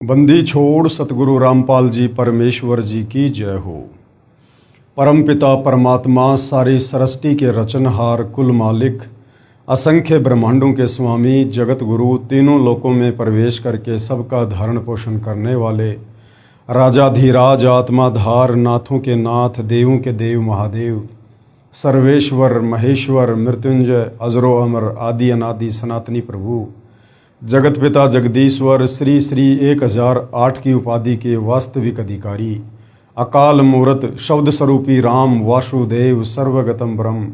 बंदी छोड़ सतगुरु रामपाल जी परमेश्वर जी की जय हो। परमपिता परमात्मा सारी सृष्टि के रचनहार कुल मालिक असंख्य ब्रह्मांडों के स्वामी जगत गुरु तीनों लोकों में प्रवेश करके सबका धारण पोषण करने वाले राजाधिराज आत्माधार नाथों के नाथ देवों के देव महादेव सर्वेश्वर महेश्वर मृत्युंजय अजरो अमर आदि अनादि सनातनी प्रभु जगत पिता जगदीश्वर श्री श्री 1008 की उपाधि के वास्तविक अधिकारी अकाल मूर्त शब्द स्वरूपी राम वासुदेव सर्वगतम ब्रह्म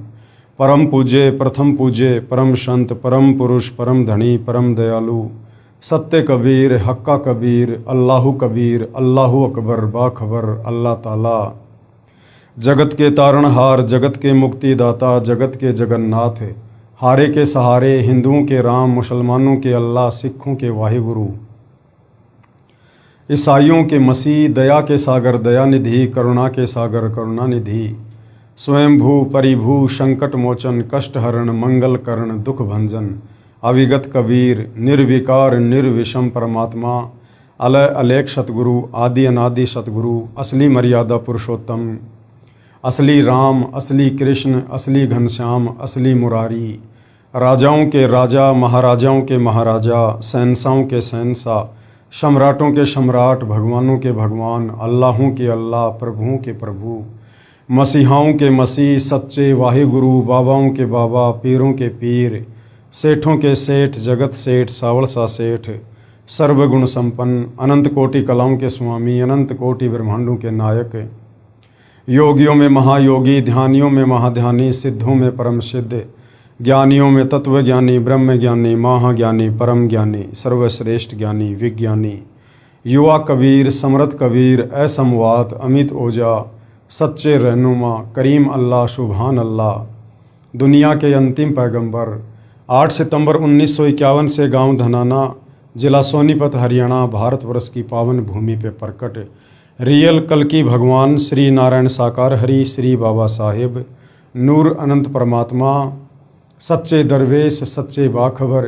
परम पूज्य प्रथम पूज्य परम संत परम पुरुष परम धनी परम दयालु सत्य कबीर हक्का कबीर अल्लाहु कबीर अल्लाहु अकबर बाखबर अल्लाह ताला जगत के तारणहार जगत के मुक्तिदाता जगत के जगन्नाथ हारे के सहारे हिंदुओं के राम मुसलमानों के अल्लाह सिखों के वाहिगुरु ईसाइयों के मसीह दया के सागर दयानिधि करुणा के सागर करुणानिधि स्वयंभू परिभू संकट मोचन कष्ट हरण मंगल करण दुख भंजन अविगत कबीर निर्विकार निर्विषम परमात्मा अलय अलेख सतगुरु आदि अनादि सतगुरु असली मर्यादा पुरुषोत्तम असली राम असली कृष्ण असली घनश्याम असली मुरारी राजाओं के राजा महाराजाओं के महाराजा शहंशाहों के शहंशाह सम्राटों के सम्राट भगवानों के भगवान अल्लाहों के अल्लाह प्रभुओं के प्रभु मसीहाओं के मसीह सच्चे वाहिगुरु बाबाओं के बाबा पीरों के पीर सेठों के सेठ जगत सेठ सावड़ सा सेठ सर्वगुण संपन्न अनंत कोटि कलाओं के स्वामी अनंत कोटि ब्रह्मांडों के नायक योगियों में महायोगी ध्यानियों में महाध्यानी सिद्धों में परम सिद्ध ज्ञानियों में तत्व ज्ञानी ब्रह्म ज्ञानी महाज्ञानी परम ज्ञानी सर्वश्रेष्ठ ज्ञानी विज्ञानी युवा कबीर समर्थ कबीर असमवात अमित ओजा सच्चे रहनुमा करीम अल्लाह सुभान अल्लाह दुनिया के अंतिम पैगंबर 8 सितंबर 1951 से गांव धनाना जिला सोनीपत हरियाणा भारतवर्ष की पावन भूमि पे प्रकट रियल कल की भगवान श्री नारायण साकार हरि श्री बाबा साहेब नूर अनंत परमात्मा सच्चे दरवेश सच्चे बाखबर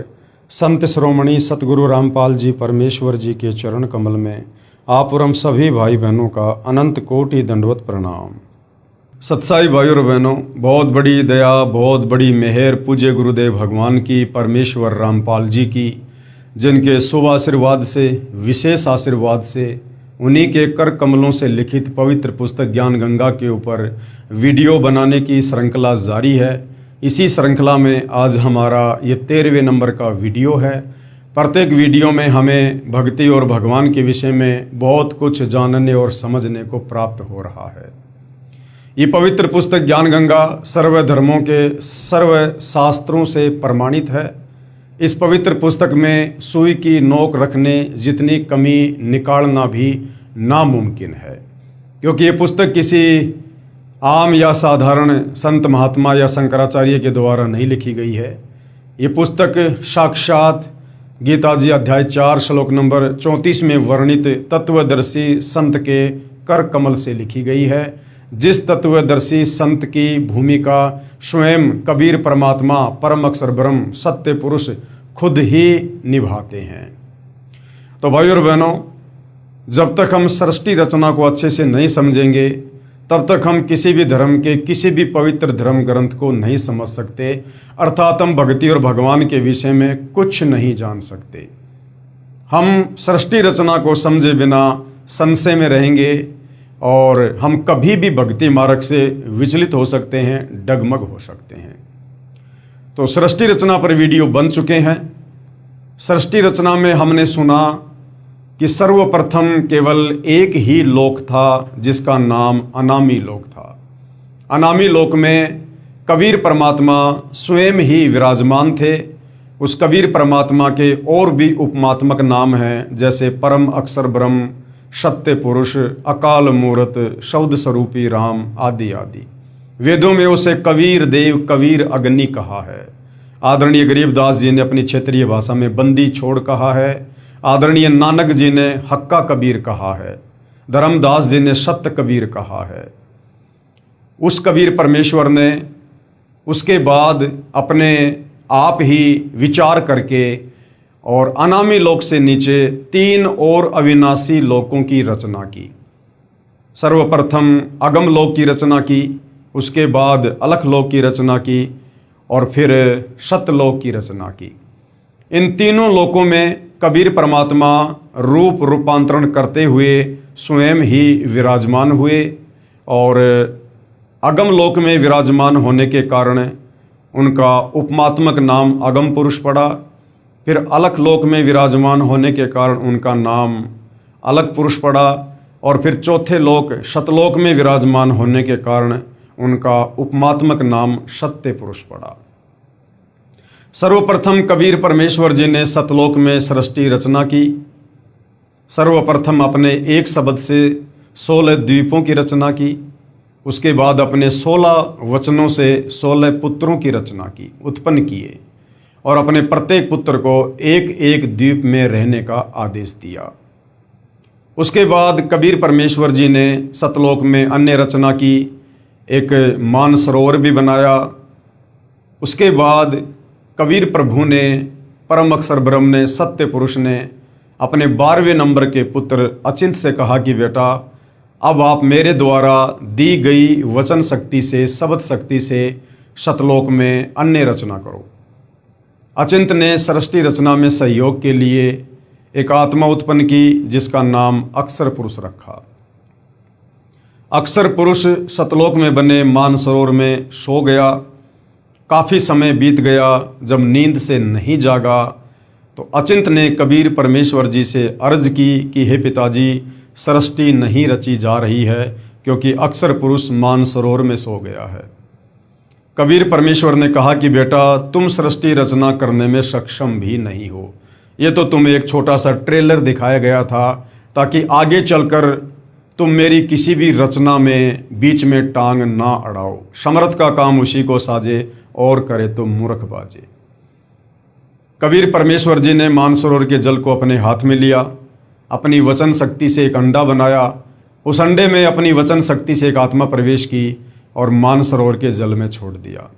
संत श्रोमणी सतगुरु रामपाल जी परमेश्वर जी के चरण कमल में आप और हम सभी भाई बहनों का अनंत कोटि दंडवत प्रणाम। सत्साई भाई और बहनों, बहुत बड़ी दया बहुत बड़ी मेहर पूज्य गुरुदेव भगवान की परमेश्वर रामपाल जी की, जिनके शुभ आशीर्वाद से विशेष आशीर्वाद से उन्हीं के कर कमलों से लिखित पवित्र पुस्तक ज्ञान गंगा के ऊपर वीडियो बनाने की श्रृंखला जारी है। इसी श्रृंखला में आज हमारा ये 13वें नंबर का वीडियो है। प्रत्येक वीडियो में हमें भक्ति और भगवान के विषय में बहुत कुछ जानने और समझने को प्राप्त हो रहा है। ये पवित्र पुस्तक ज्ञान गंगा सर्व धर्मों के सर्व शास्त्रों से प्रमाणित है। इस पवित्र पुस्तक में सुई की नोक रखने जितनी कमी निकालना भी नामुमकिन है, क्योंकि ये पुस्तक किसी आम या साधारण संत महात्मा या शंकराचार्य के द्वारा नहीं लिखी गई है। ये पुस्तक साक्षात गीता जी अध्याय 4 श्लोक नंबर 34 में वर्णित तत्वदर्शी संत के कर कमल से लिखी गई है, जिस तत्वदर्शी संत की भूमिका स्वयं कबीर परमात्मा परम अक्षर ब्रह्म सत्य पुरुष खुद ही निभाते हैं। तो भाई और बहनों, जब तक हम सृष्टि रचना को अच्छे से नहीं समझेंगे तब तक हम किसी भी धर्म के किसी भी पवित्र धर्म ग्रंथ को नहीं समझ सकते, अर्थात हम भक्ति और भगवान के विषय में कुछ नहीं जान सकते। हम सृष्टि रचना को समझे बिना संशय में रहेंगे और हम कभी भी भक्ति मार्ग से विचलित हो सकते हैं, डगमग हो सकते हैं। तो सृष्टि रचना पर वीडियो बन चुके हैं। सृष्टि रचना में हमने सुना कि सर्वप्रथम केवल एक ही लोक था जिसका नाम अनामी लोक था। अनामी लोक में कबीर परमात्मा स्वयं ही विराजमान थे। उस कबीर परमात्मा के और भी उपमात्मक नाम हैं, जैसे परम अक्षर ब्रह्म सत्य पुरुष अकाल मूर्त शब्द स्वरूपी राम आदि आदि। वेदों में उसे कबीर देव कबीर अग्नि कहा है। आदरणीय गरीबदास जी ने अपनी क्षेत्रीय भाषा में बंदी छोड़ कहा है। आदरणीय नानक जी ने हक्का कबीर कहा है। धर्मदास जी ने सत्य कबीर कहा है। उस कबीर परमेश्वर ने उसके बाद अपने आप ही विचार करके और अनामी लोक से नीचे 3 और अविनाशी लोकों की रचना की। सर्वप्रथम अगम लोक की रचना की, उसके बाद अलख लोक की रचना की और फिर सतलोक की रचना की। इन तीनों लोकों में कबीर परमात्मा रूप रूपांतरण करते हुए स्वयं ही विराजमान हुए और अगम लोक में विराजमान होने के कारण उनका उपमात्मक नाम अगम पुरुष पड़ा। फिर अलख लोक में विराजमान होने के कारण उनका नाम अलख पुरुष पड़ा और फिर चौथे लोक सतलोक में विराजमान होने के कारण उनका उपमात्मक नाम सत्य पुरुष पड़ा। सर्वप्रथम कबीर परमेश्वर जी ने सतलोक में सृष्टि रचना की। सर्वप्रथम अपने एक शब्द से 16 द्वीपों की रचना की। उसके बाद अपने 16 वचनों से 16 पुत्रों की रचना की, उत्पन्न किए और अपने प्रत्येक पुत्र को एक एक द्वीप में रहने का आदेश दिया। उसके बाद कबीर परमेश्वर जी ने सतलोक में अन्य रचना की, एक मानसरोवर भी बनाया। उसके बाद कबीर प्रभु ने, परम अक्षर ब्रह्म ने, सत्य पुरुष ने अपने 12वें नंबर के पुत्र अचिंत से कहा कि बेटा अब आप मेरे द्वारा दी गई वचन शक्ति से, शब्द शक्ति से सतलोक में अन्य रचना करो। अचिंत ने सृष्टि रचना में सहयोग के लिए एक आत्मा उत्पन्न की जिसका नाम अक्षर पुरुष रखा। अक्षर पुरुष सतलोक में बने मानसरोवर में सो गया। काफ़ी समय बीत गया। जब नींद से नहीं जागा तो अचिंत ने कबीर परमेश्वर जी से अर्ज की कि हे पिताजी, सृष्टि नहीं रची जा रही है क्योंकि अक्षर पुरुष मानसरोवर में सो गया है। कबीर परमेश्वर ने कहा कि बेटा तुम सृष्टि रचना करने में सक्षम भी नहीं हो। ये तो तुम्हें एक छोटा सा ट्रेलर दिखाया गया था ताकि आगे चलकर तुम मेरी किसी भी रचना में बीच में टांग ना अड़ाओ। समर्थ का काम उसी को साजे और करे तो मूर्ख बाजे। कबीर परमेश्वर जी ने मानसरोवर के जल को अपने हाथ में लिया, अपनी वचन शक्ति से एक अंडा बनाया। उस अंडे में अपनी वचन शक्ति से एक आत्मा प्रवेश की और मानसरोवर के जल में छोड़ दिया।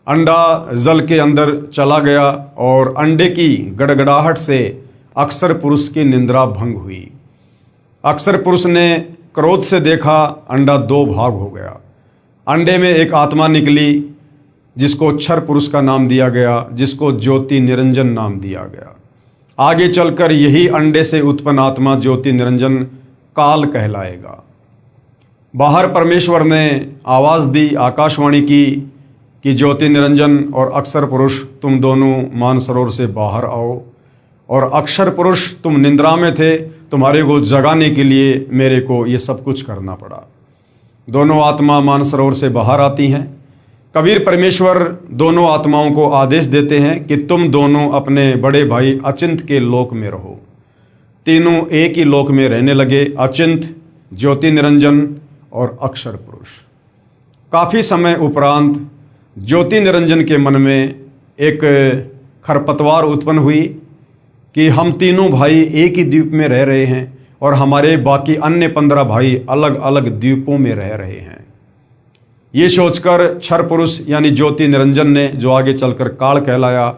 अंडा जल के अंदर चला गया और अंडे की गड़गड़ाहट से अक्षर पुरुष की निंद्रा भंग हुई। अक्षर पुरुष ने क्रोध से देखा, अंडा 2 भाग हो गया। अंडे में एक आत्मा निकली जिसको अक्षर पुरुष का नाम दिया गया, जिसको ज्योति निरंजन नाम दिया गया। आगे चलकर यही अंडे से उत्पन्न आत्मा ज्योति निरंजन काल कहलाएगा। बाहर परमेश्वर ने आवाज़ दी, आकाशवाणी की कि ज्योति निरंजन और अक्षर पुरुष तुम दोनों मानसरोवर से बाहर आओ। और अक्षर पुरुष तुम निंद्रा में थे, तुम्हारे को जगाने के लिए मेरे को ये सब कुछ करना पड़ा। दोनों आत्मा मानसरोवर से बाहर आती हैं। कबीर परमेश्वर दोनों आत्माओं को आदेश देते हैं कि तुम दोनों अपने बड़े भाई अचिंत के लोक में रहो। तीनों एक ही लोक में रहने लगे, अचिंत, ज्योति निरंजन और अक्षर पुरुष। काफ़ी समय उपरांत ज्योति निरंजन के मन में एक खरपतवार उत्पन्न हुई कि हम तीनों भाई एक ही द्वीप में रह रहे हैं और हमारे बाकी अन्य 15 भाई अलग अलग द्वीपों में रह रहे हैं। ये सोचकर क्षर पुरुष यानी ज्योति निरंजन ने, जो आगे चलकर काल कहलाया,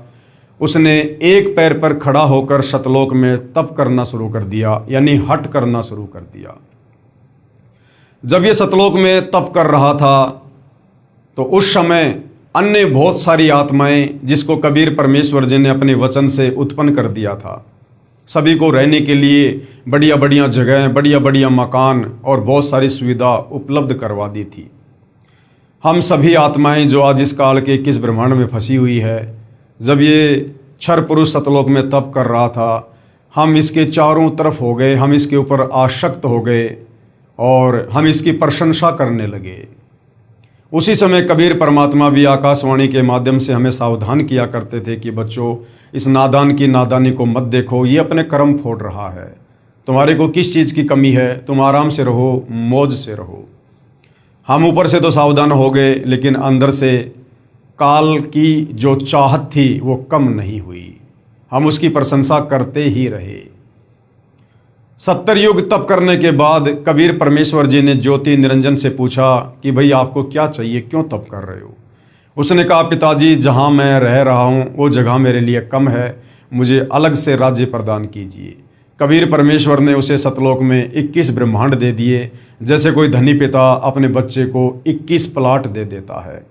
उसने एक पैर पर खड़ा होकर सतलोक में तप करना शुरू कर दिया, यानी हट करना शुरू कर दिया। जब ये सतलोक में तप कर रहा था तो उस समय अन्य बहुत सारी आत्माएं, जिसको कबीर परमेश्वर जी ने अपने वचन से उत्पन्न कर दिया था, सभी को रहने के लिए बढ़िया बढ़िया जगह, बढ़िया बढ़िया मकान और बहुत सारी सुविधा उपलब्ध करवा दी थी। हम सभी आत्माएं जो आज इस काल के किस ब्रह्मांड में फंसी हुई है, जब ये क्षर पुरुष सतलोक में तप कर रहा था, हम इसके चारों तरफ हो गए, हम इसके ऊपर आसक्त हो गए और हम इसकी प्रशंसा करने लगे। उसी समय कबीर परमात्मा भी आकाशवाणी के माध्यम से हमें सावधान किया करते थे कि बच्चों, इस नादान की नादानी को मत देखो, ये अपने कर्म फोड़ रहा है। तुम्हारे को किस चीज़ की कमी है, तुम आराम से रहो, मौज से रहो। हम ऊपर से तो सावधान हो गए, लेकिन अंदर से काल की जो चाहत थी वो कम नहीं हुई। हम उसकी प्रशंसा करते ही रहे। 70 युग तप करने के बाद कबीर परमेश्वर जी ने ज्योति निरंजन से पूछा कि भाई आपको क्या चाहिए, क्यों तप कर रहे हो। उसने कहा, पिताजी जहाँ मैं रह रहा हूँ वो जगह मेरे लिए कम है, मुझे अलग से राज्य प्रदान कीजिए। कबीर परमेश्वर ने उसे सतलोक में 21 ब्रह्मांड दे दिए, जैसे कोई धनी पिता अपने बच्चे को 21 प्लाट दे देता है।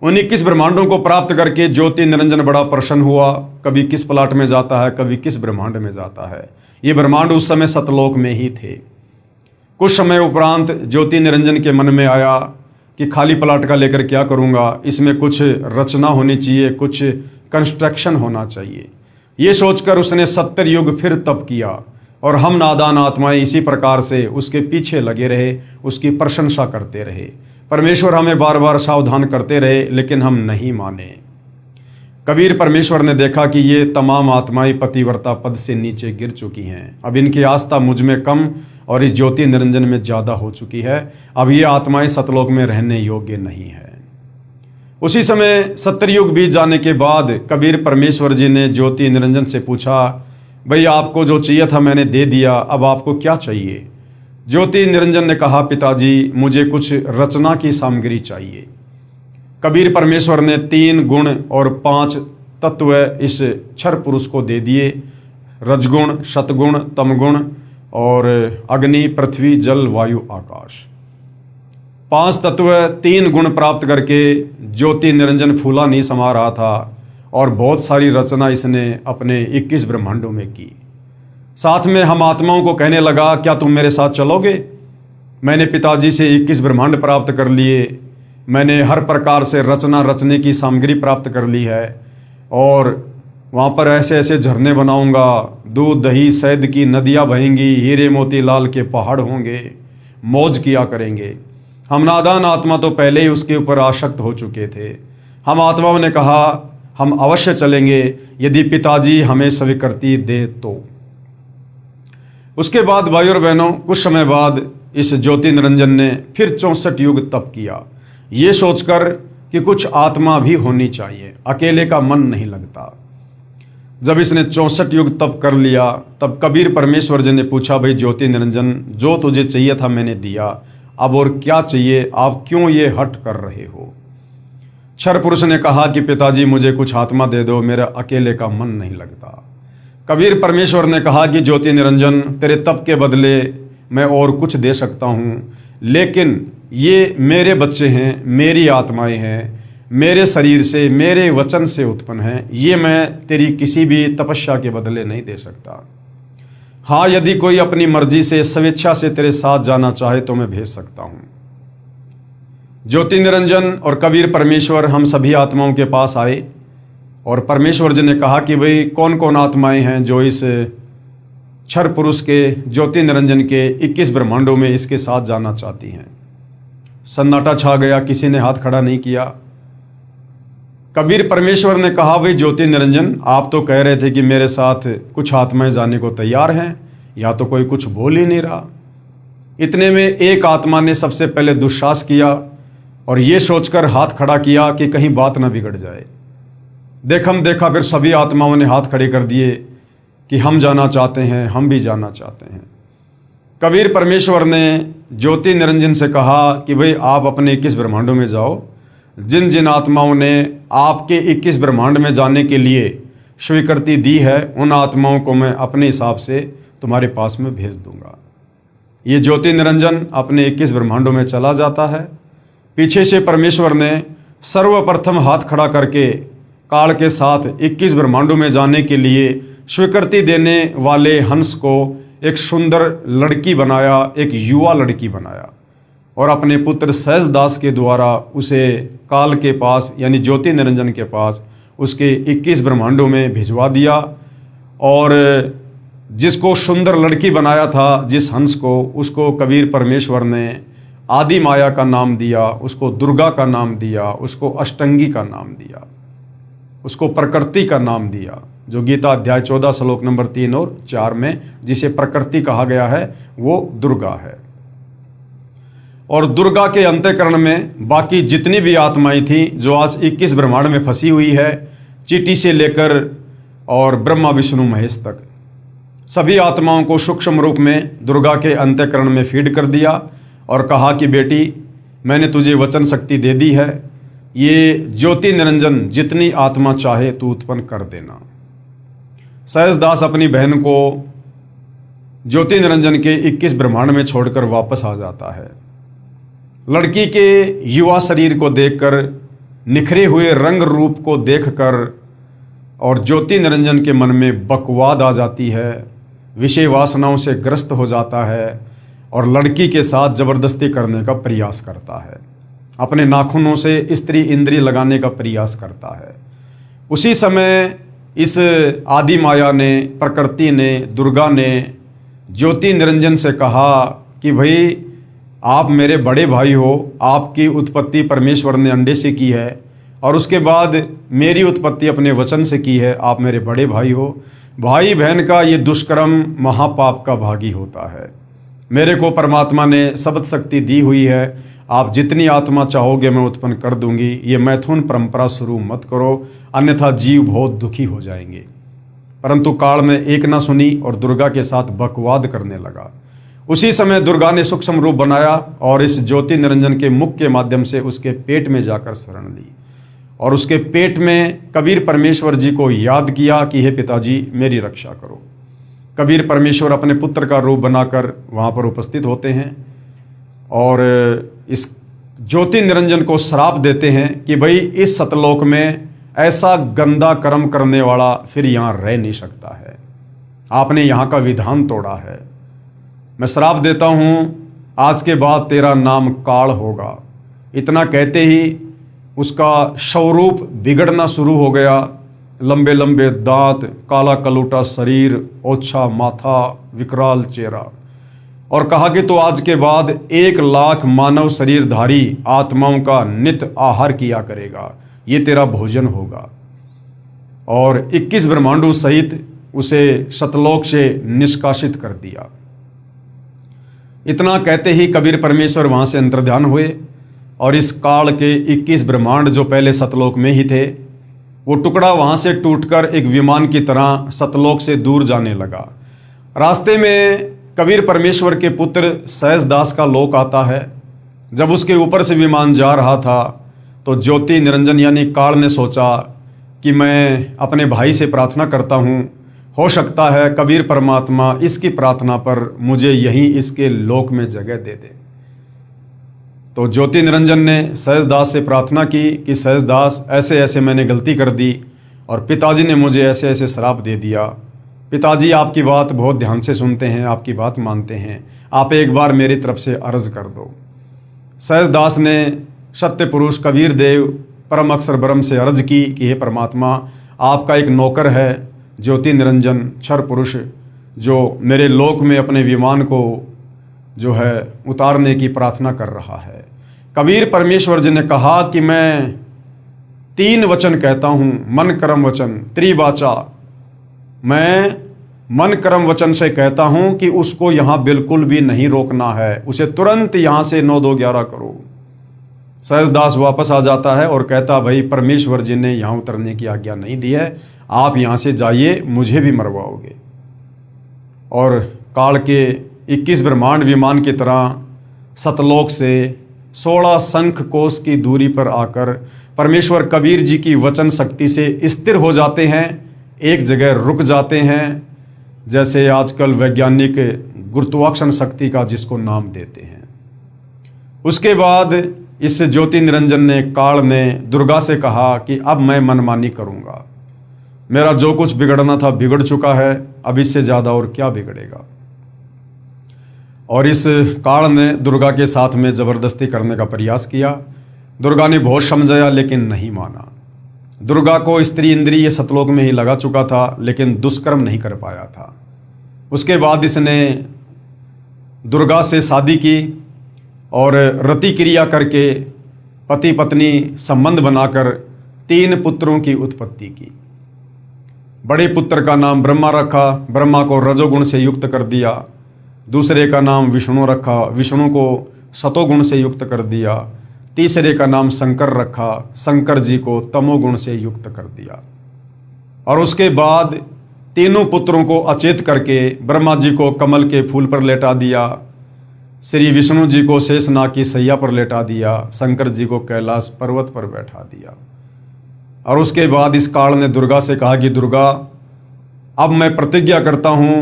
उन 21 ब्रह्मांडों को प्राप्त करके ज्योति निरंजन बड़ा प्रसन्न हुआ। कभी किस प्लाट में जाता है, कभी किस ब्रह्मांड में जाता है। ये ब्रह्मांड उस समय सतलोक में ही थे। कुछ समय उपरांत ज्योति निरंजन के मन में आया कि खाली प्लाट का लेकर क्या करूँगा, इसमें कुछ रचना होनी चाहिए, कुछ कंस्ट्रक्शन होना चाहिए। ये सोचकर उसने 70 युग फिर तप किया और हम नादान आत्माएं इसी प्रकार से उसके पीछे लगे रहे, उसकी प्रशंसा करते रहे। परमेश्वर हमें बार बार सावधान करते रहे, लेकिन हम नहीं माने। कबीर परमेश्वर ने देखा कि ये तमाम आत्माएं पतिव्रता पद से नीचे गिर चुकी हैं। अब इनकी आस्था मुझ में कम और इस ज्योति निरंजन में ज़्यादा हो चुकी है। अब ये आत्माएं सतलोक में रहने योग्य नहीं है। उसी समय 70 युग बीत जाने के बाद कबीर परमेश्वर जी ने ज्योति निरंजन से पूछा, भाई आपको जो चाहिए था मैंने दे दिया, अब आपको क्या चाहिए? ज्योति निरंजन ने कहा, पिताजी मुझे कुछ रचना की सामग्री चाहिए। कबीर परमेश्वर ने 3 गुण और 5 तत्व इस क्षर पुरुष को दे दिए, रजगुण, सतगुण, तमगुण और अग्नि, पृथ्वी, जल, वायु, आकाश। 5 तत्व 3 गुण प्राप्त करके ज्योति निरंजन फूला नहीं समा रहा था और बहुत सारी रचना इसने अपने 21 ब्रह्मांडों में की। साथ में हम आत्माओं को कहने लगा, क्या तुम मेरे साथ चलोगे? मैंने पिताजी से 21 ब्रह्मांड प्राप्त कर लिए, मैंने हर प्रकार से रचना रचने की सामग्री प्राप्त कर ली है और वहाँ पर ऐसे ऐसे झरने बनाऊंगा, दूध दही शहद की नदियाँ बहेंगी, हीरे मोती लाल के पहाड़ होंगे, मौज किया करेंगे। हम नादान आत्मा तो पहले ही उसके ऊपर आसक्त हो चुके थे। हम आत्माओं ने कहा, हम अवश्य चलेंगे यदि पिताजी हमें स्वीकृति दे तो। उसके बाद भाई और बहनों, कुछ समय बाद इस ज्योति निरंजन ने फिर 64 युग तप किया, ये सोचकर कि कुछ आत्मा भी होनी चाहिए, अकेले का मन नहीं लगता। जब इसने 64 युग तप कर लिया, तब कबीर परमेश्वर जी ने पूछा, भाई ज्योति निरंजन, जो तुझे चाहिए था मैंने दिया, अब और क्या चाहिए? आप क्यों ये हट कर रहे हो? क्षर पुरुष ने कहा कि पिताजी मुझे कुछ आत्मा दे दो, मेरा अकेले का मन नहीं लगता। कबीर परमेश्वर ने कहा कि ज्योति निरंजन, तेरे तप के बदले मैं और कुछ दे सकता हूँ, लेकिन ये मेरे बच्चे हैं, मेरी आत्माएं हैं, मेरे शरीर से, मेरे वचन से उत्पन्न हैं, ये मैं तेरी किसी भी तपस्या के बदले नहीं दे सकता। हाँ, यदि कोई अपनी मर्जी से स्वेच्छा से तेरे साथ जाना चाहे तो मैं भेज सकता हूँ। ज्योति निरंजन और कबीर परमेश्वर हम सभी आत्माओं के पास आए और परमेश्वर जी ने कहा कि भाई कौन कौन आत्माएं हैं जो इस क्षर पुरुष के ज्योति निरंजन के 21 ब्रह्मांडों में इसके साथ जाना चाहती हैं। सन्नाटा छा गया, किसी ने हाथ खड़ा नहीं किया। कबीर परमेश्वर ने कहा, भाई ज्योति निरंजन, आप तो कह रहे थे कि मेरे साथ कुछ आत्माएं जाने को तैयार हैं, या तो कोई कुछ बोल ही नहीं रहा। इतने में एक आत्मा ने सबसे पहले दुस्साहस किया और ये सोचकर हाथ खड़ा किया कि कहीं बात ना बिगड़ जाए। देखा फिर सभी आत्माओं ने हाथ खड़े कर दिए कि हम जाना चाहते हैं, हम भी जाना चाहते हैं। कबीर परमेश्वर ने ज्योति निरंजन से कहा कि भाई आप अपने 21 ब्रह्मांडों में जाओ, जिन जिन आत्माओं ने आपके 21 ब्रह्मांड में जाने के लिए स्वीकृति दी है, उन आत्माओं को मैं अपने हिसाब से तुम्हारे पास में भेज दूंगा। ये ज्योति निरंजन अपने 21 ब्रह्मांडों में चला जाता है। पीछे से परमेश्वर ने सर्वप्रथम हाथ खड़ा करके काल के साथ 21 ब्रह्मांडों में जाने के लिए स्वीकृति देने वाले हंस को एक सुंदर लड़की बनाया, एक युवा लड़की बनाया और अपने पुत्र सहजदास के द्वारा उसे काल के पास यानी ज्योति निरंजन के पास उसके 21 ब्रह्मांडों में भिजवा दिया। और जिसको सुंदर लड़की बनाया था, जिस हंस को, उसको कबीर परमेश्वर ने आदि माया का नाम दिया, उसको दुर्गा का नाम दिया, उसको अष्टंगी का नाम दिया, उसको प्रकृति का नाम दिया, जो गीता अध्याय 14 श्लोक नंबर 3 और 4 में जिसे प्रकृति कहा गया है वो दुर्गा है। और दुर्गा के अंतःकरण में बाकी जितनी भी आत्माएं थी जो आज 21 ब्रह्मांड में फंसी हुई है, चींटी से लेकर और ब्रह्मा विष्णु महेश तक, सभी आत्माओं को सूक्ष्म रूप में दुर्गा के अंतःकरण में फीड कर दिया और कहा कि बेटी, मैंने तुझे वचन शक्ति दे दी है, ये ज्योति निरंजन जितनी आत्मा चाहे तू उत्पन्न कर देना। सहजदास अपनी बहन को ज्योति निरंजन के 21 ब्रह्मांड में छोड़कर वापस आ जाता है। लड़की के युवा शरीर को देखकर, निखरे हुए रंग रूप को देखकर और ज्योति निरंजन के मन में बकवाद आ जाती है, विषय वासनाओं से ग्रस्त हो जाता है और लड़की के साथ जबरदस्ती करने का प्रयास करता है, अपने नाखूनों से स्त्री इंद्रिय लगाने का प्रयास करता है। उसी समय इस आदि माया ने, प्रकृति ने, दुर्गा ने ज्योति निरंजन से कहा कि भाई आप मेरे बड़े भाई हो, आपकी उत्पत्ति परमेश्वर ने अंडे से की है और उसके बाद मेरी उत्पत्ति अपने वचन से की है, आप मेरे बड़े भाई हो। भाई बहन का ये दुष्कर्म महापाप का भागी होता है। मेरे को परमात्मा ने शब्द शक्ति दी हुई है, आप जितनी आत्मा चाहोगे मैं उत्पन्न कर दूंगी, ये मैथुन परंपरा शुरू मत करो, अन्यथा जीव बहुत दुखी हो जाएंगे। परंतु काल ने एक ना सुनी और दुर्गा के साथ बकवाद करने लगा। उसी समय दुर्गा ने सूक्ष्म रूप बनाया और इस ज्योति निरंजन के मुख के माध्यम से उसके पेट में जाकर शरण ली और उसके पेट में कबीर परमेश्वर जी को याद किया कि हे पिताजी मेरी रक्षा करो। कबीर परमेश्वर अपने पुत्र का रूप बनाकर वहाँ पर उपस्थित होते हैं और इस ज्योति निरंजन को श्राप देते हैं कि भाई इस सतलोक में ऐसा गंदा कर्म करने वाला फिर यहाँ रह नहीं सकता है, आपने यहाँ का विधान तोड़ा है। मैं श्राप देता हूँ, आज के बाद तेरा नाम काल होगा। इतना कहते ही उसका स्वरूप बिगड़ना शुरू हो गया। लंबे लंबे दांत, काला कलूटा शरीर, ओछा माथा, विकराल चेहरा, और कहा कि तो आज के बाद 1,00,000 मानव शरीरधारी आत्माओं का नित आहार किया करेगा, ये तेरा भोजन होगा। और 21 ब्रह्मांडों सहित उसे सतलोक से निष्कासित कर दिया। इतना कहते ही कबीर परमेश्वर वहाँ से अंतर्ध्यान हुए और इस काल के 21 ब्रह्मांड जो पहले सतलोक में ही थे, वो टुकड़ा वहाँ से टूटकर एक विमान की तरह सतलोक से दूर जाने लगा। रास्ते में कबीर परमेश्वर के पुत्र सहजदास का लोक आता है। जब उसके ऊपर से विमान जा रहा था तो ज्योति निरंजन यानी काल ने सोचा कि मैं अपने भाई से प्रार्थना करता हूँ, हो सकता है कबीर परमात्मा इसकी प्रार्थना पर मुझे यहीं इसके लोक में जगह दे दे। तो ज्योति निरंजन ने सहजदास से प्रार्थना की कि सहजदास ऐसे ऐसे मैंने गलती कर दी और पिताजी ने मुझे ऐसे ऐसे श्राप दे दिया। पिताजी आपकी बात बहुत ध्यान से सुनते हैं, आपकी बात मानते हैं, आप एक बार मेरी तरफ से अर्ज कर दो। सहजदास ने सत्य पुरुष कबीर देव परम अक्षर ब्रह्म से अर्ज की कि हे परमात्मा, आपका एक नौकर है ज्योति निरंजन क्षर पुरुष, जो मेरे लोक में अपने विमान को जो है उतारने की प्रार्थना कर रहा है। कबीर परमेश्वर जी ने कहा कि मैं 3 वचन कहता हूँ, मन कर्म वचन त्रिवाचा। मैं मन कर्म वचन से कहता हूँ कि उसको यहाँ बिल्कुल भी नहीं रोकना है, उसे तुरंत यहाँ से 9-2-11 करो। सहजदास वापस आ जाता है और कहता भाई परमेश्वर जी ने यहाँ उतरने की आज्ञा नहीं दी है, आप यहाँ से जाइए, मुझे भी मरवाओगे। और काल के 21 ब्रह्मांड विमान की तरह सतलोक से 16 शंख कोश की दूरी पर आकर परमेश्वर कबीर जी की वचन शक्ति से स्थिर हो जाते हैं, एक जगह रुक जाते हैं, जैसे आजकल वैज्ञानिक गुरुत्वाकर्षण शक्ति का जिसको नाम देते हैं। उसके बाद इस ज्योति निरंजन ने काल ने दुर्गा से कहा कि अब मैं मनमानी करूँगा, मेरा जो कुछ बिगड़ना था बिगड़ चुका है, अब इससे ज़्यादा और क्या बिगड़ेगा। और इस काल ने दुर्गा के साथ में ज़बरदस्ती करने का प्रयास किया। दुर्गा ने बहुत समझाया लेकिन नहीं माना। दुर्गा को स्त्री इंद्रिय सतलोक में ही लगा चुका था लेकिन दुष्कर्म नहीं कर पाया था। उसके बाद इसने दुर्गा से शादी की और रति क्रिया करके पति पत्नी संबंध बनाकर 3 पुत्रों की उत्पत्ति की। बड़े पुत्र का नाम ब्रह्मा रखा, ब्रह्मा को रजोगुण से युक्त कर दिया। दूसरे का नाम विष्णु रखा, विष्णु को सतोगुण से युक्त कर दिया। तीसरे का नाम शंकर रखा, शंकर जी को तमोगुण से युक्त कर दिया। और उसके बाद तीनों पुत्रों को अचेत करके ब्रह्मा जी को कमल के फूल पर लेटा दिया, श्री विष्णु जी को शेषनाग की सैया पर लेटा दिया, शंकर जी को कैलाश पर्वत पर बैठा दिया। और उसके बाद इस काल ने दुर्गा से कहा कि दुर्गा, अब मैं प्रतिज्ञा करता हूँ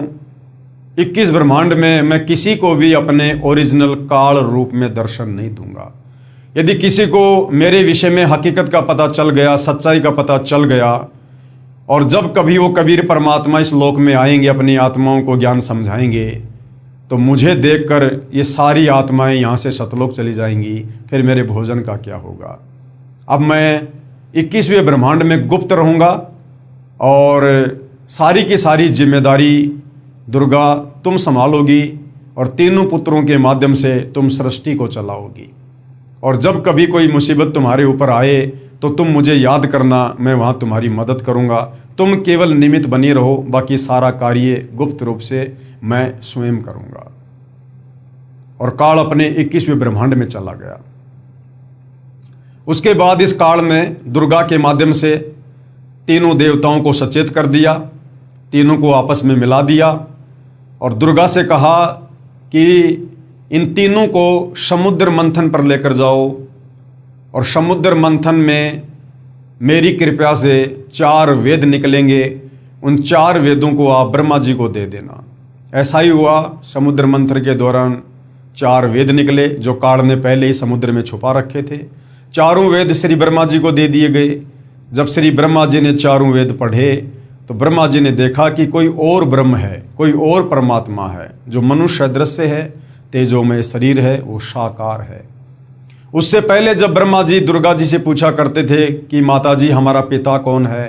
21 ब्रह्मांड में मैं किसी को भी अपने ओरिजिनल काल रूप में दर्शन नहीं दूंगा। यदि किसी को मेरे विषय में हकीकत का पता चल गया, सच्चाई का पता चल गया, और जब कभी वो कबीर परमात्मा इस लोक में आएंगे, अपनी आत्माओं को ज्ञान समझाएंगे, तो मुझे देखकर ये सारी आत्माएं यहाँ से सतलोक चली जाएंगी, फिर मेरे भोजन का क्या होगा। अब मैं 21वें ब्रह्मांड में गुप्त रहूँगा और सारी की सारी जिम्मेदारी दुर्गा तुम संभालोगी और तीनों पुत्रों के माध्यम से तुम सृष्टि को चलाओगी। और जब कभी कोई मुसीबत तुम्हारे ऊपर आए तो तुम मुझे याद करना, मैं वहाँ तुम्हारी मदद करूँगा। तुम केवल निमित्त बनी रहो, बाकी सारा कार्य गुप्त रूप से मैं स्वयं करूँगा। और काल अपने 21वें ब्रह्मांड में चला गया। उसके बाद इस काल ने दुर्गा के माध्यम से तीनों देवताओं को सचेत कर दिया, तीनों को आपस में मिला दिया और दुर्गा से कहा कि इन तीनों को समुद्र मंथन पर लेकर जाओ और समुद्र मंथन में मेरी कृपा से 4 वेद निकलेंगे, उन 4 वेदों को आप ब्रह्मा जी को दे देना। ऐसा ही हुआ। समुद्र मंथन के दौरान 4 वेद निकले जो काल ने पहले ही समुद्र में छुपा रखे थे। 4 वेद श्री ब्रह्मा जी को दे दिए गए। जब श्री ब्रह्मा जी ने 4 वेद पढ़े तो ब्रह्मा जी ने देखा कि कोई और ब्रह्म है, कोई और परमात्मा है जो मनुष्य दृश्य है, तेजोमय शरीर है, वो साकार है। उससे पहले जब ब्रह्मा जी दुर्गा जी से पूछा करते थे कि माता जी हमारा पिता कौन है,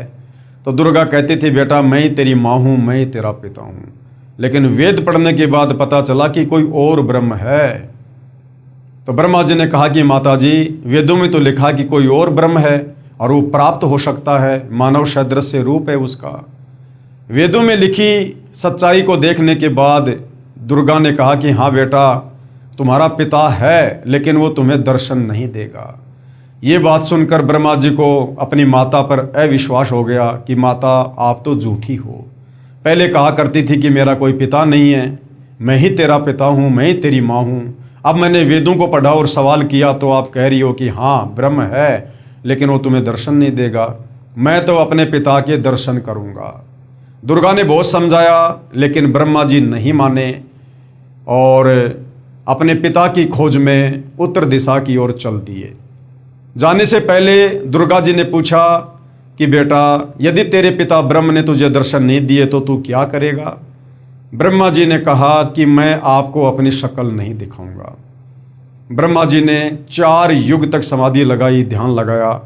तो दुर्गा कहती थी बेटा मैं तेरी माँ हूँ, मैं तेरा पिता हूँ। लेकिन वेद पढ़ने के बाद पता चला कि कोई और ब्रह्म है। तो ब्रह्मा जी ने कहा कि माता जी वेदों में तो लिखा कि कोई और ब्रह्म है और वो प्राप्त हो सकता है, मानव सदृश्य रूप है उसका। वेदों में लिखी सच्चाई को देखने के बाद दुर्गा ने कहा कि हाँ बेटा तुम्हारा पिता है, लेकिन वो तुम्हें दर्शन नहीं देगा। ये बात सुनकर ब्रह्मा जी को अपनी माता पर अविश्वास हो गया कि माता आप तो झूठी हो। पहले कहा करती थी कि मेरा कोई पिता नहीं है, मैं ही तेरा पिता हूँ, मैं ही तेरी माँ हूँ। अब मैंने वेदों को पढ़ा और सवाल किया तो आप कह रही हो कि हाँ ब्रह्म है, लेकिन वो तुम्हें दर्शन नहीं देगा। मैं तो अपने पिता के दर्शन करूँगा। दुर्गा ने बहुत समझाया, लेकिन ब्रह्मा जी नहीं माने और अपने पिता की खोज में उत्तर दिशा की ओर चल दिए। जाने से पहले दुर्गा जी ने पूछा कि बेटा यदि तेरे पिता ब्रह्म ने तुझे दर्शन नहीं दिए तो तू क्या करेगा। ब्रह्मा जी ने कहा कि मैं आपको अपनी शक्ल नहीं दिखाऊंगा। ब्रह्मा जी ने 4 युग तक समाधि लगाई, ध्यान लगाया,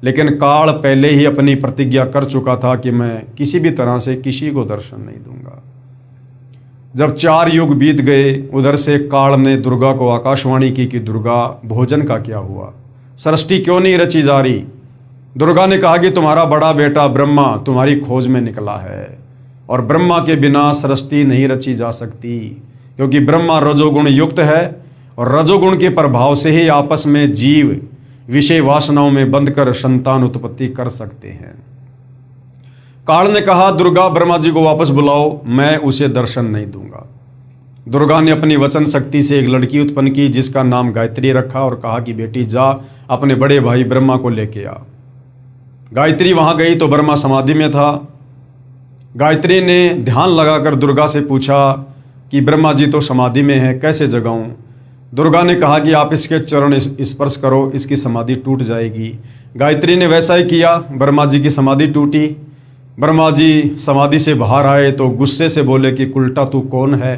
लेकिन काल पहले ही अपनी प्रतिज्ञा कर चुका था कि मैं किसी भी तरह से किसी को दर्शन नहीं दूंगा। जब 4 युग बीत गए, उधर से काल ने दुर्गा को आकाशवाणी की कि दुर्गा भोजन का क्या हुआ, सृष्टि क्यों नहीं रची जा रही। दुर्गा ने कहा कि तुम्हारा बड़ा बेटा ब्रह्मा तुम्हारी खोज में निकला है और ब्रह्मा के बिना सृष्टि नहीं रची जा सकती, क्योंकि ब्रह्मा रजोगुण युक्त है और रजोगुण के प्रभाव से ही आपस में जीव विषय वासनाओं में बंधकर संतान उत्पत्ति कर सकते हैं। काल ने कहा दुर्गा ब्रह्मा जी को वापस बुलाओ, मैं उसे दर्शन नहीं दूंगा। दुर्गा ने अपनी वचन शक्ति से एक लड़की उत्पन्न की जिसका नाम गायत्री रखा और कहा कि बेटी जा अपने बड़े भाई ब्रह्मा को लेके आ। गायत्री वहां गई तो ब्रह्मा समाधि में था। गायत्री ने ध्यान लगाकर दुर्गा से पूछा कि ब्रह्मा जी तो समाधि में है, कैसे जगाऊं। दुर्गा ने कहा कि आप इसके चरण स्पर्श करो, इसकी समाधि टूट जाएगी। गायत्री ने वैसा ही किया, ब्रह्मा जी की समाधि टूटी। ब्रह्मा जी समाधि से बाहर आए तो गुस्से से बोले कि उल्टा तू कौन है,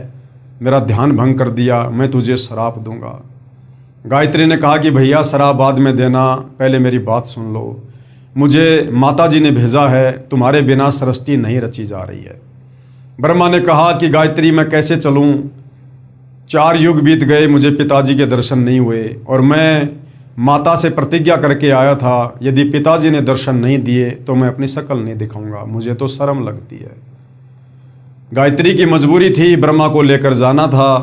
मेरा ध्यान भंग कर दिया, मैं तुझे श्राप दूंगा। गायत्री ने कहा कि भैया शराब बाद में देना, पहले मेरी बात सुन लो। मुझे माता जी ने भेजा है, तुम्हारे बिना सृष्टि नहीं रची जा रही है। ब्रह्मा ने कहा कि गायत्री मैं कैसे चलूं, 4 युग बीत गए, मुझे पिताजी के दर्शन नहीं हुए और मैं माता से प्रतिज्ञा करके आया था यदि पिताजी ने दर्शन नहीं दिए तो मैं अपनी शक्ल नहीं दिखाऊंगा, मुझे तो शर्म लगती है। गायत्री की मजबूरी थी, ब्रह्मा को लेकर जाना था।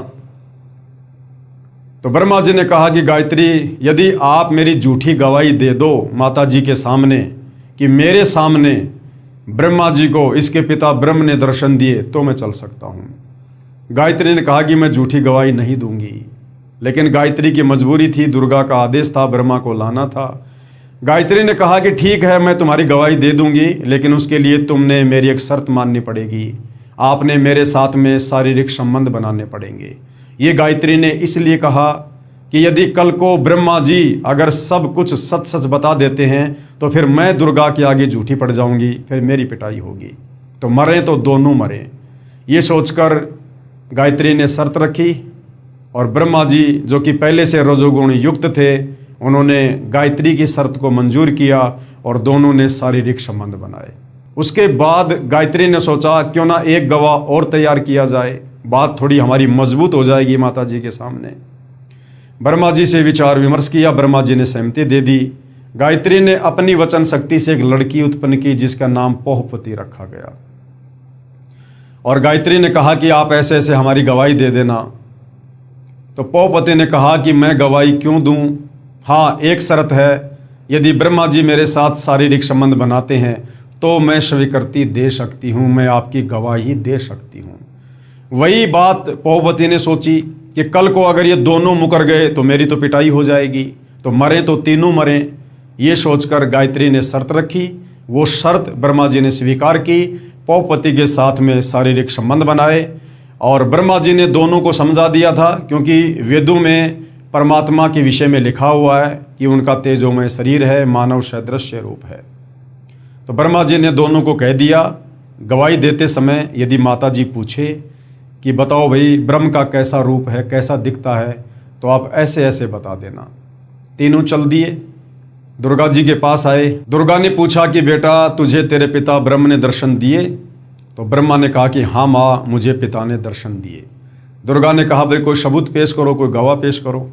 तो ब्रह्मा जी ने कहा कि गायत्री यदि आप मेरी झूठी गवाही दे दो माता जी के सामने कि मेरे सामने ब्रह्मा जी को इसके पिता ब्रह्म ने दर्शन दिए तो मैं चल सकता हूँ। गायत्री ने कहा कि मैं झूठी गवाही नहीं दूंगी, लेकिन गायत्री की मजबूरी थी, दुर्गा का आदेश था, ब्रह्मा को लाना था। गायत्री ने कहा कि ठीक है, मैं तुम्हारी गवाही दे दूंगी, लेकिन उसके लिए तुमने मेरी एक शर्त माननी पड़ेगी। आपने मेरे साथ में शारीरिक संबंध बनाने पड़ेंगे। ये गायत्री ने इसलिए कहा कि यदि कल को ब्रह्मा जी अगर सब कुछ सच सच बता देते हैं तो फिर मैं दुर्गा के आगे झूठी पड़ जाऊंगी, फिर मेरी पिटाई होगी, तो मरें तो दोनों मरें। ये सोचकर गायत्री ने शर्त रखी और ब्रह्मा जी जो कि पहले से रजोगुण युक्त थे, उन्होंने गायत्री की शर्त को मंजूर किया और दोनों ने शारीरिक संबंध बनाए। उसके बाद गायत्री ने सोचा क्यों ना एक गवाह और तैयार किया जाए, बात थोड़ी हमारी मजबूत हो जाएगी माता जी के सामने। ब्रह्मा जी से विचार विमर्श किया, ब्रह्मा जी ने सहमति दे दी। गायत्री ने अपनी वचन शक्ति से एक लड़की उत्पन्न की जिसका नाम पोहपति रखा गया। और गायत्री ने कहा कि आप ऐसे ऐसे हमारी गवाही दे देना। तो पोहपति ने कहा कि मैं गवाही क्यों दूं? हाँ, एक शर्त है, यदि ब्रह्मा जी मेरे साथ शारीरिक संबंध बनाते हैं तो मैं स्वीकृति दे सकती हूँ, मैं आपकी गवाही दे सकती हूँ। वही बात पोहपति ने सोची कि कल को अगर ये दोनों मुकर गए तो मेरी तो पिटाई हो जाएगी, तो मरें तो तीनों मरें। ये सोचकर गायत्री ने शर्त रखी। वो शर्त ब्रह्मा जी ने स्वीकार की, पोहपति के साथ में शारीरिक संबंध बनाए। और ब्रह्मा जी ने दोनों को समझा दिया था, क्योंकि वेदों में परमात्मा के विषय में लिखा हुआ है कि उनका तेजोमय शरीर है, मानव सदृश्य रूप है। तो ब्रह्मा जी ने दोनों को कह दिया, गवाही देते समय यदि माता जी पूछे कि बताओ भाई ब्रह्म का कैसा रूप है, कैसा दिखता है, तो आप ऐसे ऐसे बता देना। तीनों चल दिए, दुर्गा जी के पास आए। दुर्गा ने पूछा कि बेटा तुझे तेरे पिता ब्रह्म ने दर्शन दिए? तो ब्रह्मा ने कहा कि हाँ माँ, मुझे पिता ने दर्शन दिए। दुर्गा ने कहा भाई कोई सबूत पेश करो, कोई गवाह पेश करो।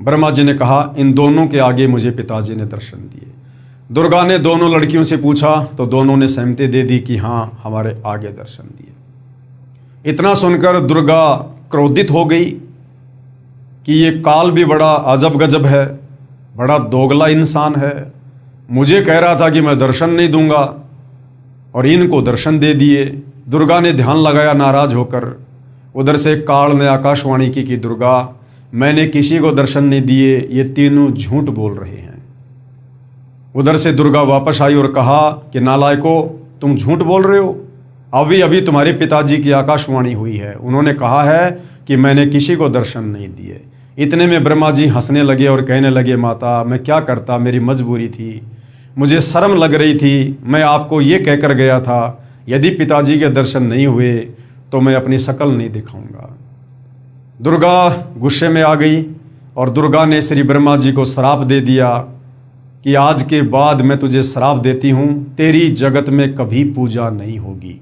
ब्रह्मा जी ने कहा इन दोनों के आगे मुझे पिताजी ने दर्शन दिए। दुर्गा ने दोनों लड़कियों से पूछा तो दोनों ने सहमति दे दी कि हाँ, हमारे आगे दर्शन दिए। इतना सुनकर दुर्गा क्रोधित हो गई कि ये काल भी बड़ा अजब गजब है, बड़ा दोगला इंसान है। मुझे कह रहा था कि मैं दर्शन नहीं दूंगा और इनको दर्शन दे दिए। दुर्गा ने ध्यान लगाया नाराज होकर। उधर से काल ने आकाशवाणी की कि दुर्गा, मैंने किसी को दर्शन नहीं दिए, ये तीनों झूठ बोल रहे हैं। उधर से दुर्गा वापस आई और कहा कि नालायको, तुम झूठ बोल रहे हो। अभी अभी तुम्हारे पिताजी की आकाशवाणी हुई है, उन्होंने कहा है कि मैंने किसी को दर्शन नहीं दिए। इतने में ब्रह्मा जी हंसने लगे और कहने लगे माता, मैं क्या करता, मेरी मजबूरी थी, मुझे शर्म लग रही थी। मैं आपको ये कहकर गया था यदि पिताजी के दर्शन नहीं हुए तो मैं अपनी शक्ल नहीं दिखाऊंगा। दुर्गा गुस्से में आ गई और दुर्गा ने श्री ब्रह्मा जी को श्राप दे दिया कि आज के बाद मैं तुझे श्राप देती हूँ, तेरी जगत में कभी पूजा नहीं होगी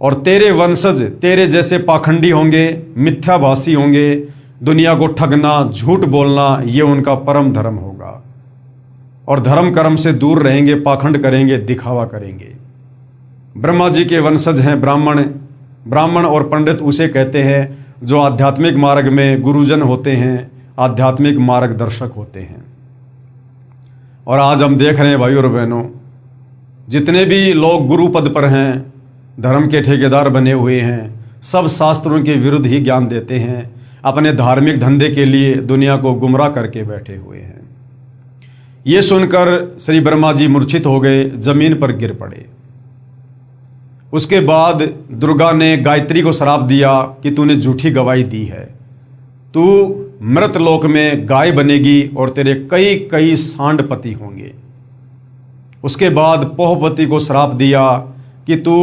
और तेरे वंशज तेरे जैसे पाखंडी होंगे, मिथ्याभाषी होंगे, दुनिया को ठगना, झूठ बोलना, ये उनका परम धर्म होगा और धर्म कर्म से दूर रहेंगे, पाखंड करेंगे, दिखावा करेंगे। ब्रह्मा जी के वंशज हैं ब्राह्मण। ब्राह्मण और पंडित उसे कहते हैं जो आध्यात्मिक मार्ग में गुरुजन होते हैं, आध्यात्मिक मार्गदर्शक होते हैं। और आज हम देख रहे हैं भाई और बहनों, जितने भी लोग गुरु पद पर हैं, धर्म के ठेकेदार बने हुए हैं, सब शास्त्रों के विरुद्ध ही ज्ञान देते हैं, अपने धार्मिक धंधे के लिए दुनिया को गुमराह करके बैठे हुए हैं। ये सुनकर श्री ब्रह्मा जी मूर्छित हो गए, जमीन पर गिर पड़े। उसके बाद दुर्गा ने गायत्री को श्राप दिया कि तूने झूठी गवाही दी है, तू मृत लोक में गाय बनेगी और तेरे कई कई सांडपति होंगे। उसके बाद पोहपति को श्राप दिया कि तू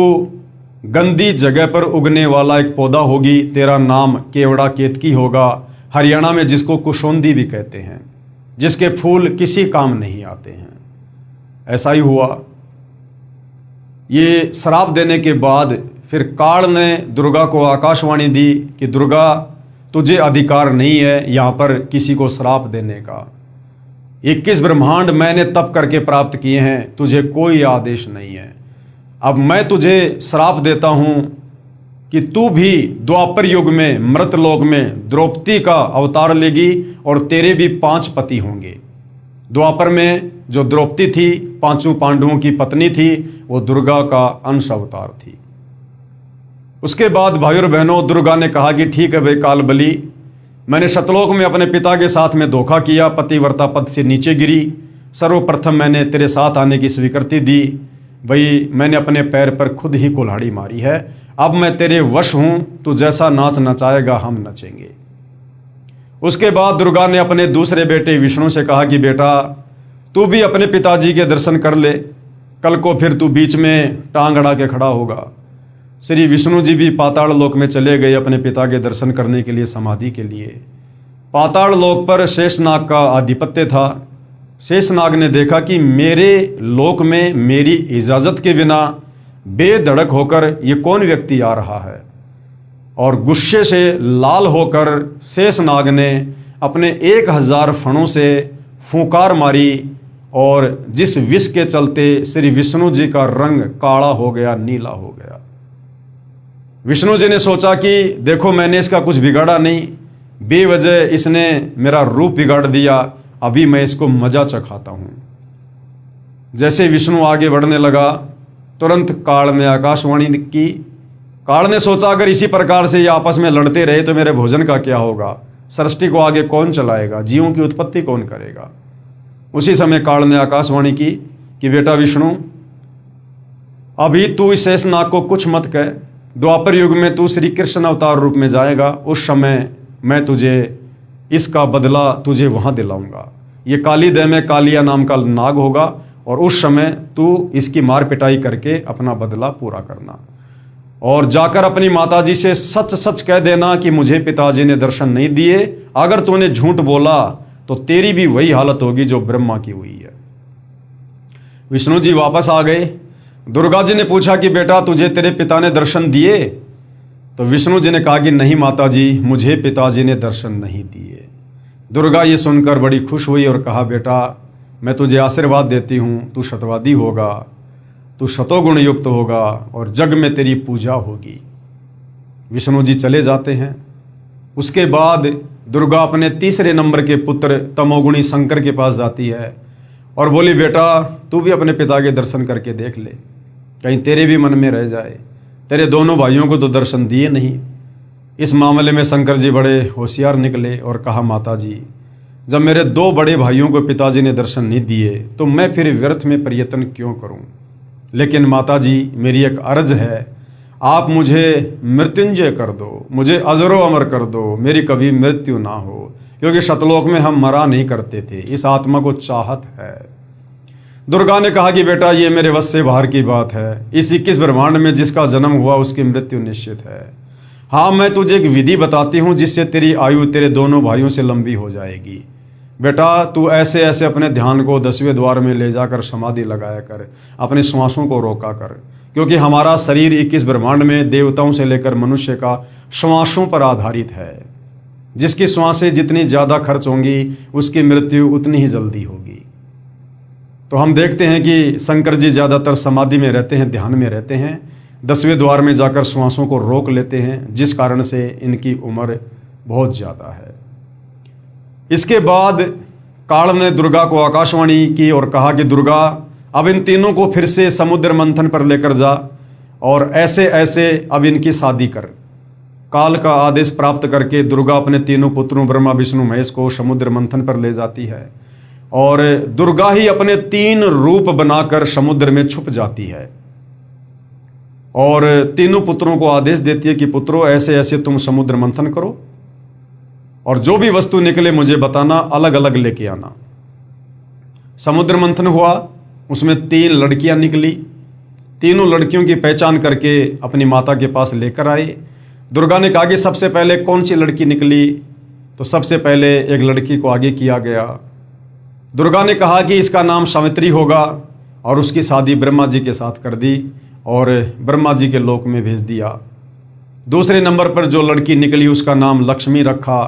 गंदी जगह पर उगने वाला एक पौधा होगी, तेरा नाम केवड़ा केतकी होगा, हरियाणा में जिसको कुशोंदी भी कहते हैं, जिसके फूल किसी काम नहीं आते हैं। ऐसा ही हुआ। ये श्राप देने के बाद फिर काल ने दुर्गा को आकाशवाणी दी कि दुर्गा, तुझे अधिकार नहीं है यहाँ पर किसी को श्राप देने का। 21 ब्रह्मांड मैंने तप करके प्राप्त किए हैं, तुझे कोई आदेश नहीं है। अब मैं तुझे श्राप देता हूँ कि तू भी द्वापर युग में मृतलोक में द्रौपदी का अवतार लेगी और तेरे भी 5 पति होंगे। द्वापर में जो द्रौपदी थी, 5 पांडवों की पत्नी थी, वो दुर्गा का अंश अवतार थी। उसके बाद भाई और बहनों, दुर्गा ने कहा कि ठीक है भाई काल बली, मैंने सतलोक में अपने पिता के साथ में धोखा किया, पतिव्रता पद से नीचे गिरी, सर्वप्रथम मैंने तेरे साथ आने की स्वीकृति दी। भाई मैंने अपने पैर पर खुद ही कुल्हाड़ी मारी है, अब मैं तेरे वश हूं, तू जैसा नाच नचाएगा हम नचेंगे। उसके बाद दुर्गा ने अपने दूसरे बेटे विष्णु से कहा कि बेटा तू भी अपने पिताजी के दर्शन कर ले, कल को फिर तू बीच में टांग अड़ा के खड़ा होगा। श्री विष्णु जी भी पाताल लोक में चले गए अपने पिता के दर्शन करने के लिए, समाधि के लिए। पाताल लोक पर शेषनाग का आधिपत्य था। शेषनाग ने देखा कि मेरे लोक में मेरी इजाज़त के बिना बेधड़क होकर ये कौन व्यक्ति आ रहा है, और गुस्से से लाल होकर शेषनाग ने अपने 1000 फणों से फूंकार मारी, और जिस विष के चलते श्री विष्णु जी का रंग काला हो गया, नीला हो गया। विष्णु जी ने सोचा कि देखो मैंने इसका कुछ बिगाड़ा नहीं, बेवजह इसने मेरा रूप बिगाड़ दिया, अभी मैं इसको मजा चखाता हूं। जैसे विष्णु आगे बढ़ने लगा, तुरंत काल ने आकाशवाणी की। काल ने सोचा अगर इसी प्रकार से ये आपस में लड़ते रहे तो मेरे भोजन का क्या होगा, सृष्टि को आगे कौन चलाएगा, जीवों की उत्पत्ति कौन करेगा। उसी समय काल ने आकाशवाणी की कि बेटा विष्णु, अभी तू इस शेषनाग को कुछ मत कह, द्वापर युग में तू श्री कृष्ण अवतार रूप में जाएगा, उस समय मैं तुझे इसका बदला तुझे वहां दिलाऊंगा। ये काली दह में कालिया नाम का नाग होगा, और उस समय तू इसकी मार पिटाई करके अपना बदला पूरा करना, और जाकर अपनी माताजी से सच सच कह देना कि मुझे पिताजी ने दर्शन नहीं दिए। अगर तूने झूठ बोला तो तेरी भी वही हालत होगी जो ब्रह्मा की हुई है। विष्णु जी वापस आ गए। दुर्गा जी ने पूछा कि बेटा तुझे तेरे पिता ने दर्शन दिए? तो विष्णु जी ने कहा कि नहीं माताजी, मुझे पिताजी ने दर्शन नहीं दिए। दुर्गा ये सुनकर बड़ी खुश हुई और कहा बेटा मैं तुझे आशीर्वाद देती हूँ, तू शतवादी होगा, तू शतोगुण युक्त होगा और जग में तेरी पूजा होगी। विष्णु जी चले जाते हैं। उसके बाद दुर्गा अपने तीसरे नंबर के पुत्र तमोगुणी शंकर के पास जाती है और बोली बेटा तू भी अपने पिता के दर्शन करके देख ले, कहीं तेरे भी मन में रह जाए, तेरे दोनों भाइयों को तो दर्शन दिए नहीं। इस मामले में शंकर जी बड़े होशियार निकले और कहा माता जी, जब मेरे 2 बड़े भाइयों को पिताजी ने दर्शन नहीं दिए तो मैं फिर व्यर्थ में प्रयत्न क्यों करूं। लेकिन माता जी मेरी एक अर्ज है, आप मुझे मृत्युंजय कर दो, मुझे अजरो अमर कर दो, मेरी कभी मृत्यु ना हो, क्योंकि शतलोक में हम मरा नहीं करते थे, इस आत्मा को चाहत है। दुर्गा ने कहा कि बेटा ये मेरे वश से बाहर की बात है, इस 21 ब्रह्मांड में जिसका जन्म हुआ उसकी मृत्यु निश्चित है। हाँ मैं तुझे एक विधि बताती हूँ जिससे तेरी आयु तेरे दोनों भाइयों से लंबी हो जाएगी। बेटा तू ऐसे ऐसे अपने ध्यान को 10वें द्वार में ले जाकर समाधि लगाया कर, अपने श्वासों को रोका कर, क्योंकि हमारा शरीर 21 ब्रह्मांड में देवताओं से लेकर मनुष्य का श्वासों पर आधारित है। जिसकी श्वासें जितनी ज़्यादा खर्च होंगी उसकी मृत्यु उतनी ही जल्दी होगी। तो हम देखते हैं कि शंकर जी ज़्यादातर समाधि में रहते हैं, ध्यान में रहते हैं, 10वें द्वार में जाकर श्वासों को रोक लेते हैं, जिस कारण से इनकी उम्र बहुत ज़्यादा है। इसके बाद काल ने दुर्गा को आकाशवाणी की और कहा कि दुर्गा अब इन तीनों को फिर से समुद्र मंथन पर लेकर जा और ऐसे ऐसे अब इनकी शादी कर। काल का आदेश प्राप्त करके दुर्गा अपने तीनों पुत्रों ब्रह्मा विष्णु महेश को समुद्र मंथन पर ले जाती है और दुर्गा ही अपने 3 रूप बनाकर समुद्र में छुप जाती है और तीनों पुत्रों को आदेश देती है कि पुत्रों ऐसे ऐसे तुम समुद्र मंथन करो और जो भी वस्तु निकले मुझे बताना, अलग अलग लेके आना। समुद्र मंथन हुआ, उसमें 3 लड़कियां निकली। तीनों लड़कियों की पहचान करके अपनी माता के पास लेकर आए। दुर्गा ने कहा कि सबसे पहले कौन सी लड़की निकली, तो सबसे पहले एक लड़की को आगे किया गया। दुर्गा ने कहा कि इसका नाम सावित्री होगा और उसकी शादी ब्रह्मा जी के साथ कर दी और ब्रह्मा जी के लोक में भेज दिया। दूसरे नंबर पर जो लड़की निकली उसका नाम लक्ष्मी रखा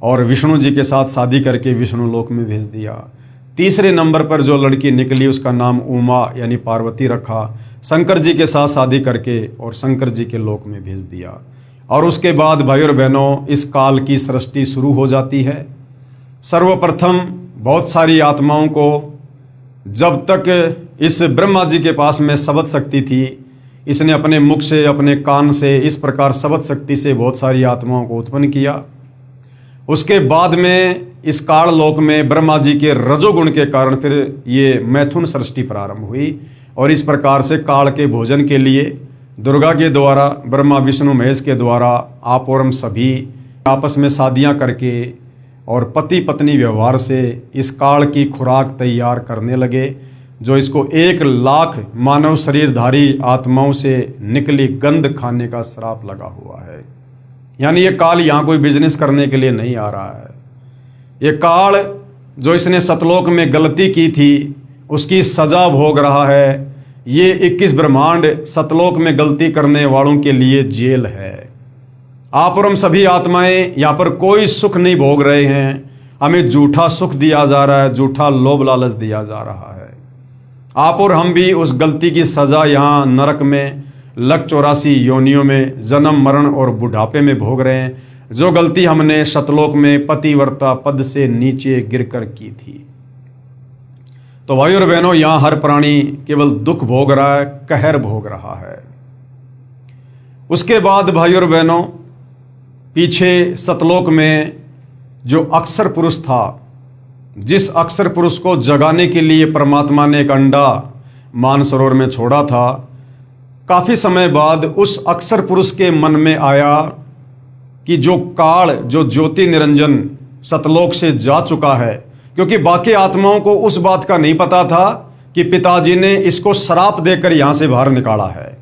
और विष्णु जी के साथ शादी करके विष्णु लोक में भेज दिया। तीसरे नंबर पर जो लड़की निकली उसका नाम उमा यानी पार्वती रखा, शंकर जी के साथ शादी करके और शंकर जी के लोक में भेज दिया। और उसके बाद भाई और बहनों इस काल की सृष्टि शुरू हो जाती है। सर्वप्रथम बहुत सारी आत्माओं को जब तक इस ब्रह्मा जी के पास में शब्द शक्ति थी, इसने अपने मुख से अपने कान से इस प्रकार शब्द शक्ति से बहुत सारी आत्माओं को उत्पन्न किया। उसके बाद में इस काल लोक में ब्रह्मा जी के रजोगुण के कारण फिर ये मैथुन सृष्टि प्रारंभ हुई। और इस प्रकार से काल के भोजन के लिए दुर्गा के द्वारा, ब्रह्मा विष्णु महेश के द्वारा आप और हम सभी आपस में शादियां करके और पति पत्नी व्यवहार से इस काल की खुराक तैयार करने लगे, जो इसको 1,00,000 मानव शरीरधारी आत्माओं से निकली गंध खाने का श्राप लगा हुआ है। यानी ये काल यहाँ कोई बिजनेस करने के लिए नहीं आ रहा है। ये काल जो इसने सतलोक में गलती की थी उसकी सजा भोग रहा है। ये 21 ब्रह्मांड सतलोक में गलती करने वालों के लिए जेल है। आप और हम सभी आत्माएं यहाँ पर कोई सुख नहीं भोग रहे हैं, हमें झूठा सुख दिया जा रहा है, झूठा लोभ लालच दिया जा रहा है। आप और हम भी उस गलती की सजा यहाँ नरक में 1,84 योनियों में जन्म मरण और बुढ़ापे में भोग रहे हैं, जो गलती हमने सतलोक में पतिव्रता पद से नीचे गिरकर की थी। तो भाई और बहनों, यहाँ हर प्राणी केवल दुख भोग रहा है, कहर भोग रहा है। उसके बाद भाई और बहनों, पीछे सतलोक में जो अक्षर पुरुष था, जिस अक्षर पुरुष को जगाने के लिए परमात्मा ने एक अंडा मानसरोवर में छोड़ा था, काफ़ी समय बाद उस अक्षर पुरुष के मन में आया कि जो काल, जो ज्योति निरंजन सतलोक से जा चुका है, क्योंकि बाकी आत्माओं को उस बात का नहीं पता था कि पिताजी ने इसको श्राप देकर यहाँ से बाहर निकाला है।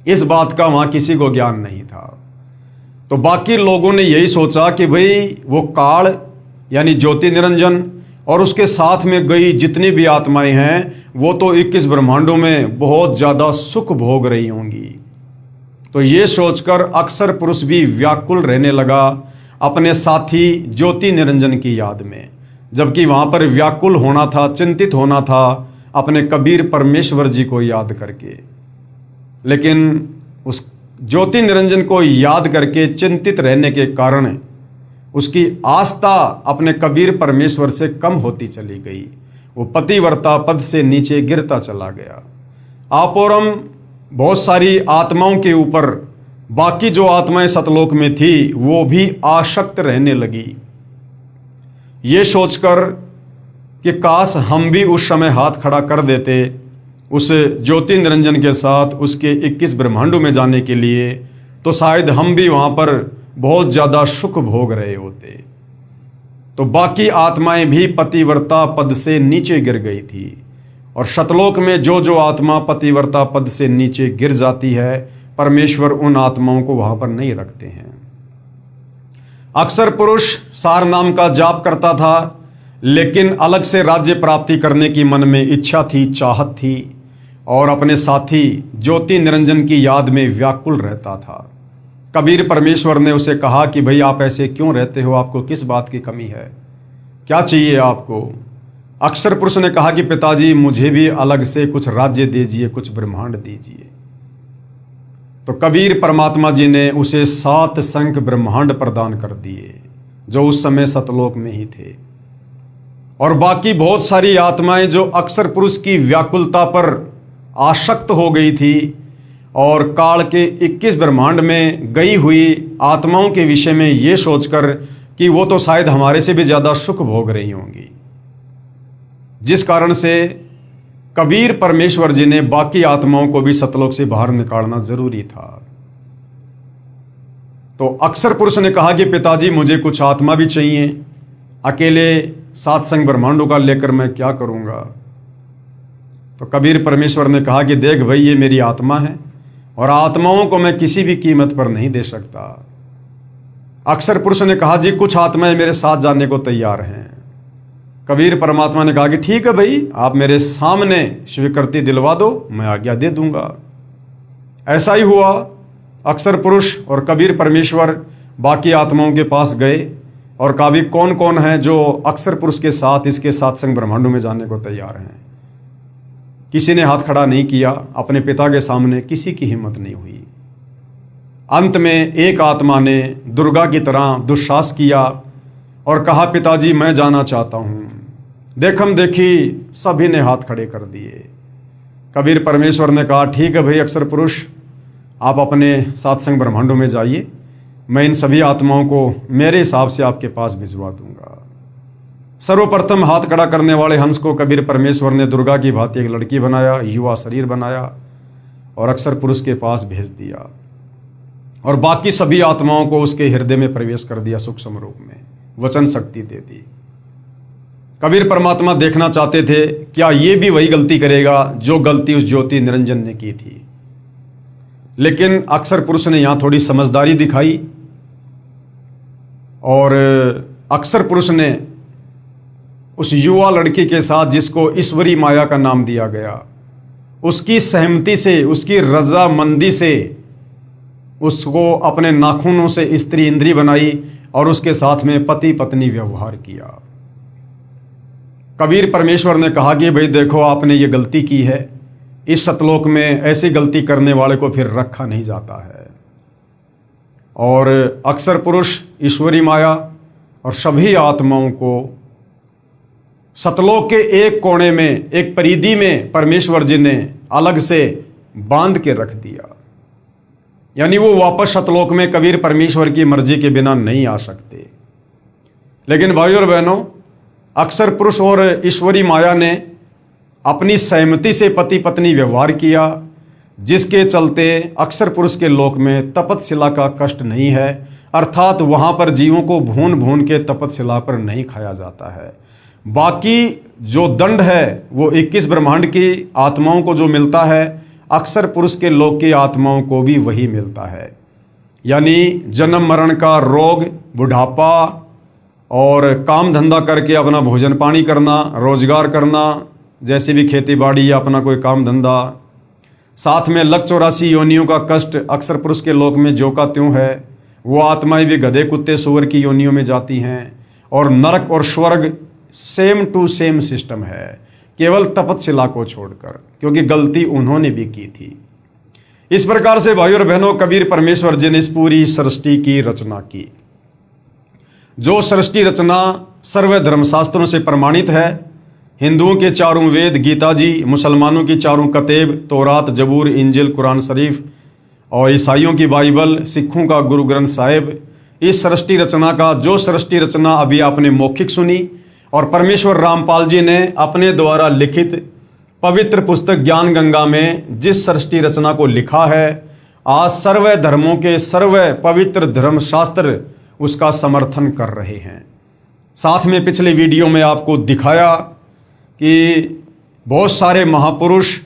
इस बात का वहाँ किसी को ज्ञान नहीं था। तो बाकी लोगों ने यही सोचा कि भाई वो काल यानी ज्योति निरंजन और उसके साथ में गई जितनी भी आत्माएं हैं वो तो 21 ब्रह्मांडों में बहुत ज़्यादा सुख भोग रही होंगी। तो ये सोचकर अक्षर पुरुष भी व्याकुल रहने लगा अपने साथी ज्योति निरंजन की याद में, जबकि वहाँ पर व्याकुल होना था, चिंतित होना था अपने कबीर परमेश्वर जी को याद करके। लेकिन उस ज्योति निरंजन को याद करके चिंतित रहने के कारण उसकी आस्था अपने कबीर परमेश्वर से कम होती चली गई। वो पतिव्रता पद से नीचे गिरता चला गया। आप और हम बहुत सारी आत्माओं के ऊपर, बाकी जो आत्माएं सतलोक में थी वो भी आसक्त रहने लगी, ये सोचकर कि काश हम भी उस समय हाथ खड़ा कर देते उस ज्योति निरंजन के साथ उसके 21 ब्रह्मांडों में जाने के लिए, तो शायद हम भी वहाँ पर बहुत ज़्यादा सुख भोग रहे होते। तो बाकी आत्माएं भी पतिव्रता पद से नीचे गिर गई थी। और सतलोक में जो जो आत्मा पतिव्रता पद से नीचे गिर जाती है, परमेश्वर उन आत्माओं को वहाँ पर नहीं रखते हैं। अक्षर पुरुष सार नाम का जाप करता था, लेकिन अलग से राज्य प्राप्ति करने की मन में इच्छा थी, चाहत थी, और अपने साथी ज्योति निरंजन की याद में व्याकुल रहता था। कबीर परमेश्वर ने उसे कहा कि भाई आप ऐसे क्यों रहते हो, आपको किस बात की कमी है, क्या चाहिए आपको। अक्षर पुरुष ने कहा कि पिताजी मुझे भी अलग से कुछ राज्य दीजिए, कुछ ब्रह्मांड दीजिए। तो कबीर परमात्मा जी ने उसे 7 संख्य ब्रह्मांड प्रदान कर दिए, जो उस समय सतलोक में ही थे। और बाकी बहुत सारी आत्माएं जो अक्षर पुरुष की व्याकुलता पर आसक्त हो गई थी और काल के 21 ब्रह्मांड में गई हुई आत्माओं के विषय में ये सोचकर कि वो तो शायद हमारे से भी ज़्यादा सुख भोग रही होंगी, जिस कारण से कबीर परमेश्वर जी ने बाकी आत्माओं को भी सतलोक से बाहर निकालना जरूरी था। तो अक्षर पुरुष ने कहा कि पिताजी मुझे कुछ आत्मा भी चाहिए, अकेले 7 संख्य ब्रह्मांडों का लेकर मैं क्या करूंगा। तो कबीर परमेश्वर ने कहा कि देख भाई, ये मेरी आत्मा है और आत्माओं को मैं किसी भी कीमत पर नहीं दे सकता। अक्षर पुरुष ने कहा जी कुछ आत्माएं मेरे साथ जाने को तैयार हैं। कबीर परमात्मा ने कहा कि ठीक है भाई, आप मेरे सामने स्वीकृति दिलवा दो, मैं आज्ञा दे दूंगा। ऐसा ही हुआ। अक्षर पुरुष और कबीर परमेश्वर बाकी आत्माओं के पास गए और कहा भी कौन कौन है जो अक्षर पुरुष के साथ इसके 7 संख्य ब्रह्मांडों में जाने को तैयार हैं। किसी ने हाथ खड़ा नहीं किया, अपने पिता के सामने किसी की हिम्मत नहीं हुई। अंत में एक आत्मा ने दुर्गा की तरह दुस्साहस किया और कहा पिताजी मैं जाना चाहता हूँ। देखम देखी सभी ने हाथ खड़े कर दिए। कबीर परमेश्वर ने कहा ठीक है भाई अक्षर पुरुष, आप अपने 7 संख्य ब्रह्मांडों में जाइए, मैं इन सभी आत्माओं को मेरे हिसाब से आपके पास भिजवा दूंगा। सर्वप्रथम हाथ खड़ा करने वाले हंस को कबीर परमेश्वर ने दुर्गा की भांति एक लड़की बनाया, युवा शरीर बनाया और अक्षर पुरुष के पास भेज दिया और बाकी सभी आत्माओं को उसके हृदय में प्रवेश कर दिया, सूक्ष्म रूप में वचन शक्ति दे दी। कबीर परमात्मा देखना चाहते थे क्या ये भी वही गलती करेगा जो गलती उस ज्योति निरंजन ने की थी। लेकिन अक्षर पुरुष ने यहां थोड़ी समझदारी दिखाई और अक्षर पुरुष ने उस युवा लड़की के साथ, जिसको ईश्वरी माया का नाम दिया गया, उसकी सहमति से, उसकी रजामंदी से उसको अपने नाखूनों से स्त्री इंद्री बनाई और उसके साथ में पति पत्नी व्यवहार किया। कबीर परमेश्वर ने कहा कि भाई देखो, आपने ये गलती की है, इस सतलोक में ऐसी गलती करने वाले को फिर रखा नहीं जाता है। और अक्षर पुरुष, ईश्वरी माया और सभी आत्माओं को सतलोक के एक कोने में, एक परिधि में परमेश्वर जी ने अलग से बांध के रख दिया। यानी वो वापस सतलोक में कबीर परमेश्वर की मर्जी के बिना नहीं आ सकते। लेकिन भाइयों और बहनों, अक्षर पुरुष और ईश्वरी माया ने अपनी सहमति से पति पत्नी व्यवहार किया, जिसके चलते अक्षर पुरुष के लोक में तपतशिला का कष्ट नहीं है, अर्थात वहाँ पर जीवों को भून भून के तपतशिला पर नहीं खाया जाता है। बाकी जो दंड है वो 21 ब्रह्मांड की आत्माओं को जो मिलता है, अक्षर पुरुष के लोक की आत्माओं को भी वही मिलता है। यानी जन्म मरण का रोग, बुढ़ापा और काम धंधा करके अपना भोजन पानी करना, रोजगार करना, जैसे भी खेती बाड़ी या अपना कोई काम धंधा, साथ में लक 84 योनियों का कष्ट अक्षर पुरुष के लोक में जो का त्यों है। वो आत्माएं भी गधे कुत्ते सूअर की योनियों में जाती हैं और नरक और स्वर्ग सेम टू सेम सिस्टम है, केवल तपतशिला को छोड़कर, क्योंकि गलती उन्होंने भी की थी। इस प्रकार से भाइयों और बहनों, कबीर परमेश्वर जी ने इस पूरी सृष्टि की रचना की। जो सृष्टि रचना सर्व धर्मशास्त्रों से प्रमाणित है। हिंदुओं के चारों वेद गीता जी, मुसलमानों की चारों कतेब तौरात, जबूर, इंजिल, कुरान शरीफ और ईसाइयों की बाइबल, सिखों का गुरु ग्रंथ साहिब, इस सृष्टि रचना का जो सृष्टि रचना अभी आपने मौखिक सुनी और परमेश्वर रामपाल जी ने अपने द्वारा लिखित पवित्र पुस्तक ज्ञान गंगा में जिस सृष्टि रचना को लिखा है, आज सर्व धर्मों के सर्व पवित्र धर्मशास्त्र उसका समर्थन कर रहे हैं। साथ में पिछले वीडियो में आपको दिखाया कि बहुत सारे महापुरुष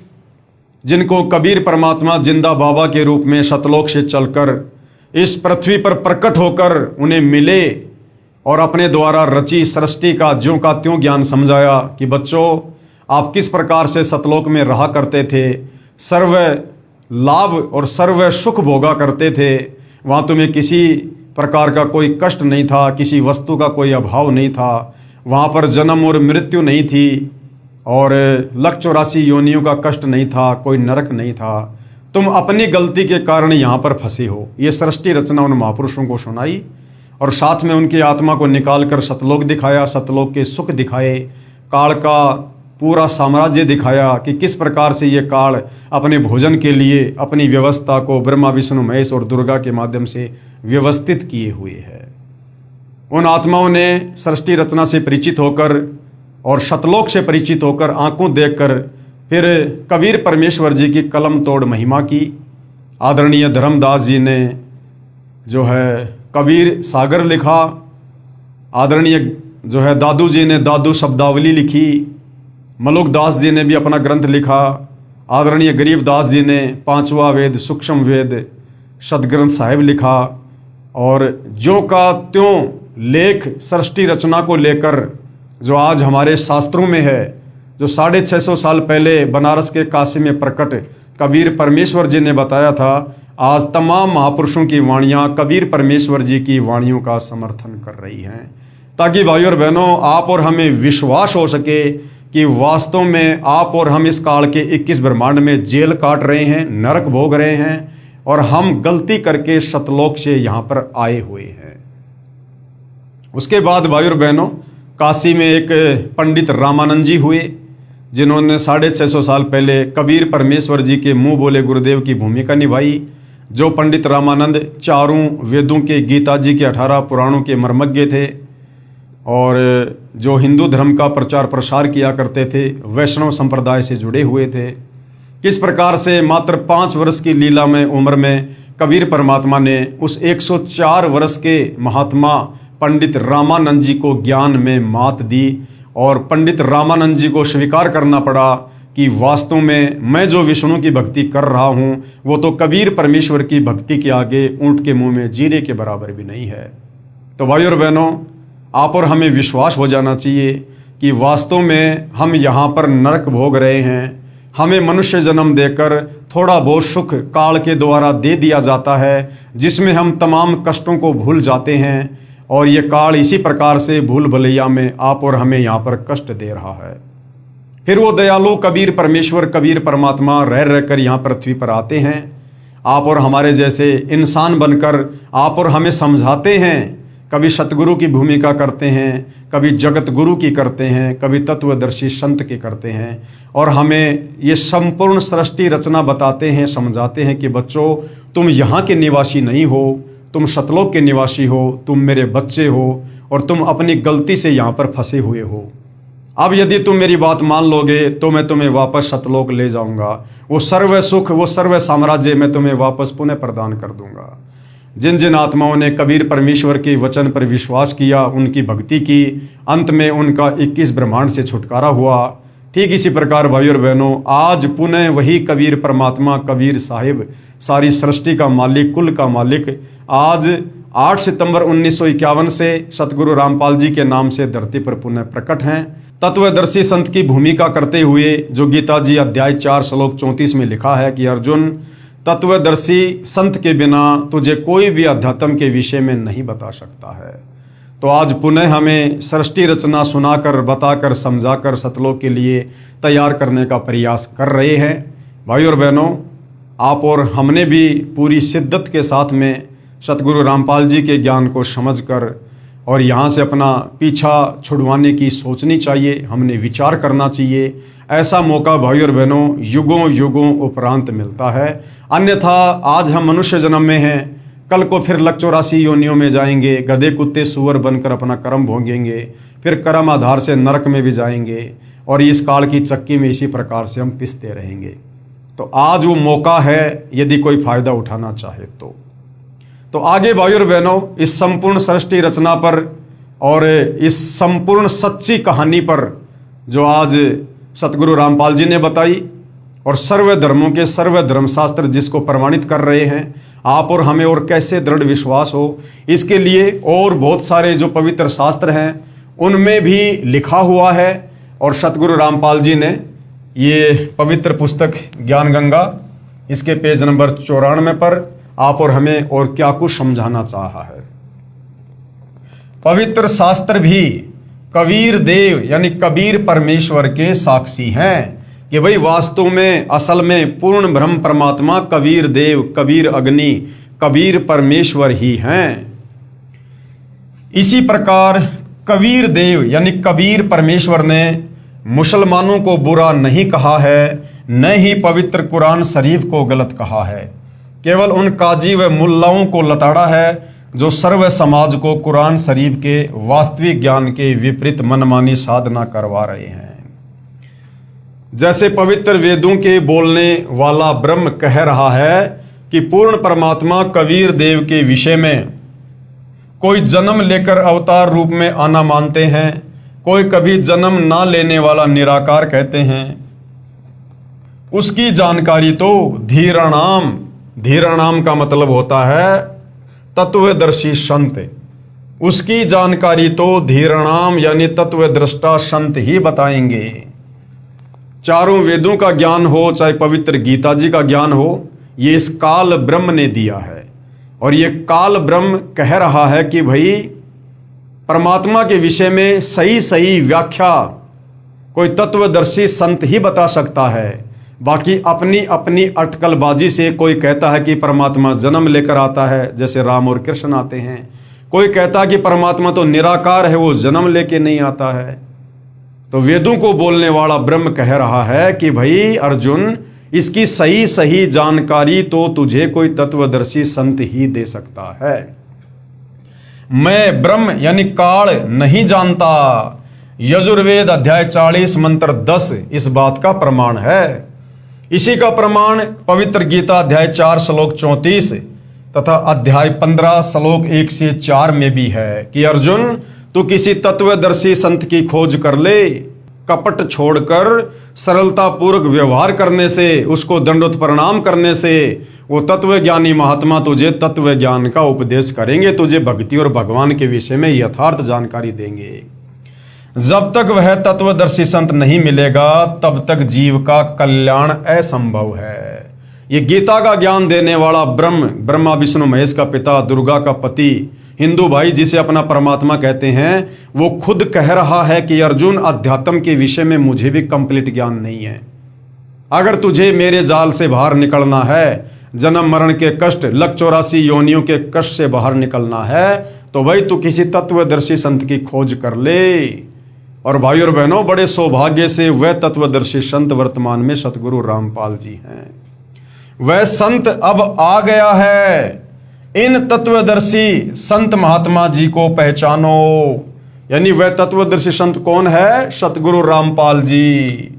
जिनको कबीर परमात्मा जिंदा बाबा के रूप में सतलोक से चलकर इस पृथ्वी पर प्रकट होकर उन्हें मिले और अपने द्वारा रची सृष्टि का ज्यों का त्यों ज्ञान समझाया कि बच्चों, आप किस प्रकार से सतलोक में रहा करते थे, सर्व लाभ और सर्व सुख भोगा करते थे, वहाँ तुम्हें किसी प्रकार का कोई कष्ट नहीं था, किसी वस्तु का कोई अभाव नहीं था, वहाँ पर जन्म और मृत्यु नहीं थी और लक 84 योनियों का कष्ट नहीं था, कोई नरक नहीं था। तुम अपनी गलती के कारण यहाँ पर फंसे हो। ये सृष्टि रचना उन महापुरुषों को सुनाई और साथ में उनकी आत्मा को निकाल कर सतलोक दिखाया, सतलोक के सुख दिखाए, काल का पूरा साम्राज्य दिखाया कि किस प्रकार से ये काल अपने भोजन के लिए अपनी व्यवस्था को ब्रह्मा विष्णु महेश और दुर्गा के माध्यम से व्यवस्थित किए हुए है। उन आत्माओं ने सृष्टि रचना से परिचित होकर और सतलोक से परिचित होकर आंखों देखकर फिर कबीर परमेश्वर जी की कलम तोड़ महिमा की। आदरणीय धर्मदास जी ने जो है कबीर सागर लिखा, आदरणीय जो है दादू जी ने दादू शब्दावली लिखी, मलुकदास जी ने भी अपना ग्रंथ लिखा, आदरणीय गरीबदास जी ने 5वां वेद सूक्ष्म वेद सदग्रंथ साहिब लिखा और ज्यों का त्यों लेख सृष्टि रचना को लेकर जो आज हमारे शास्त्रों में है, जो 650 साल पहले बनारस के काशी में प्रकट कबीर परमेश्वर जी ने बताया था, आज तमाम महापुरुषों की वाणियाँ कबीर परमेश्वर जी की वाणियों का समर्थन कर रही हैं, ताकि भाइयों और बहनों आप और हमें विश्वास हो सके कि वास्तव में आप और हम इस काल के 21 ब्रह्मांड में जेल काट रहे हैं, नरक भोग रहे हैं और हम गलती करके सतलोक से यहाँ पर आए हुए हैं। उसके बाद भाइयों और बहनों, काशी में एक पंडित रामानंद जी हुए, जिन्होंने 650 साल पहले कबीर परमेश्वर जी के मुंह बोले गुरुदेव की भूमिका निभाई। जो पंडित रामानंद चारों वेदों के, गीता जी के 18 पुराणों के मर्मज्ञ थे और जो हिंदू धर्म का प्रचार प्रसार किया करते थे, वैष्णव संप्रदाय से जुड़े हुए थे। किस प्रकार से मात्र 5 वर्ष की लीला में उम्र में कबीर परमात्मा ने उस 104 वर्ष के महात्मा पंडित रामानंद जी को ज्ञान में मात दी और पंडित रामानंद जी को स्वीकार करना पड़ा कि वास्तव में मैं जो विष्णु की भक्ति कर रहा हूँ वो तो कबीर परमेश्वर की भक्ति के आगे ऊंट के मुंह में जीरे के बराबर भी नहीं है। तो भाई और बहनों, आप और हमें विश्वास हो जाना चाहिए कि वास्तव में हम यहाँ पर नरक भोग रहे हैं। हमें मनुष्य जन्म देकर थोड़ा बहुत सुख काल के द्वारा दे दिया जाता है, जिसमें हम तमाम कष्टों को भूल जाते हैं और ये काल इसी प्रकार से भूल भलैया में आप और हमें यहाँ पर कष्ट दे रहा है। फिर वो दयालु कबीर परमेश्वर, कबीर परमात्मा रह रहकर यहाँ पृथ्वी पर आते हैं, आप और हमारे जैसे इंसान बनकर आप और हमें समझाते हैं। कभी सतगुरु की भूमिका करते हैं, कभी जगत गुरु की करते हैं, कभी तत्वदर्शी संत की करते हैं और हमें ये संपूर्ण सृष्टि रचना बताते हैं, समझाते हैं कि बच्चों, तुम यहाँ के निवासी नहीं हो, तुम सतलोक के निवासी हो, तुम मेरे बच्चे हो और तुम अपनी गलती से यहाँ पर फंसे हुए हो। अब यदि तुम मेरी बात मान लोगे तो मैं तुम्हें वापस सतलोक ले जाऊंगा। वो सर्व सुख, वो सर्व साम्राज्य मैं तुम्हें वापस पुनः प्रदान कर दूंगा। जिन जिन आत्माओं ने कबीर परमेश्वर के वचन पर विश्वास किया, उनकी भक्ति की, अंत में उनका 21 ब्रह्मांड से छुटकारा हुआ। ठीक इसी प्रकार भाई और बहनों, आज पुनः वही कबीर परमात्मा, कबीर साहिब, सारी सृष्टि का मालिक, कुल का मालिक, आज 8 सितंबर 1951 से सतगुरु रामपाल जी के नाम से धरती पर पुनः प्रकट हैं। तत्वदर्शी संत की भूमिका करते हुए जो गीता जी अध्याय 4 श्लोक 34 में लिखा है कि अर्जुन, तत्वदर्शी संत के बिना तुझे कोई भी अध्यात्म के विषय में नहीं बता सकता है। तो आज पुनः हमें सृष्टि रचना सुनाकर, बताकर, समझाकर सतलोक के लिए तैयार करने का प्रयास कर रहे हैं। भाई और बहनों, आप और हमने भी पूरी शिद्दत के साथ में सतगुरु रामपाल जी के ज्ञान को समझकर और यहाँ से अपना पीछा छुड़वाने की सोचनी चाहिए, हमने विचार करना चाहिए। ऐसा मौका भाई और बहनों युगों युगों उपरांत मिलता है। अन्यथा आज हम मनुष्य जन्म में हैं, कल को फिर लग 84 योनियों में जाएंगे, गधे कुत्ते सूअर बनकर अपना कर्म भोगेंगे, फिर कर्म आधार से नरक में भी जाएंगे और इस काल की चक्की में इसी प्रकार से हम पिसते रहेंगे। तो आज वो मौका है, यदि कोई फायदा उठाना चाहे तो आगे भाई और बहनों, इस संपूर्ण सृष्टि रचना पर और इस संपूर्ण सच्ची कहानी पर जो आज सतगुरु रामपाल जी ने बताई और सर्व धर्मों के सर्व धर्मशास्त्र जिसको प्रमाणित कर रहे हैं, आप और हमें और कैसे दृढ़ विश्वास हो, इसके लिए और बहुत सारे जो पवित्र शास्त्र हैं उनमें भी लिखा हुआ है। और सतगुरु रामपाल जी ने ये पवित्र पुस्तक ज्ञान गंगा, इसके पेज नंबर 94 पर आप और हमें और क्या कुछ समझाना चाहा है। पवित्र शास्त्र भी कबीर देव यानी कबीर परमेश्वर के साक्षी हैं कि भाई वास्तव में असल में पूर्ण ब्रह्म परमात्मा कबीर देव, कबीर अग्नि, कबीर परमेश्वर ही हैं। इसी प्रकार कबीर देव यानी कबीर परमेश्वर ने मुसलमानों को बुरा नहीं कहा है, न ही पवित्र कुरान शरीफ को गलत कहा है। केवल उन काजी व मुल्लाओं को लताड़ा है जो सर्व समाज को कुरान शरीफ के वास्तविक ज्ञान के विपरीत मनमानी साधना करवा रहे हैं। जैसे पवित्र वेदों के बोलने वाला ब्रह्म कह रहा है कि पूर्ण परमात्मा कबीर देव के विषय में कोई जन्म लेकर अवतार रूप में आना मानते हैं, कोई कभी जन्म ना लेने वाला निराकार कहते हैं। उसकी जानकारी तो धीराणाम, धीराणाम का मतलब होता है तत्वदर्शी संत, उसकी जानकारी तो धीराणाम यानी तत्वदृष्टा संत ही बताएंगे। चारों वेदों का ज्ञान हो, चाहे पवित्र गीता जी का ज्ञान हो, ये इस काल ब्रह्म ने दिया है। और ये काल ब्रह्म कह रहा है कि भाई परमात्मा के विषय में सही सही व्याख्या कोई तत्वदर्शी संत ही बता सकता है। बाकी अपनी अपनी अटकलबाजी से कोई कहता है कि परमात्मा जन्म लेकर आता है, जैसे राम और कृष्ण आते हैं। कोई कहता है कि परमात्मा तो निराकार है, वो जन्म लेके नहीं आता है। तो वेदों को बोलने वाला ब्रह्म कह रहा है कि भाई अर्जुन, इसकी सही सही जानकारी तो तुझे कोई तत्वदर्शी संत ही दे सकता है। मैं ब्रह्म यानी काल नहीं जानता, यजुर्वेद अध्याय 40 मंत्र 10 इस बात का प्रमाण है। इसी का प्रमाण पवित्र गीता अध्याय 4 श्लोक 34 तथा अध्याय 15 श्लोक 1 से 4 में भी है कि अर्जुन, तू किसी तत्वदर्शी संत की खोज कर ले। कपट छोड़कर सरलता पूर्वक व्यवहार करने से, उसको दंडोत प्रणाम करने से वो तत्वज्ञानी महात्मा तुझे तत्व ज्ञान का उपदेश करेंगे, तुझे भक्ति और भगवान के विषय में यथार्थ जानकारी देंगे। जब तक वह तत्वदर्शी संत नहीं मिलेगा तब तक जीव का कल्याण असंभव है। ये गीता का ज्ञान देने वाला ब्रह्मा विष्णु महेश का पिता, दुर्गा का पति, हिंदू भाई जिसे अपना परमात्मा कहते हैं, वो खुद कह रहा है कि अर्जुन, अध्यात्म के विषय में मुझे भी कंप्लीट ज्ञान नहीं है। अगर तुझे मेरे जाल से बाहर निकलना है, जन्म मरण के कष्ट, लख 84 योनियों के कष्ट से बाहर निकलना है, तो भाई तू किसी तत्वदर्शी संत की खोज कर ले। और भाई और बहनों, बड़े सौभाग्य से वह तत्वदर्शी संत वर्तमान में सतगुरु रामपाल जी हैं। वह संत अब आ गया है। इन तत्वदर्शी संत महात्मा जी को पहचानो। यानी वह तत्वदर्शी संत कौन है? सतगुरु रामपाल जी।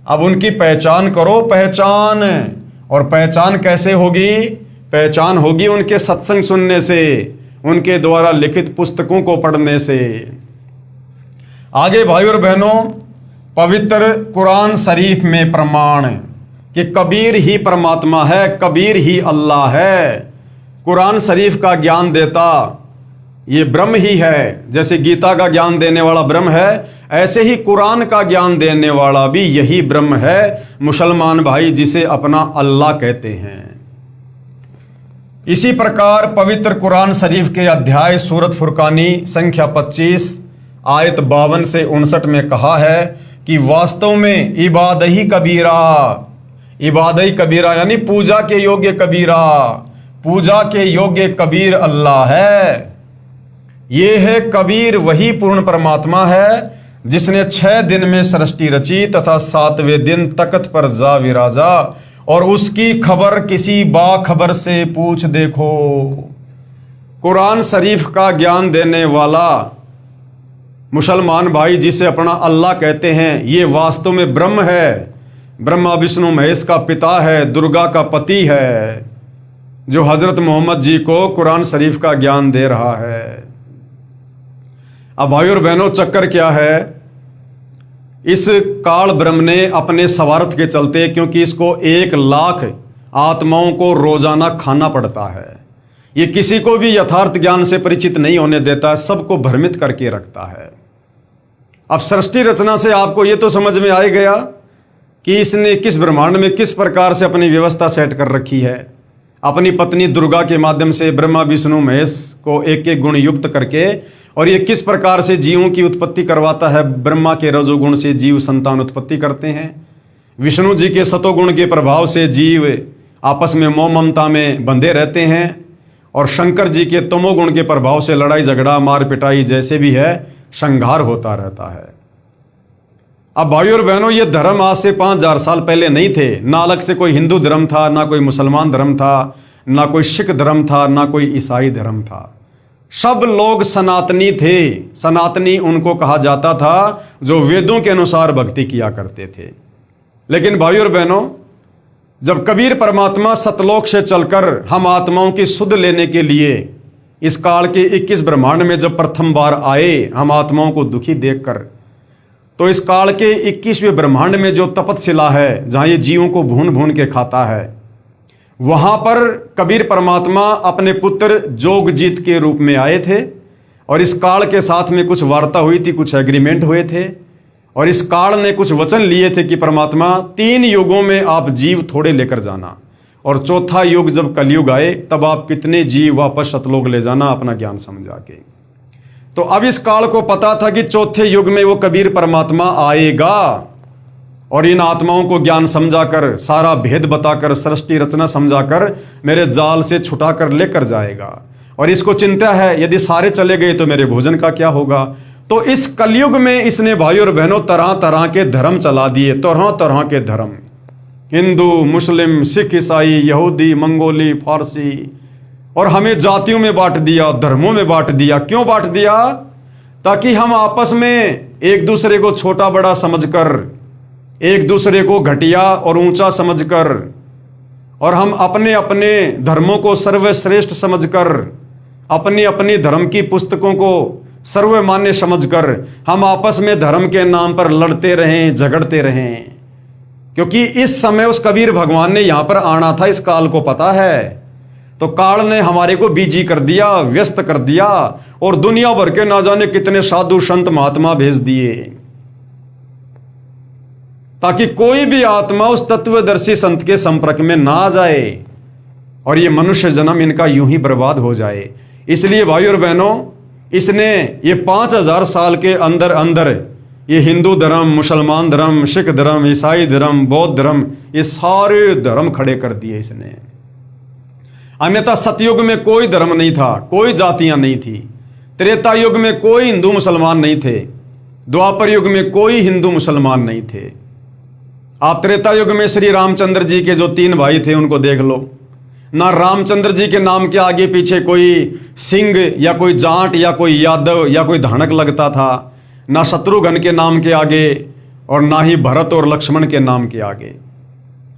अब उनकी पहचान करो, पहचान। और पहचान कैसे होगी? पहचान होगी उनके सत्संग सुनने से, उनके द्वारा लिखित पुस्तकों को पढ़ने से। आगे भाई और बहनों, पवित्र कुरान शरीफ में प्रमाण कि कबीर ही परमात्मा है, कबीर ही अल्लाह है। कुरान शरीफ का ज्ञान देता ये ब्रह्म ही है। जैसे गीता का ज्ञान देने वाला ब्रह्म है, ऐसे ही कुरान का ज्ञान देने वाला भी यही ब्रह्म है, मुसलमान भाई जिसे अपना अल्लाह कहते हैं। इसी प्रकार पवित्र कुरान शरीफ के अध्याय सूरत फुरकानी संख्या 25 आयत 52 से 59 में कहा है कि वास्तव में इबादही कबीरा, इबादही कबीरा यानी पूजा के योग्य कबीरा, पूजा के योग्य कबीर अल्लाह है। ये है कबीर, वही पूर्ण परमात्मा है जिसने 6 दिन में सृष्टि रची तथा 7वें दिन तख्त पर जा विराजा, और उसकी खबर किसी बाखबर से पूछ देखो। कुरान शरीफ का ज्ञान देने वाला मुसलमान भाई जिसे अपना अल्लाह कहते हैं, ये वास्तव में ब्रह्म है, ब्रह्मा विष्णु महेश का पिता है, दुर्गा का पति है, जो हजरत मोहम्मद जी को कुरान शरीफ का ज्ञान दे रहा है। अब भाई और बहनों, चक्कर क्या है? इस काल ब्रह्म ने अपने स्वार्थ के चलते, क्योंकि इसको 1 लाख आत्माओं को रोजाना खाना पड़ता है, ये किसी को भी यथार्थ ज्ञान से परिचित नहीं होने देता है, सबको भ्रमित करके रखता है। अब सृष्टि रचना से आपको ये तो समझ में आ ही गया कि इसने किस ब्रह्मांड में किस प्रकार से अपनी व्यवस्था सेट कर रखी है। अपनी पत्नी दुर्गा के माध्यम से ब्रह्मा विष्णु महेश को एक एक गुण युक्त करके, और ये किस प्रकार से जीवों की उत्पत्ति करवाता है। ब्रह्मा के रजोगुण से जीव संतान उत्पत्ति करते हैं, विष्णु जी के सतोगुण के प्रभाव से जीव आपस में मोह ममता में बंधे रहते हैं, और शंकर जी के तमोगुण के प्रभाव से लड़ाई झगड़ा मार पिटाई जैसे भी है संघार होता रहता है। अब भाइयों और बहनों, ये धर्म आज से 5000 साल पहले नहीं थे। ना अलग से कोई हिंदू धर्म था, ना कोई मुसलमान धर्म था, ना कोई सिख धर्म था, ना कोई ईसाई धर्म था। सब लोग सनातनी थे। सनातनी उनको कहा जाता था जो वेदों के अनुसार भक्ति किया करते थे। लेकिन भाइयों और बहनों, जब कबीर परमात्मा सतलोक से चलकर हम आत्माओं की सुध लेने के लिए इस काल के 21 ब्रह्मांड में जब प्रथम बार आए, हम आत्माओं को दुखी देखकर, तो इस काल के 21वें ब्रह्मांड में जो तपतशिला है, जहाँ ये जीवों को भून भून के खाता है, वहाँ पर कबीर परमात्मा अपने पुत्र जोगजीत के रूप में आए थे। और इस काल के साथ में कुछ वार्ता हुई थी, कुछ एग्रीमेंट हुए थे, और इस काल ने कुछ वचन लिए थे कि परमात्मा 3 युगों में आप जीव थोड़े लेकर जाना, और चौथा युग जब कलयुग आए तब आप कितने जीव वापस सतलोक ले जाना अपना ज्ञान समझा के। तो अब इस काल को पता था कि चौथे युग में वो कबीर परमात्मा आएगा और इन आत्माओं को ज्ञान समझाकर, सारा भेद बताकर, सृष्टि रचना समझाकर मेरे जाल से छुटाकर लेकर जाएगा। और इसको चिंता है, यदि सारे चले गए तो मेरे भोजन का क्या होगा। तो इस कलयुग में इसने भाइयों और बहनों तरह तरह के धर्म चला दिए, तरह तरह के धर्म। हिंदू, मुस्लिम, सिख, ईसाई, यहूदी, मंगोली, फारसी, और हमें जातियों में बांट दिया, धर्मों में बांट दिया। क्यों बांट दिया? ताकि हम आपस में एक दूसरे को छोटा बड़ा समझकर, एक दूसरे को घटिया और ऊंचा समझकर, और हम अपने अपने धर्मों को सर्वश्रेष्ठ समझकर, अपनी अपनी धर्म की पुस्तकों को सर्वमान्य समझकर हम आपस में धर्म के नाम पर लड़ते रहें, झगड़ते रहें। क्योंकि इस समय उस कबीर भगवान ने यहां पर आना था, इस काल को पता है। तो काल ने हमारे को बिजी कर दिया, व्यस्त कर दिया, और दुनिया भर के ना जाने कितने साधु संत महात्मा भेज दिए, ताकि कोई भी आत्मा उस तत्वदर्शी संत के संपर्क में ना आ जाए और ये मनुष्य जन्म इनका यूं ही बर्बाद हो जाए। इसलिए भाई और बहनों, इसने ये 5000 साल के अंदर अंदर ये हिंदू धर्म, मुसलमान धर्म, सिख धर्म, ईसाई धर्म, बौद्ध धर्म, ये सारे धर्म खड़े कर दिए इसने। अन्यथा सतयुग में कोई धर्म नहीं था, कोई जातियां नहीं थी। त्रेता युग में कोई हिंदू मुसलमान नहीं थे। द्वापर युग में कोई हिंदू मुसलमान नहीं थे। आप त्रेता युग में श्री रामचंद्र जी के जो 3 भाई थे उनको देख लो। ना रामचंद्र जी के नाम के आगे पीछे कोई सिंह या कोई जाट या कोई यादव या कोई धानक लगता था, ना शत्रुघ्न के नाम के आगे, और ना ही भरत और लक्ष्मण के नाम के आगे।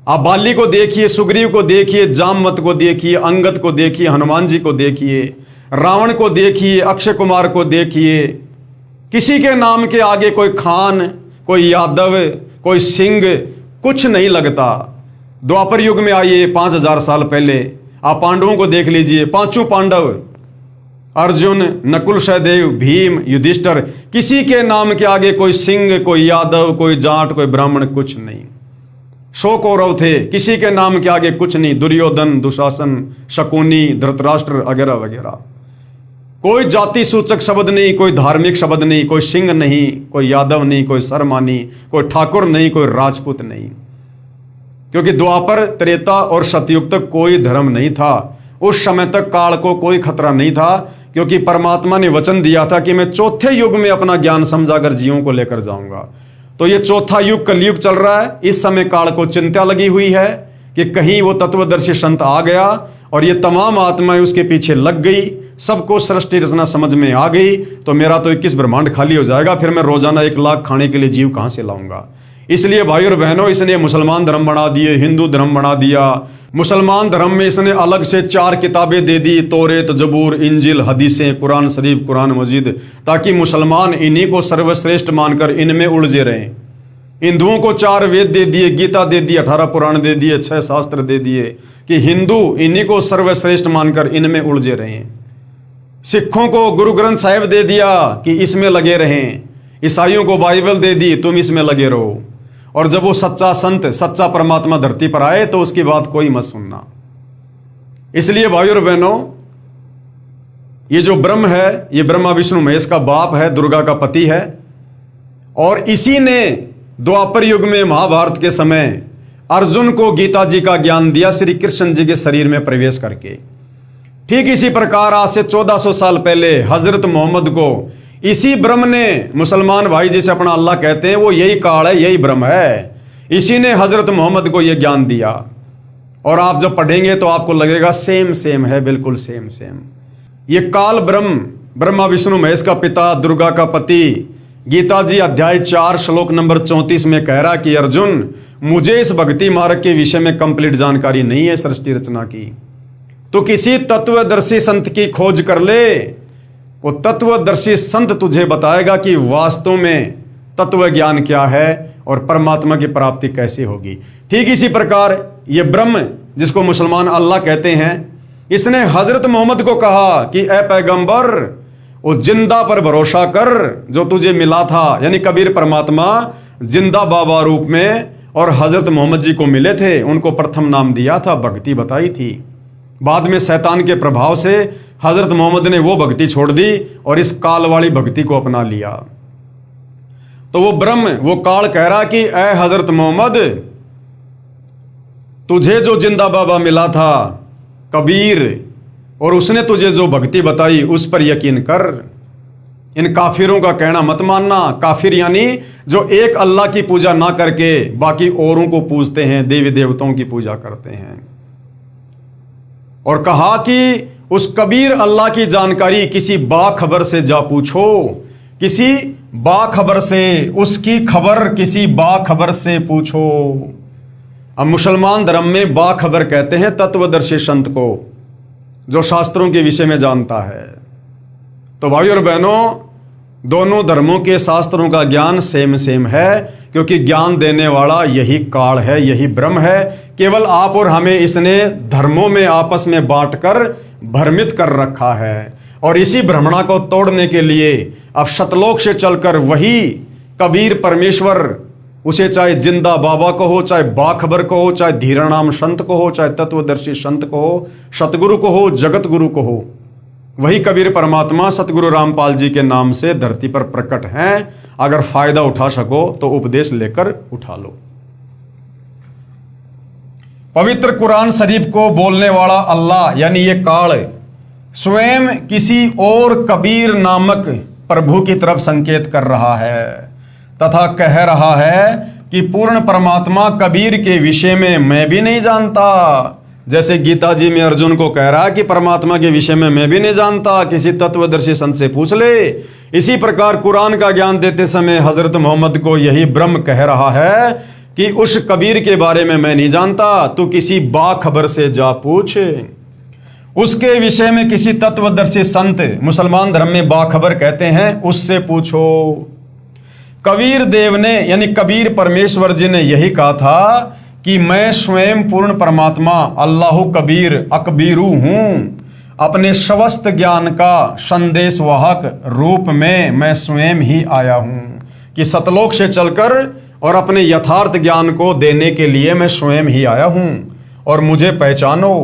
आप बाली को देखिए, सुग्रीव को देखिए, जामवंत को देखिए, अंगद को देखिए, हनुमान जी को देखिए, रावण को देखिए, अक्षय कुमार को देखिए। किसी के नाम के आगे कोई खान, कोई यादव, कोई सिंह कुछ नहीं लगता। द्वापर युग में आइए 5000 साल पहले, आप पांडवों को देख लीजिए। 5 पांडव, अर्जुन, नकुल, सहदेव, भीम, युधिष्ठिर, किसी के नाम के आगे कोई सिंह, कोई यादव, कोई जाट, कोई ब्राह्मण कुछ नहीं। 100 कौरव थे, किसी के नाम के आगे कुछ नहीं। दुर्योधन, दुशासन, शकुनी, धृतराष्ट्र वगैरह वगैरह। कोई जाति सूचक शब्द नहीं, कोई धार्मिक शब्द नहीं, कोई सिंह नहीं, कोई यादव नहीं, कोई शर्मा नहीं, कोई ठाकुर नहीं, कोई राजपूत नहीं। क्योंकि द्वापर, त्रेता और सतयुग तक कोई धर्म नहीं था। उस समय तक काल को कोई खतरा नहीं था, क्योंकि परमात्मा ने वचन दिया था कि मैं चौथे युग में अपना ज्ञान समझाकर जीवों को लेकर जाऊंगा। तो ये चौथा युग कलयुग चल रहा है। इस समय काल को चिंता लगी हुई है कि कहीं वो तत्वदर्शी संत आ गया और ये तमाम आत्माएं उसके पीछे लग गई, सबको सृष्टि रचना समझ में आ गई, तो मेरा तो 21 ब्रह्मांड खाली हो जाएगा। फिर मैं रोजाना 1 लाख खाने के लिए जीव कहां से लाऊंगा? इसलिए भाई और बहनों, इसने मुसलमान धर्म बना दिए, हिंदू धर्म बना दिया। मुसलमान धर्म में इसने अलग से 4 किताबें दे दी, तौरेत, जबूर, इंजिल, हदीसें, कुरान शरीफ, कुरान मजीद, ताकि मुसलमान इन्हीं को सर्वश्रेष्ठ मानकर इनमें उलझे रहें। हिंदुओं को 4 वेद दे दिए, गीता दे दी, 18 पुराण दे दिए, 6 शास्त्र दे दिए, कि हिंदू इन्हीं को सर्वश्रेष्ठ मानकर इनमें उलझे रहें। सिखों को गुरु ग्रंथ साहिब दे दिया कि इसमें लगे रहें। ईसाइयों को बाइबल दे दी, तुम इसमें लगे रहो। और जब वो सच्चा संत, सच्चा परमात्मा धरती पर आए तो उसकी बात कोई मत सुनना। इसलिए भाइयों और बहनों, ये जो ब्रह्म है, ये ब्रह्मा विष्णु महेश का बाप है, दुर्गा का पति है। और इसी ने द्वापर युग में महाभारत के समय अर्जुन को गीता जी का ज्ञान दिया, श्री कृष्ण जी के शरीर में प्रवेश करके। ठीक इसी प्रकार आज से 1400 साल पहले हजरत मोहम्मद को इसी ब्रह्म ने, मुसलमान भाई जिसे अपना अल्लाह कहते हैं, वो यही काल है, यही ब्रह्म है, इसी ने हजरत मोहम्मद को यह ज्ञान दिया। और आप जब पढ़ेंगे तो आपको लगेगा सेम सेम है, बिल्कुल सेम सेम। ये काल ब्रह्म, ब्रह्मा विष्णु महेश का पिता, दुर्गा का पति, गीता जी अध्याय 4 श्लोक नंबर 34 में कह रहा कि अर्जुन, मुझे इस भक्ति मार्ग के विषय में कंप्लीट जानकारी नहीं है सृष्टि रचना की। तो किसी तत्वदर्शी संत की खोज कर ले, वो तत्वदर्शी संत तुझे बताएगा कि वास्तव में तत्व ज्ञान क्या है और परमात्मा की प्राप्ति कैसे होगी। ठीक इसी प्रकार ये ब्रह्म, जिसको मुसलमान अल्लाह कहते हैं, इसने हजरत मोहम्मद को कहा कि ए पैगंबर, वो जिंदा पर भरोसा कर जो तुझे मिला था। यानी कबीर परमात्मा जिंदा बाबा रूप में और हजरत मोहम्मद जी को मिले थे, उनको प्रथम नाम दिया था, भक्ति बताई थी। बाद में शैतान के प्रभाव से हजरत मोहम्मद ने वो भक्ति छोड़ दी और इस काल वाली भक्ति को अपना लिया। तो वो ब्रह्म, वो काल कह रहा कि ऐ हजरत मोहम्मद, तुझे जो जिंदा बाबा मिला था कबीर, और उसने तुझे जो भक्ति बताई उस पर यकीन कर। इन काफिरों का कहना मत मानना। काफिर यानी जो एक अल्लाह की पूजा ना करके बाकी औरों को पूजते हैं, देवी देवताओं की पूजा करते हैं। और कहा कि उस कबीर अल्लाह की जानकारी किसी बाखबर से जा पूछो, किसी बाखबर से, उसकी खबर किसी बाखबर से पूछो। अब मुसलमान धर्म में बाखबर कहते हैं तत्वदर्शी संत को, जो शास्त्रों के विषय में जानता है। तो भाई और बहनों, दोनों धर्मों के शास्त्रों का ज्ञान सेम है, क्योंकि ज्ञान देने वाला यही काल है, यही ब्रह्म है। केवल आप और हमें इसने धर्मों में आपस में बांटकर भ्रमित कर रखा है। और इसी भ्रमणा को तोड़ने के लिए अब शतलोक से चलकर वही कबीर परमेश्वर, उसे चाहे जिंदा बाबा को हो, चाहे बाखबर को हो, चाहे धीरानाम संत को हो, चाहे तत्वदर्शी संत को हो, सतगुरु को हो, जगत गुरु को हो, वही कबीर परमात्मा सतगुरु रामपाल जी के नाम से धरती पर प्रकट हैं। अगर फायदा उठा सको तो उपदेश लेकर उठा लो। पवित्र कुरान शरीफ को बोलने वाला अल्लाह यानी ये काल स्वयं किसी और कबीर नामक प्रभु की तरफ संकेत कर रहा है तथा कह रहा है कि पूर्ण परमात्मा कबीर के विषय में मैं भी नहीं जानता। जैसे गीता जी में अर्जुन को कह रहा है कि परमात्मा के विषय में मैं भी नहीं जानता, किसी तत्वदर्शी संत से पूछ ले। इसी प्रकार कुरान का ज्ञान देते समय हजरत मोहम्मद को यही ब्रह्म कह रहा है कि उस कबीर के बारे में मैं नहीं जानता, तू किसी बाखबर से जा पूछ। उसके विषय में किसी तत्वदर्शी संत, मुसलमान धर्म में बाखबर कहते हैं, उससे पूछो। कबीर देव ने यानी कबीर परमेश्वर जी ने यही कहा था कि मैं स्वयं पूर्ण परमात्मा अल्लाह कबीर अकबीरू हूं। अपने समस्त ज्ञान का संदेशवाहक रूप में मैं स्वयं ही आया हूं कि सतलोक से चलकर और अपने यथार्थ ज्ञान को देने के लिए मैं स्वयं ही आया हूं और मुझे पहचानो।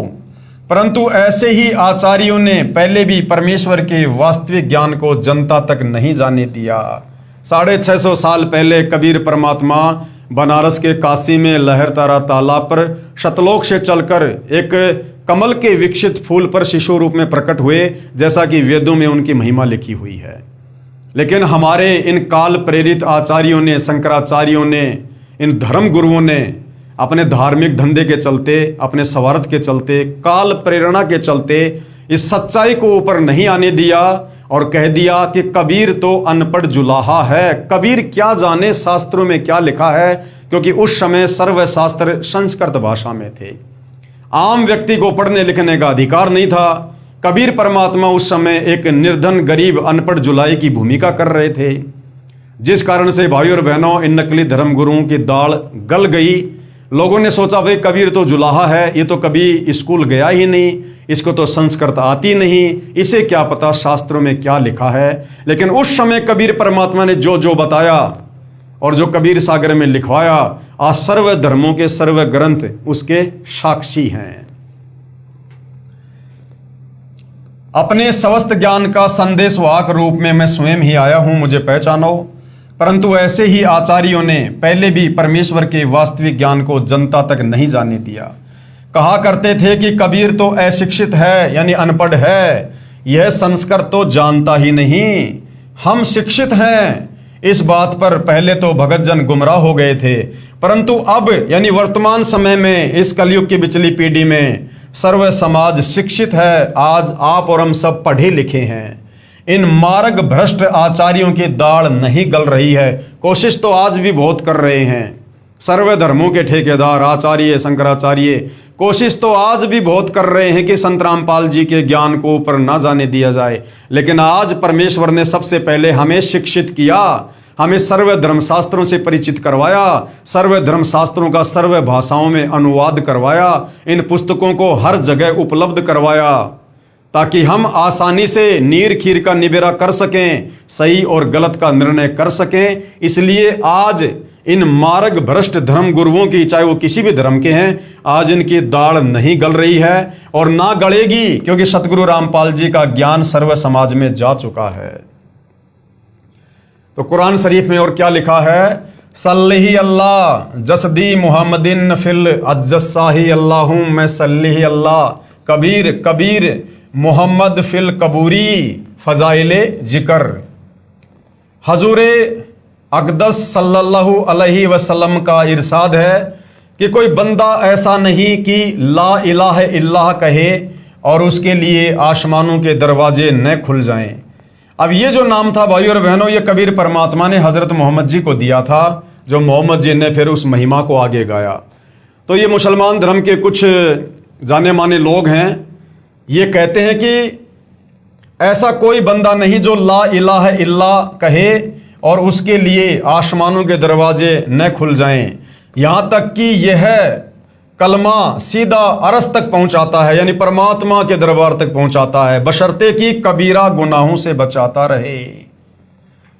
परंतु ऐसे ही आचार्यों ने पहले भी परमेश्वर के वास्तविक ज्ञान को जनता तक नहीं जाने दिया। 650 साल पहले कबीर परमात्मा बनारस के काशी में लहरतारा तालाब पर शतलोक से चलकर एक कमल के विकसित फूल पर शिशु रूप में प्रकट हुए, जैसा कि वेदों में उनकी महिमा लिखी हुई है। लेकिन हमारे इन काल प्रेरित आचार्यों ने, शंकराचार्यों ने, इन धर्म गुरुओं ने अपने धार्मिक धंधे के चलते, अपने स्वार्थ के चलते, काल प्रेरणा के चलते इस सच्चाई को ऊपर नहीं आने दिया और कह दिया कि कबीर तो अनपढ़ जुलाहा है। कबीर क्या जाने शास्त्रों में क्या लिखा है, क्योंकि उस समय सर्व शास्त्र संस्कृत भाषा में थे। आम व्यक्ति को पढ़ने लिखने का अधिकार नहीं था। कबीर परमात्मा उस समय एक निर्धन गरीब अनपढ़ जुलाई की भूमिका कर रहे थे, जिस कारण से भाई और बहनों इन नकली धर्म गुरुओं की दाल गल गई। लोगों ने सोचा भाई कबीर तो जुलाहा है, ये तो कभी स्कूल गया ही नहीं, इसको तो संस्कृत आती नहीं, इसे क्या पता शास्त्रों में क्या लिखा है। लेकिन उस समय कबीर परमात्मा ने जो जो बताया और जो कबीर सागर में लिखवाया, आज सर्व धर्मों के सर्व ग्रंथ उसके साक्षी हैं। अपने समस्त ज्ञान का संदेशवाहक रूप में मैं स्वयं ही आया हूं, मुझे पहचानो। परंतु ऐसे ही आचार्यों ने पहले भी परमेश्वर के वास्तविक ज्ञान को जनता तक नहीं जाने दिया। कहा करते थे कि कबीर तो अशिक्षित है यानी अनपढ़ है, यह संस्कृत तो जानता ही नहीं, हम शिक्षित हैं। इस बात पर पहले तो भगत जन गुमराह हो गए थे, परंतु अब यानी वर्तमान समय में इस कलयुग की बिचली पीढ़ी में सर्व समाज शिक्षित है। आज आप और हम सब पढ़े लिखे हैं। इन मार्ग भ्रष्ट आचार्यों की दाढ़ नहीं गल रही है। कोशिश तो आज भी बहुत कर रहे हैं सर्व धर्मों के ठेकेदार आचार्य शंकराचार्य, कोशिश तो आज भी बहुत कर रहे हैं कि संत रामपाल जी के ज्ञान को ऊपर ना जाने दिया जाए। लेकिन आज परमेश्वर ने सबसे पहले हमें शिक्षित किया, हमें सर्व धर्मशास्त्रों से परिचित करवाया, सर्व धर्मशास्त्रों का सर्व भाषाओं में अनुवाद करवाया, इन पुस्तकों को हर जगह उपलब्ध करवाया ताकि हम आसानी से नीर खीर का निबेरा कर सकें, सही और गलत का निर्णय कर सकें। इसलिए आज इन मार्ग भ्रष्ट धर्म गुरुओं की, चाहे वो किसी भी धर्म के हैं, आज इनकी दाढ़ नहीं गल रही है और ना गलेगी, क्योंकि सतगुरु रामपाल जी का ज्ञान सर्व समाज में जा चुका है। तो कुरान शरीफ में और क्या लिखा है? सल्लही अल्लाह जसदी मुहम्मदिन फिल अज्जसाही अल्लाहुम मैं सल्लही अल्लाह कबीर कबीर मोहम्मद फिल कबूरी फजाइले जिक्र। हजूर अक़दस सल्लल्लाहु अलैहि वसल्लम का इरशाद है कि कोई बंदा ऐसा नहीं कि ला इलाहा इल्लल्लाह कहे और उसके लिए आसमानों के दरवाजे न खुल जाएं। अब ये जो नाम था भाई और बहनों, ये कबीर परमात्मा ने हज़रत मोहम्मद जी को दिया था, जो मोहम्मद जी ने फिर उस महिमा को आगे गाया। तो ये मुसलमान धर्म के कुछ जाने माने लोग हैं, ये कहते हैं कि ऐसा कोई बंदा नहीं जो ला इलाहा इल्लल्लाह कहे और उसके लिए आसमानों के दरवाजे न खुल जाएं, यहाँ तक कि यह कलमा सीधा अरस तक पहुँचाता है, यानी परमात्मा के दरबार तक पहुँचाता है, बशर्ते कि कबीरा गुनाहों से बचाता रहे।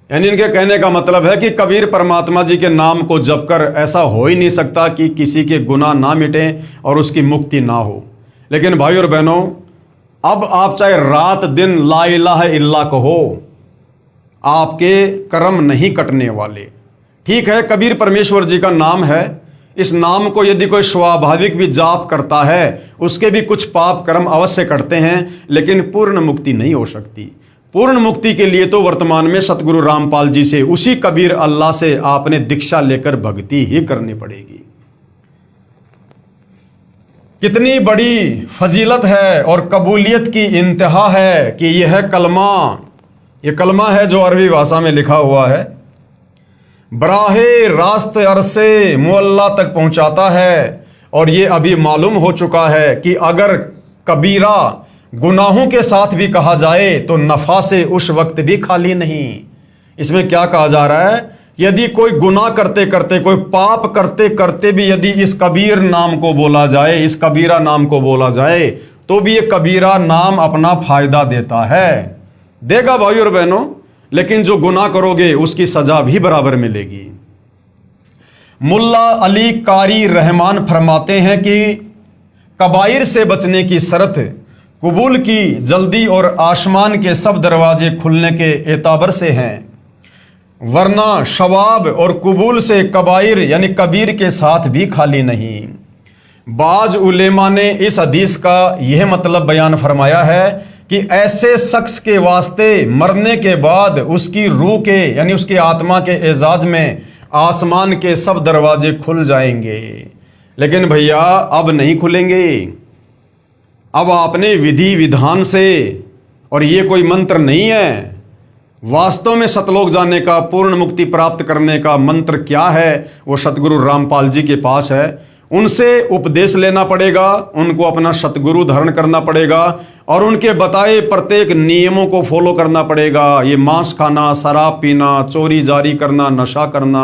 यानी इनके कहने का मतलब है कि कबीर परमात्मा जी के नाम को जप कर ऐसा हो ही नहीं सकता कि किसी के गुनाह ना मिटें और उसकी मुक्ति ना हो। लेकिन भाई और बहनों, अब आप चाहे रात दिन ला इलाहा इल्लल्लाह कहो, आपके कर्म नहीं कटने वाले। ठीक है, कबीर परमेश्वर जी का नाम है, इस नाम को यदि कोई स्वाभाविक भी जाप करता है उसके भी कुछ पाप कर्म अवश्य कटते हैं, लेकिन पूर्ण मुक्ति नहीं हो सकती। पूर्ण मुक्ति के लिए तो वर्तमान में सतगुरु रामपाल जी से, उसी कबीर अल्लाह से आपने दीक्षा लेकर भक्ति ही करनी पड़ेगी। कितनी बड़ी फजीलत है और कबूलियत की इंतहा है कि यह कलमा है जो अरबी भाषा में लिखा हुआ है, बराहे रास्त अरसे मुअल्ला तक पहुंचाता है। और ये अभी मालूम हो चुका है कि अगर कबीरा गुनाहों के साथ भी कहा जाए तो नफा से उस वक्त भी खाली नहीं। इसमें क्या कहा जा रहा है, यदि कोई गुनाह करते करते, कोई पाप करते करते भी यदि इस कबीर नाम को बोला जाए, इस कबीरा नाम को बोला जाए, तो भी ये कबीरा नाम अपना फायदा देता है, देगा भाई और बहनों। लेकिन जो गुनाह करोगे उसकी सजा भी बराबर मिलेगी। मुल्ला अली कारी रहमान फरमाते हैं कि कबाइर से बचने की शर्त कबूल की जल्दी और आसमान के सब दरवाजे खुलने के एताबर से हैं, वरना शवाब और कबूल से कबाइर यानी कबीर के साथ भी खाली नहीं। बाज उलेमा ने इस हदीस का यह मतलब बयान फरमाया है कि ऐसे शख्स के वास्ते मरने के बाद उसकी रूह के यानी उसकी आत्मा के एजाज में आसमान के सब दरवाजे खुल जाएंगे। लेकिन भैया अब नहीं खुलेंगे। अब आपने विधि विधान से, और ये कोई मंत्र नहीं है, वास्तव में सतलोक जाने का, पूर्ण मुक्ति प्राप्त करने का मंत्र क्या है वो सतगुरु रामपाल जी के पास है। उनसे उपदेश लेना पड़ेगा, उनको अपना सतगुरु धारण करना पड़ेगा और उनके बताए प्रत्येक नियमों को फॉलो करना पड़ेगा। ये मांस खाना, शराब पीना, चोरी जारी करना, नशा करना,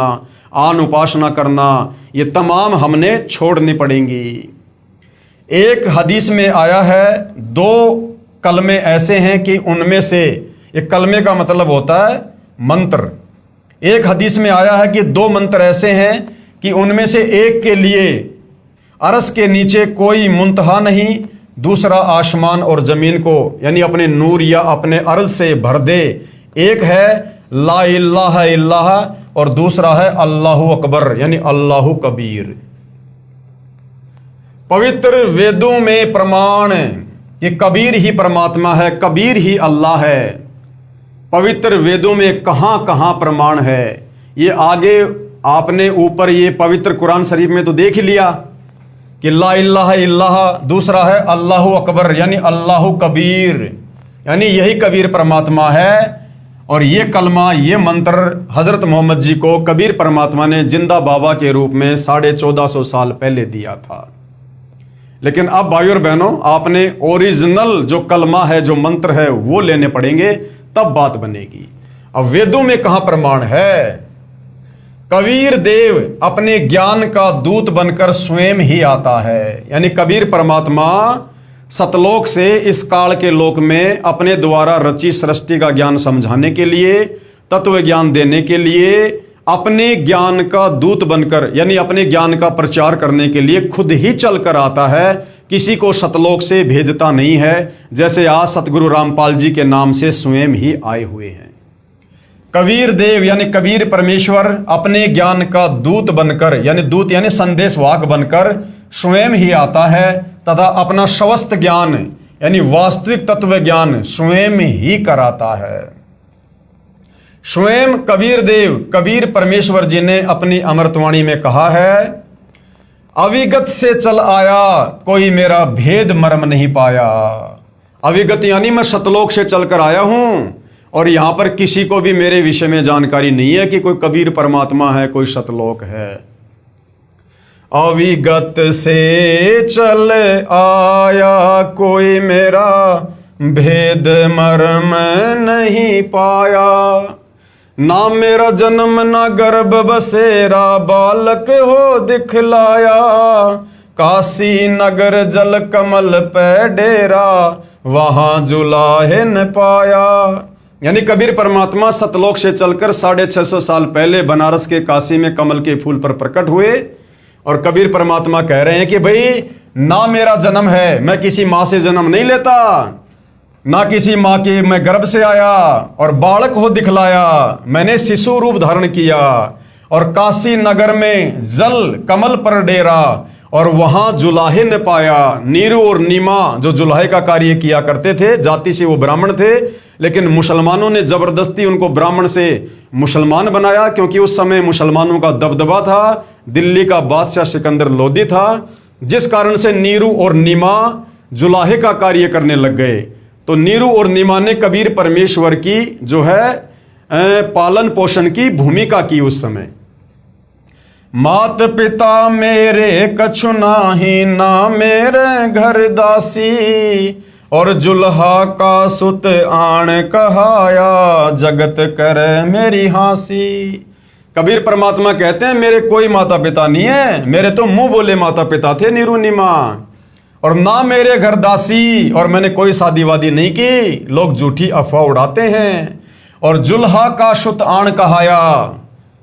आन उपासना करना, ये तमाम हमने छोड़नी पड़ेंगी। एक हदीस में आया है 2 कलमे ऐसे हैं कि उनमें से, एक कलमे का मतलब होता है मंत्र, एक हदीस में आया है कि 2 मंत्र ऐसे हैं कि उनमें से एक के लिए अरस के नीचे कोई मुंतहा नहीं, दूसरा आसमान और ज़मीन को यानी अपने नूर या अपने अर्ज से भर दे। एक है ला इलाहा इल्लल्लाह और दूसरा है अल्लाहु अकबर यानी अल्लाहु कबीर। पवित्र वेदों में प्रमाण ये कबीर ही परमात्मा है, कबीर ही अल्लाह है। पवित्र वेदों में कहाँ कहाँ प्रमाण है, ये आगे आपने ऊपर ये पवित्र कुरान शरीफ में तो देख ही लिया कि ला इलाहा इल्लल्लाह, दूसरा है अल्लाहु अकबर यानी अल्लाहु कबीर, यानी यही कबीर परमात्मा है। और ये कलमा, ये मंत्र हज़रत मोहम्मद जी को कबीर परमात्मा ने जिंदा बाबा के रूप में 1450 साल पहले दिया था। लेकिन अब भाई और बहनों, आपने ओरिजिनल जो कलमा है, जो मंत्र है, वो लेने पड़ेंगे, तब बात बनेगी। अब वेदों में कहाँ प्रमाण है? कबीर देव अपने ज्ञान का दूत बनकर स्वयं ही आता है, यानी कबीर परमात्मा सतलोक से इस काल के लोक में अपने द्वारा रची सृष्टि का ज्ञान समझाने के लिए, तत्व ज्ञान देने के लिए, अपने ज्ञान का दूत बनकर यानी अपने ज्ञान का प्रचार करने के लिए खुद ही चल कर आता है, किसी को सतलोक से भेजता नहीं है। जैसे आज सतगुरु रामपाल जी के नाम से स्वयं ही आए हुए हैं। कबीर देव यानी कबीर परमेश्वर अपने ज्ञान का दूत बनकर, यानी दूत यानी संदेशवाहक बनकर स्वयं ही आता है तथा अपना समस्त ज्ञान यानी वास्तविक तत्व ज्ञान स्वयं ही कराता है। स्वयं कबीर देव कबीर परमेश्वर जी ने अपनी अमृतवाणी में कहा है, अविगत से चल आया कोई मेरा भेद मर्म नहीं पाया। अविगत यानी मैं सतलोक से चलकर आया हूं और यहां पर किसी को भी मेरे विषय में जानकारी नहीं है कि कोई कबीर परमात्मा है, कोई सतलोक है। अविगत से चल आया कोई मेरा भेद मर्म नहीं पाया। ना मेरा जन्म ना गर्भ बसेरा बालक हो दिखलाया। काशी नगर जल कमल पे डेरा वहां जुलाहे न पाया। यानी कबीर परमात्मा सतलोक से चलकर 650 साल पहले बनारस के काशी में कमल के फूल पर प्रकट हुए और कबीर परमात्मा कह रहे हैं कि भाई ना मेरा जन्म है, मैं किसी माँ से जन्म नहीं लेता, ना किसी माँ के मैं गर्भ से आया और बालक हो दिखलाया, मैंने शिशु रूप धारण किया और काशी नगर में जल कमल पर डेरा और वहां जुलाहे न पाया। नीरू और नीमा जो जुलाहे का कार्य किया करते थे, जाति से वो ब्राह्मण थे, लेकिन मुसलमानों ने जबरदस्ती उनको ब्राह्मण से मुसलमान बनाया, क्योंकि उस समय मुसलमानों का दबदबा था, दिल्ली का बादशाह सिकंदर लोदी था, जिस कारण से नीरू और नीमा जुलाहे का कार्य करने लग गए। तो नीरू और नीमा ने कबीर परमेश्वर की जो है पालन पोषण की भूमिका की उस समय। मात पिता मेरे कछु नाही, ना मेरे घर दासी, और जुल्हा का सुत आण कहाया, जगत करे मेरी हासी। कबीर परमात्मा कहते हैं मेरे कोई माता पिता नहीं है, मेरे तो मुंह बोले माता पिता थे नीरू नीमा, और ना मेरे घर दासी, और मैंने कोई शादी वादी नहीं की, लोग झूठी अफवाह उड़ाते हैं। और जुल्हा का सुत आण कहाया,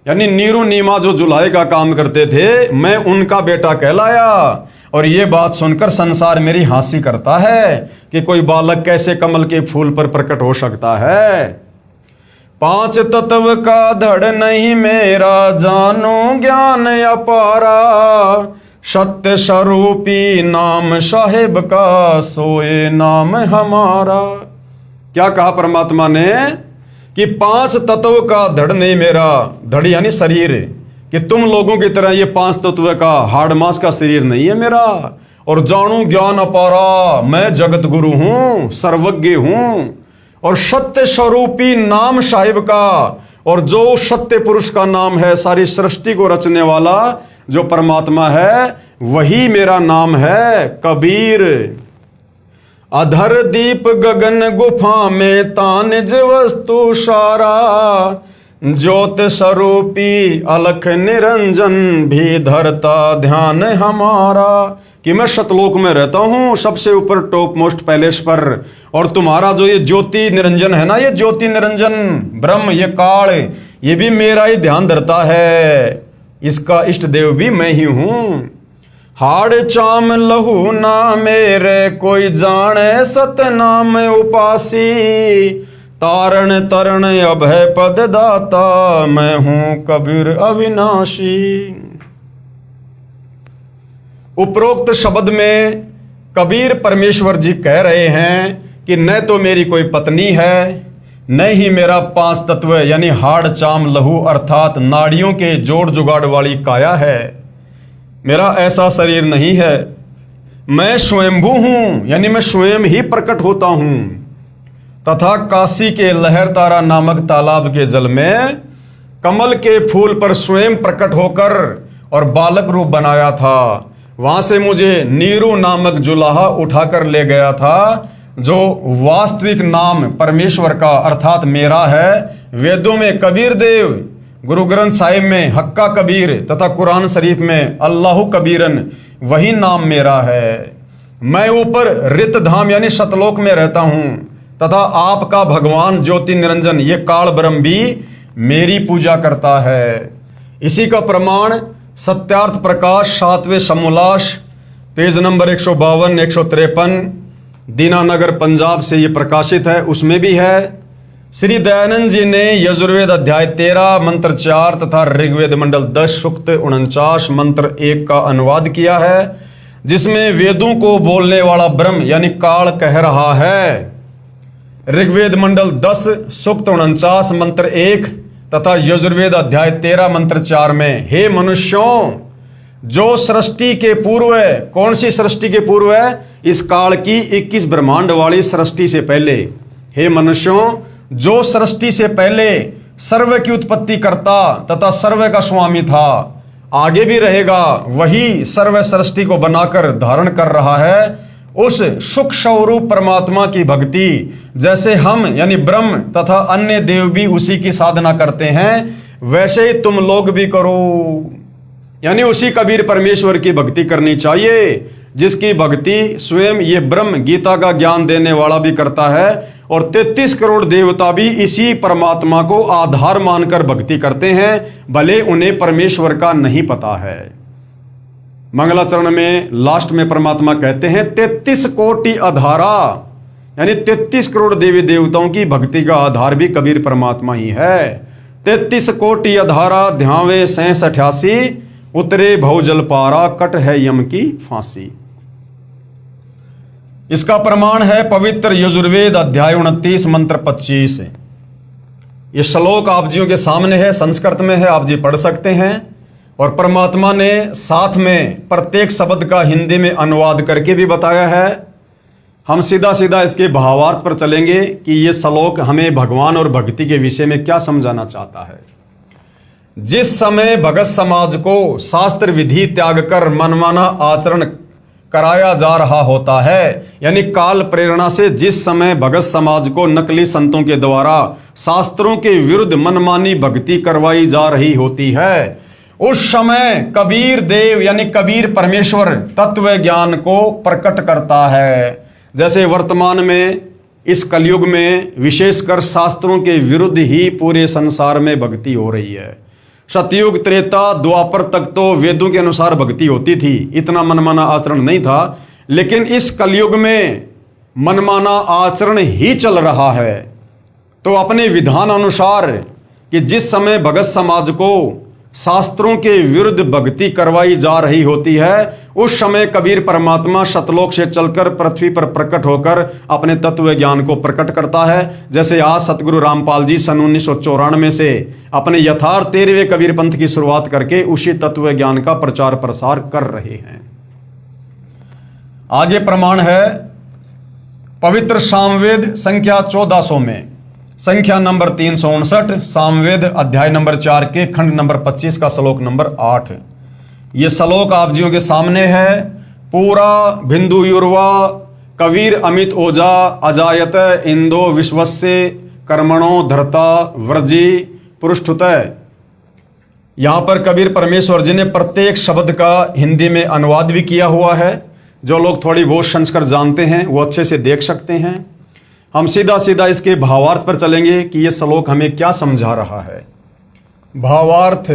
यानी नीरू नीमा जो जुल्हे का काम करते थे, मैं उनका बेटा कहलाया। और ये बात सुनकर संसार मेरी हंसी करता है कि कोई बालक कैसे कमल के फूल पर प्रकट हो सकता है। 5 तत्व का धड़ नहीं मेरा, जानो ज्ञान अपारा, सत्य स्वरूपी नाम साहिब का, सोए नाम हमारा। क्या कहा परमात्मा ने कि 5 तत्व का धड़ नहीं मेरा, धड़ यानी शरीर, कि तुम लोगों की तरह ये 5 तत्व का हाड़ मांस का शरीर नहीं है मेरा। और जानू ज्ञान अपारा, मैं जगत गुरु हूं, सर्वज्ञ हूं, और सत्य स्वरूपी नाम साहिब का, और जो सत्य पुरुष का नाम है, सारी सृष्टि को रचने वाला जो परमात्मा है, वही मेरा नाम है कबीर। अधर दीप गगन गुफा में तानिज वस्तु सारा, ज्योत स्वरूपी अलख निरंजन भी धरता ध्यान हमारा। कि मैं सतलोक में रहता हूं, सबसे ऊपर टॉप मोस्ट पैलेस पर, और तुम्हारा जो ये ज्योति निरंजन है ना, ये ज्योति निरंजन ब्रह्म, ये काल, ये भी मेरा ही ध्यान धरता है, इसका इष्ट देव भी मैं ही हूं। हाड़ चाम लहू ना मेरे, कोई जाने सतनाम उपासी, तारण तरण अभय पद दाता, मैं हूं कबीर अविनाशी। उपरोक्त शब्द में कबीर परमेश्वर जी कह रहे हैं कि न तो मेरी कोई पत्नी है, न ही मेरा 5 तत्व यानी हाड़ चाम लहू अर्थात नाड़ियों के जोड़ जुगाड़ वाली काया है, मेरा ऐसा शरीर नहीं है। मैं स्वयंभू हूं, यानी मैं स्वयं ही प्रकट होता हूं, तथा काशी के लहर तारा नामक तालाब के जल में कमल के फूल पर स्वयं प्रकट होकर और बालक रूप बनाया था। वहां से मुझे नीरू नामक जुलाहा उठाकर ले गया था, जो वास्तविक नाम परमेश्वर का अर्थात मेरा है। वेदों में कबीर देव, गुरु ग्रंथ साहिब में हक्का कबीर तथा कुरान शरीफ में अल्लाहु कबीरन, वही नाम मेरा है। मैं ऊपर रित धाम यानी सतलोक में रहता हूं, तथा आपका भगवान ज्योति निरंजन ये काल ब्रह्म भी मेरी पूजा करता है। इसी का प्रमाण सत्यार्थ प्रकाश 7वें समोल्लास पेज नंबर 152 153 दीनानगर पंजाब से ये प्रकाशित है, उसमें भी है। श्री दयानंद जी ने यजुर्वेद अध्याय 13 मंत्र 4 तथा ऋग्वेद मंडल 10 सूक्त 49 मंत्र 1 का अनुवाद किया है, जिसमें वेदों को बोलने वाला ब्रह्म यानी काल कह रहा है, ऋग्वेद मंडल 10 सूक्त 49 मंत्र 1 तथा यजुर्वेद अध्याय 13 मंत्र 4 में, हे मनुष्यों, जो सृष्टि के पूर्व है, कौन सी सृष्टि के पूर्व है? इस काल की 21 ब्रह्मांड वाली सृष्टि से पहले, हे मनुष्यों, जो सृष्टि से पहले सर्व की उत्पत्ति करता तथा सर्व का स्वामी था, आगे भी रहेगा, वही सर्व सृष्टि को बनाकर धारण कर रहा है, उस सुख स्वरूप परमात्मा की भक्ति जैसे हम यानी ब्रह्म तथा अन्य देव भी उसी की साधना करते हैं, वैसे ही तुम लोग भी करो। यानी उसी कबीर परमेश्वर की भक्ति करनी चाहिए, जिसकी भक्ति स्वयं ये ब्रह्म गीता का ज्ञान देने वाला भी करता है, और 33 करोड़ देवता भी इसी परमात्मा को आधार मानकर भक्ति करते हैं, भले उन्हें परमेश्वर का नहीं पता है। मंगलाचरण में लास्ट में परमात्मा कहते हैं 33 कोटि आधारा, यानी 33 करोड़ देवी देवताओं की भक्ति का आधार भी कबीर परमात्मा ही है। 33 कोटि आधारा ध्यावे 88, उतरे भवजल पारा, कट है यम की फांसी। इसका प्रमाण है पवित्र यजुर्वेद अध्याय 29 मंत्र 25। ये श्लोक आप जियों के सामने है, संस्कृत में है, आप जी पढ़ सकते हैं। और परमात्मा ने साथ में प्रत्येक शब्द का हिंदी में अनुवाद करके भी बताया है। हम सीधा सीधा इसके भावार्थ पर चलेंगे कि ये श्लोक हमें भगवान और भक्ति के विषय में क्या समझाना चाहता है। जिस समय भगत समाज को शास्त्र विधि त्याग कर मनमाना आचरण कराया जा रहा होता है, यानी काल प्रेरणा से जिस समय भगत समाज को नकली संतों के द्वारा शास्त्रों के विरुद्ध मनमानी भक्ति करवाई जा रही होती है, उस समय कबीर देव यानी कबीर परमेश्वर तत्व ज्ञान को प्रकट करता है। जैसे वर्तमान में इस कलयुग में विशेषकर शास्त्रों के विरुद्ध ही पूरे संसार में भक्ति हो रही है। सतयुग त्रेता द्वापर तक तो वेदों के अनुसार भक्ति होती थी, इतना मनमाना आचरण नहीं था, लेकिन इस कलयुग में मनमाना आचरण ही चल रहा है। तो अपने विधान अनुसार कि जिस समय भगत समाज को शास्त्रों के विरुद्ध भक्ति करवाई जा रही होती है, उस समय कबीर परमात्मा सतलोक से चलकर पृथ्वी पर प्रकट होकर अपने तत्व ज्ञान को प्रकट करता है। जैसे आज सतगुरु रामपाल जी सन 1994 से अपने यथार्थ 13वें कबीर पंथ की शुरुआत करके उसी तत्व ज्ञान का प्रचार प्रसार कर रहे हैं। आगे प्रमाण है पवित्र सामवेद संख्या 1400 में, संख्या नंबर 359, सामवेद अध्याय नंबर 4 के खंड नंबर 25 का श्लोक नंबर 8। ये श्लोक आप जियों के सामने है। पूरा बिंदु युर्वा कबीर अमित ओजा अजायत इंदो विश्वस्य कर्मणो धरता व्रजी पृष्ठुत। यहां पर कबीर परमेश्वर जी ने प्रत्येक शब्द का हिंदी में अनुवाद भी किया हुआ है। जो लोग थोड़ी बहुत संस्कृत जानते हैं वो अच्छे से देख सकते हैं। हम सीधा सीधा इसके भावार्थ पर चलेंगे कि यह श्लोक हमें क्या समझा रहा है। भावार्थ,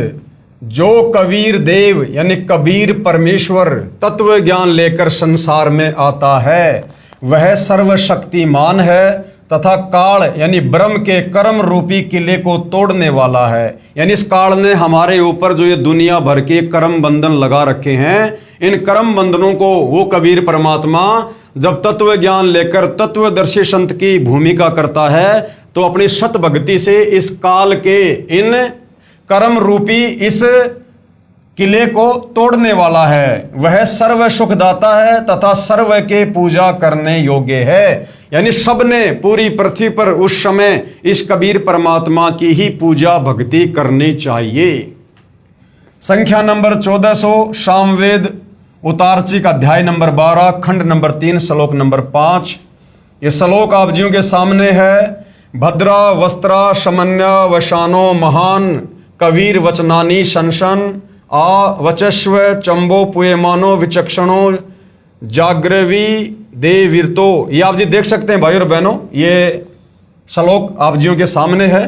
जो कबीर देव यानी कबीर परमेश्वर तत्व ज्ञान लेकर संसार में आता है, वह सर्वशक्तिमान है तथा काल यानी ब्रह्म के कर्म रूपी किले को तोड़ने वाला है। यानी इस काल ने हमारे ऊपर जो ये दुनिया भर के कर्म बंधन लगा रखे हैं, इन कर्म बंधनों को वो कबीर परमात्मा जब तत्व ज्ञान लेकर तत्वदर्शी संत की भूमिका करता है, तो अपनी सत भक्ति से इस काल के इन कर्म रूपी इस किले को तोड़ने वाला है। वह सर्व सुखदाता है तथा सर्व के पूजा करने योग्य है। यानी सबने पूरी पृथ्वी पर उस समय इस कबीर परमात्मा की ही पूजा भक्ति करनी चाहिए। संख्या नंबर 1400 सामवेद उतारचिक अध्याय नंबर 12 खंड नंबर 3 श्लोक नंबर 5। ये श्लोक आप जियों के सामने है। भद्रा वस्त्रा समन्या वशानो महान कबीर वचनानी शनशन आ वचस्व चंबो पुयमानो विचक्षणो जाग्रवी देवीरतो। ये आप जी देख सकते हैं भाई और बहनों, ये श्लोक आप जियों के सामने है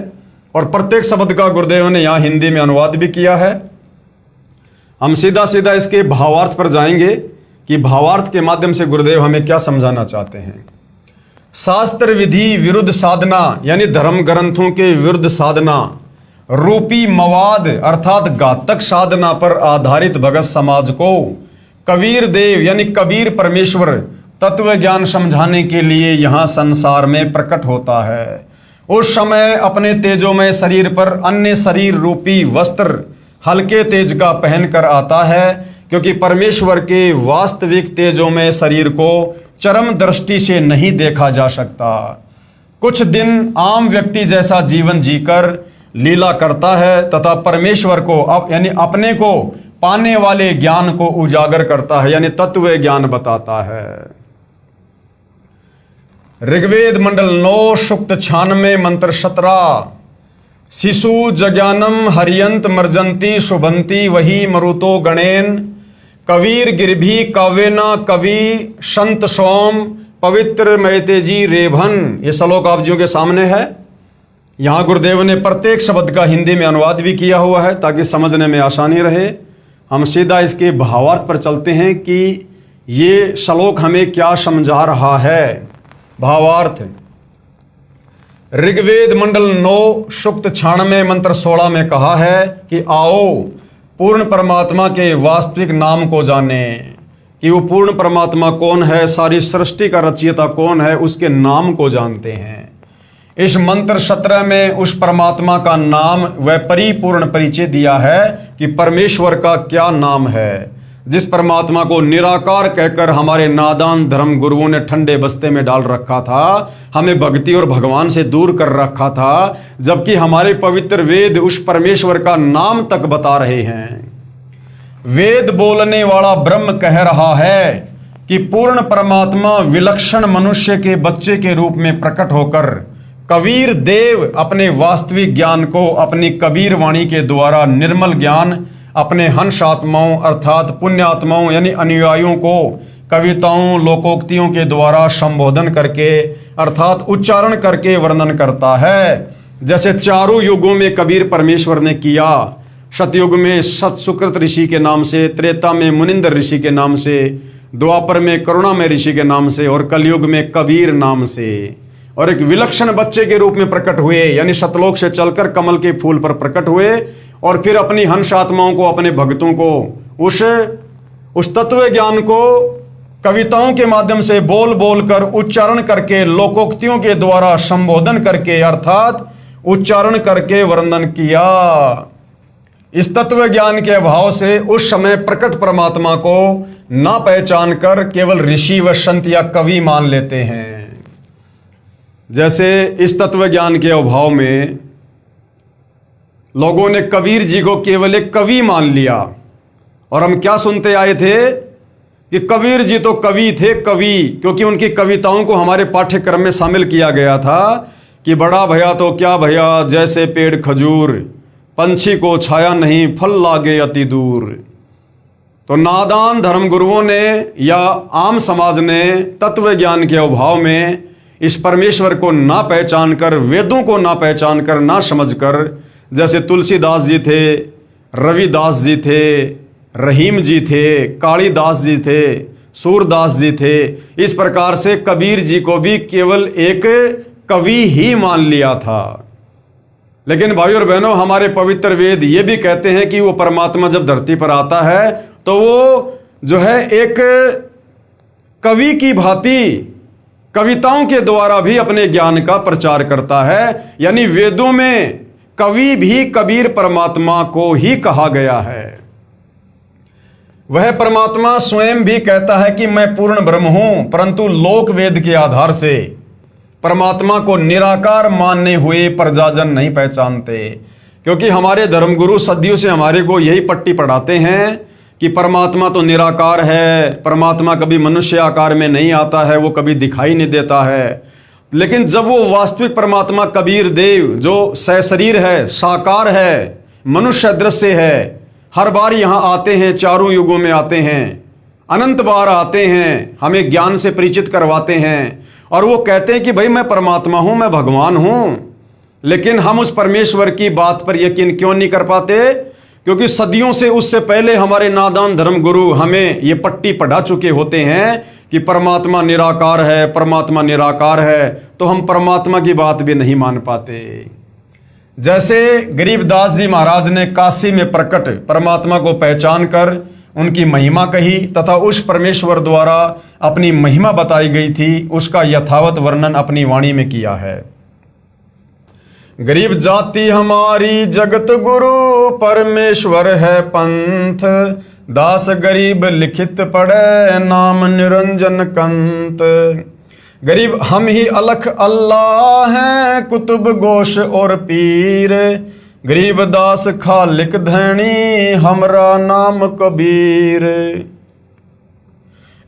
और प्रत्येक शब्द का गुरुदेव ने यहाँ हिंदी में अनुवाद भी किया है। हम सीधा सीधा इसके भावार्थ पर जाएंगे कि भावार्थ के माध्यम से गुरुदेव हमें क्या समझाना चाहते हैं। शास्त्र विधि विरुद्ध साधना यानी धर्म ग्रंथों के विरुद्ध साधना रूपी मवाद अर्थात घातक साधना पर आधारित भगत समाज को कबीर देव यानी कबीर परमेश्वर तत्व ज्ञान समझाने के लिए यहाँ संसार में प्रकट होता है। उस समय अपने तेजोमय शरीर पर अन्य शरीर रूपी वस्त्र हल्के तेज का पहनकर आता है, क्योंकि परमेश्वर के वास्तविक तेजोमय शरीर को चरम दृष्टि से नहीं देखा जा सकता। कुछ दिन आम व्यक्ति जैसा जीवन जीकर लीला करता है तथा परमेश्वर को यानी अपने को पाने वाले ज्ञान को उजागर करता है, यानी तत्व ज्ञान बताता है। ऋग्वेद मंडल 9 सूक्त 96 मंत्र 17। शिशु जज्ञानम हरियंत मर्जंती शुभंती वही मरुतो गणेन कवीर गिरभी काव्यना कवि संत सोम पवित्र मैतेजी रेभन। ये श्लोक आप जियों के सामने है। यहाँ गुरुदेव ने प्रत्येक शब्द का हिंदी में अनुवाद भी किया हुआ है ताकि समझने में आसानी रहे। हम सीधा इसके भावार्थ पर चलते हैं कि ये श्लोक हमें क्या समझा रहा है। भावार्थ, ऋग्वेद मंडल 9 सूक्त 96 मंत्र 16 में कहा है कि आओ पूर्ण परमात्मा के वास्तविक नाम को जाने, कि वो पूर्ण परमात्मा कौन है, सारी सृष्टि का रचयिता कौन है, उसके नाम को जानते हैं। इस मंत्र 17 में उस परमात्मा का नाम व परिपूर्ण परिचय दिया है कि परमेश्वर का क्या नाम है, जिस परमात्मा को निराकार कहकर हमारे नादान धर्म गुरुओं ने ठंडे बस्ते में डाल रखा था, हमें भक्ति और भगवान से दूर कर रखा था, जबकि हमारे पवित्र वेद उस परमेश्वर का नाम तक बता रहे हैं। वेद बोलने वाला ब्रह्म कह रहा है कि पूर्ण परमात्मा विलक्षण मनुष्य के बच्चे के रूप में प्रकट होकर कबीर देव अपने वास्तविक ज्ञान को अपनी कबीर वाणी के द्वारा निर्मल ज्ञान अपने हंस आत्माओं अर्थात पुण्यात्माओं यानी अनुयायियों को कविताओं लोकोक्तियों के द्वारा संबोधन करके अर्थात उच्चारण करके वर्णन करता है। जैसे चारों युगों में कबीर परमेश्वर ने किया। सतयुग में सत सुकृत ऋषि के नाम से, त्रेता में मुनिंदर ऋषि के नाम से, द्वापर में करुणामय ऋषि के नाम से और कलयुग में कबीर नाम से। और एक विलक्षण बच्चे के रूप में प्रकट हुए, यानी सतलोक से चलकर कमल के फूल पर प्रकट हुए और फिर अपनी हंस आत्माओं को, अपने भक्तों को उस तत्व ज्ञान को कविताओं के माध्यम से बोल बोल कर उच्चारण करके लोकोक्तियों के द्वारा संबोधन करके अर्थात उच्चारण करके वर्णन किया। इस तत्व ज्ञान के अभाव से उस समय प्रकट परमात्मा को ना पहचान कर केवल ऋषि व संत या कवि मान लेते हैं। जैसे इस तत्व ज्ञान के अभाव में लोगों ने कबीर जी को केवल एक कवि मान लिया और हम क्या सुनते आए थे कि कबीर जी तो कवि थे, कवि, क्योंकि उनकी कविताओं को हमारे पाठ्यक्रम में शामिल किया गया था कि बड़ा भया तो क्या भया जैसे पेड़ खजूर, पंछी को छाया नहीं फल लागे अति दूर। तो नादान धर्मगुरुओं ने या आम समाज ने तत्व ज्ञान के अभाव में इस परमेश्वर को ना पहचान कर, वेदों को ना पहचान कर, ना समझ कर, जैसे तुलसीदास जी थे, रविदास जी थे, रहीम जी थे, कालिदास जी थे, सूरदास जी थे, इस प्रकार से कबीर जी को भी केवल एक कवि ही मान लिया था। लेकिन भाइयों और बहनों, हमारे पवित्र वेद ये भी कहते हैं कि वो परमात्मा जब धरती पर आता है तो वो जो है एक कवि की भांति कविताओं के द्वारा भी अपने ज्ञान का प्रचार करता है। यानी वेदों में कवि भी कबीर परमात्मा को ही कहा गया है। वह परमात्मा स्वयं भी कहता है कि मैं पूर्ण ब्रह्म हूं, परंतु लोक वेद के आधार से परमात्मा को निराकार मानने हुए प्रजाजन नहीं पहचानते, क्योंकि हमारे धर्मगुरु सदियों से हमारे को यही पट्टी पढ़ाते हैं कि परमात्मा तो निराकार है, परमात्मा कभी मनुष्य आकार में नहीं आता है, वो कभी दिखाई नहीं देता है। लेकिन जब वो वास्तविक परमात्मा कबीर देव जो सशरीर है, साकार है, मनुष्य दृश्य है, हर बार यहाँ आते हैं, चारों युगों में आते हैं, अनंत बार आते हैं, हमें ज्ञान से परिचित करवाते हैं और वो कहते हैं कि भाई मैं परमात्मा हूं, मैं भगवान हूं। लेकिन हम उस परमेश्वर की बात पर यकीन क्यों नहीं कर पाते? क्योंकि सदियों से उससे पहले हमारे नादान धर्मगुरु हमें ये पट्टी पढ़ा चुके होते हैं कि परमात्मा निराकार है, परमात्मा निराकार है, तो हम परमात्मा की बात भी नहीं मान पाते। जैसे गरीबदास जी महाराज ने काशी में प्रकट परमात्मा को पहचान कर उनकी महिमा कही तथा उस परमेश्वर द्वारा अपनी महिमा बताई गई थी, उसका यथावत वर्णन अपनी वाणी में किया है। गरीब जाति हमारी जगत गुरु, परमेश्वर है पंथ, दास गरीब लिखित पढ़े, नाम निरंजन कंत। गरीब हम ही अलख अल्लाह हैं, कुतुब गोश और पीर, गरीब दास खालिक धैनी, हमरा नाम कबीर।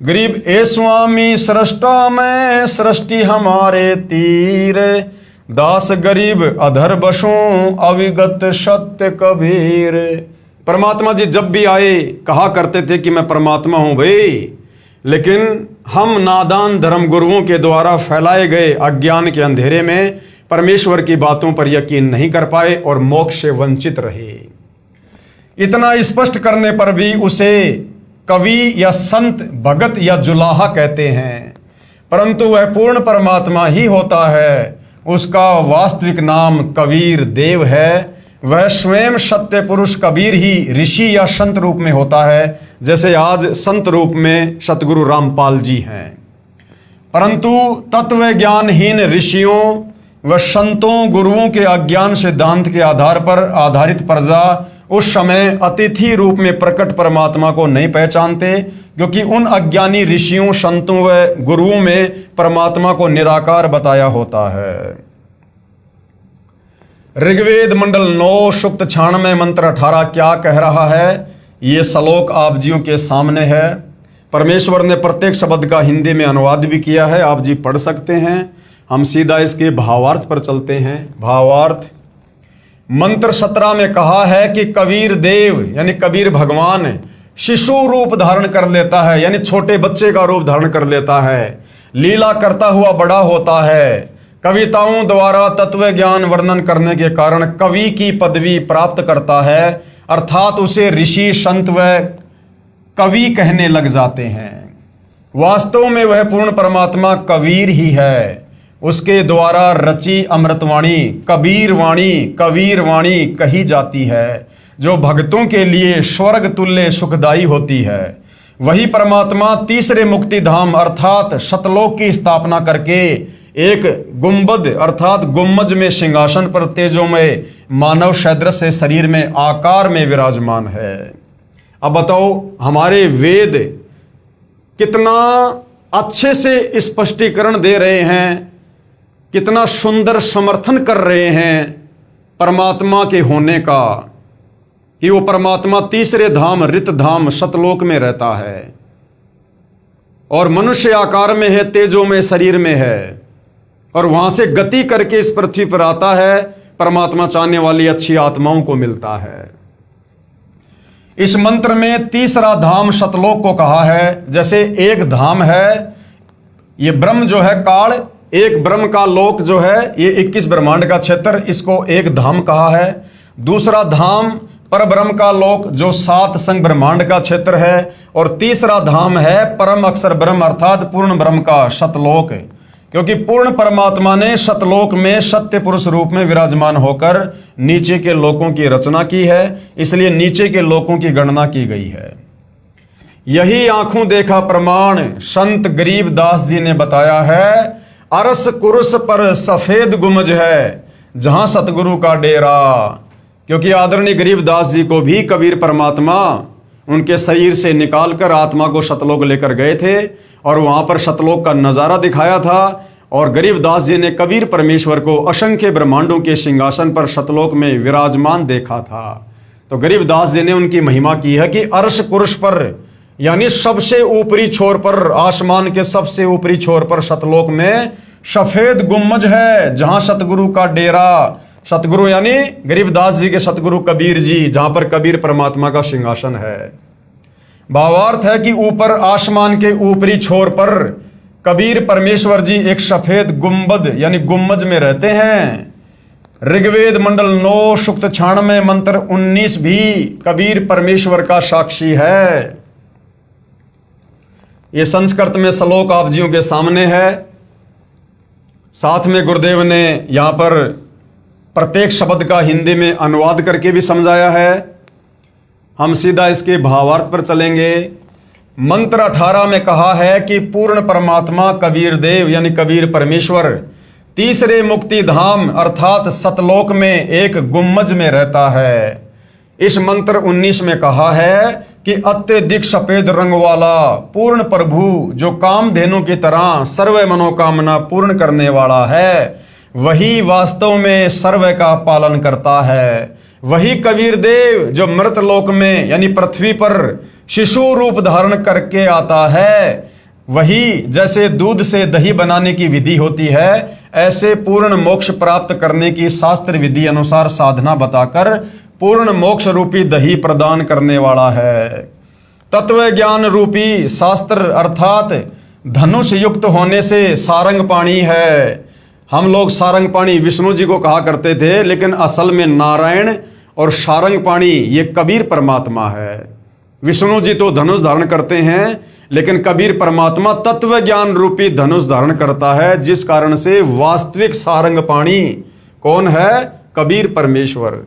गरीब ए स्वामी सृष्टा में, सृष्टि हमारे तीर, दास गरीब अधर बसों, अविगत सत्य कबीर। परमात्मा जी जब भी आए कहा करते थे कि मैं परमात्मा हूं भाई, लेकिन हम नादान धर्म गुरुओं के द्वारा फैलाए गए अज्ञान के अंधेरे में परमेश्वर की बातों पर यकीन नहीं कर पाए और मोक्ष से वंचित रहे। इतना स्पष्ट करने पर भी उसे कवि या संत, भगत या जुलाहा कहते हैं, परंतु वह पूर्ण परमात्मा ही होता है। उसका वास्तविक नाम कबीर देव है। वह स्वयं सत्य पुरुष कबीर ही ऋषि या संत रूप में होता है, जैसे आज संत रूप में सतगुरु रामपाल जी हैं। परंतु तत्व ज्ञानहीन ऋषियों व संतों, गुरुओं के अज्ञान सिद्धांत के आधार पर आधारित प्रजा उस समय अतिथि रूप में प्रकट परमात्मा को नहीं पहचानते, क्योंकि उन अज्ञानी ऋषियों, संतों व गुरुओं में परमात्मा को निराकार बताया होता है। ऋग्वेद मंडल 9 सूक्त 96 मंत्र 18 क्या कह रहा है, ये श्लोक आप जियों के सामने है। परमेश्वर ने प्रत्येक शब्द का हिंदी में अनुवाद भी किया है, आप जी पढ़ सकते हैं। हम सीधा इसके भावार्थ पर चलते हैं। भावार्थ, मंत्र 17 में कहा है कि कबीर देव यानी कबीर भगवान शिशु रूप धारण कर लेता है, यानी छोटे बच्चे का रूप धारण कर लेता है, लीला करता हुआ बड़ा होता है। कविताओं द्वारा तत्व ज्ञान वर्णन करने के कारण कवि की पदवी प्राप्त करता है, अर्थात उसे ऋषि, संत व कवि कहने लग जाते हैं। वास्तव में वह पूर्ण परमात्मा कबीर ही है। उसके द्वारा रची अमृतवाणी कबीर वाणी कही जाती है, जो भक्तों के लिए स्वर्ग तुल्य सुखदायी होती है। वही परमात्मा तीसरे मुक्ति धाम अर्थात सतलोक की स्थापना करके एक गुंबद अर्थात गुम्मज में सिंहासन पर तेजोमय मानव सदृश से शरीर में आकार में विराजमान है। अब बताओ, हमारे वेद कितना अच्छे से स्पष्टीकरण दे रहे हैं, कितना सुंदर समर्थन कर रहे हैं परमात्मा के होने का, कि वो परमात्मा तीसरे धाम रित धाम सतलोक में रहता है और मनुष्य आकार में है, तेजों में शरीर में है, और वहां से गति करके इस पृथ्वी पर आता है। परमात्मा चाहने वाली अच्छी आत्माओं को मिलता है। इस मंत्र में तीसरा धाम सतलोक को कहा है। जैसे एक धाम है, ये ब्रह्म जो है काल, एक ब्रह्म का लोक जो है ये 21 ब्रह्मांड का क्षेत्र, इसको एक धाम कहा है। दूसरा धाम पर ब्रह्म का लोक जो 7 संग ब्रह्मांड का क्षेत्र है, और तीसरा धाम है परम अक्षर ब्रह्म अर्थात पूर्ण ब्रह्म का सतलोक, क्योंकि पूर्ण परमात्मा ने सतलोक में सत्य पुरुष रूप में विराजमान होकर नीचे के लोकों की रचना की है, इसलिए नीचे के लोकों की गणना की गई है। यही आंखों देखा प्रमाण संत गरीब दास जी ने बताया है। अरस कुरुस पर सफेद गुमज है, जहां सतगुरु का डेरा। क्योंकि आदरणीय गरीब दास जी को भी कबीर परमात्मा उनके शरीर से निकालकर आत्मा को सतलोक लेकर गए थे, और वहां पर सतलोक का नजारा दिखाया था। और गरीब दास जी ने कबीर परमेश्वर को असंख्य ब्रह्मांडों के सिंहासन पर सतलोक में विराजमान देखा था। तो गरीब दास जी ने उनकी महिमा की है कि अर्श कुर्श पर यानी सबसे ऊपरी छोर पर, आसमान के सबसे ऊपरी छोर पर सतलोक में सफेद गुम्मज है, जहां सतगुरु का डेरा, सतगुरु यानी गरीबदास जी के सतगुरु कबीर जी, जहां पर कबीर परमात्मा का सिंहासन है। भावार्थ है कि ऊपर आसमान के ऊपरी छोर पर कबीर परमेश्वर जी एक सफेद गुंबद यानी गुम्मज में रहते हैं। ऋग्वेद मंडल 9 सूक्त 96 मंत्र 19 भी कबीर परमेश्वर का साक्षी है। ये संस्कृत में श्लोक आप जियों के सामने है। साथ में गुरुदेव ने यहाँ पर प्रत्येक शब्द का हिंदी में अनुवाद करके भी समझाया है। हम सीधा इसके भावार्थ पर चलेंगे। मंत्र 18 में कहा है कि पूर्ण परमात्मा कबीर देव यानी कबीर परमेश्वर तीसरे मुक्ति धाम अर्थात सतलोक में एक गुम्मज में रहता है। इस मंत्र 19 में कहा है कि अत्यधिक सफेद रंग वाला पूर्ण प्रभु जो कामधेनु की तरह सर्व मनोकामना पूर्ण करने वाला है, वही वास्तव में सर्व का पालन करता है। वही कबीर देव जो मृत लोक में यानी पृथ्वी पर शिशु रूप धारण करके आता है, वही जैसे दूध से दही बनाने की विधि होती है, ऐसे पूर्ण मोक्ष प्राप्त करने की शास्त्र विधि अनुसार साधना बताकर पूर्ण मोक्ष रूपी दही प्रदान करने वाला है। तत्व ज्ञान रूपी शास्त्र अर्थात धनुष युक्त होने से सारंग पाणी है। हम लोग सारंग पाणी विष्णु जी को कहा करते थे, लेकिन असल में नारायण और सारंग पाणी ये कबीर परमात्मा है। विष्णु जी तो धनुष धारण करते हैं, लेकिन कबीर परमात्मा तत्व ज्ञान रूपी धनुष धारण करता है, जिस कारण से वास्तविक सारंग पाणी कौन है? कबीर परमेश्वर।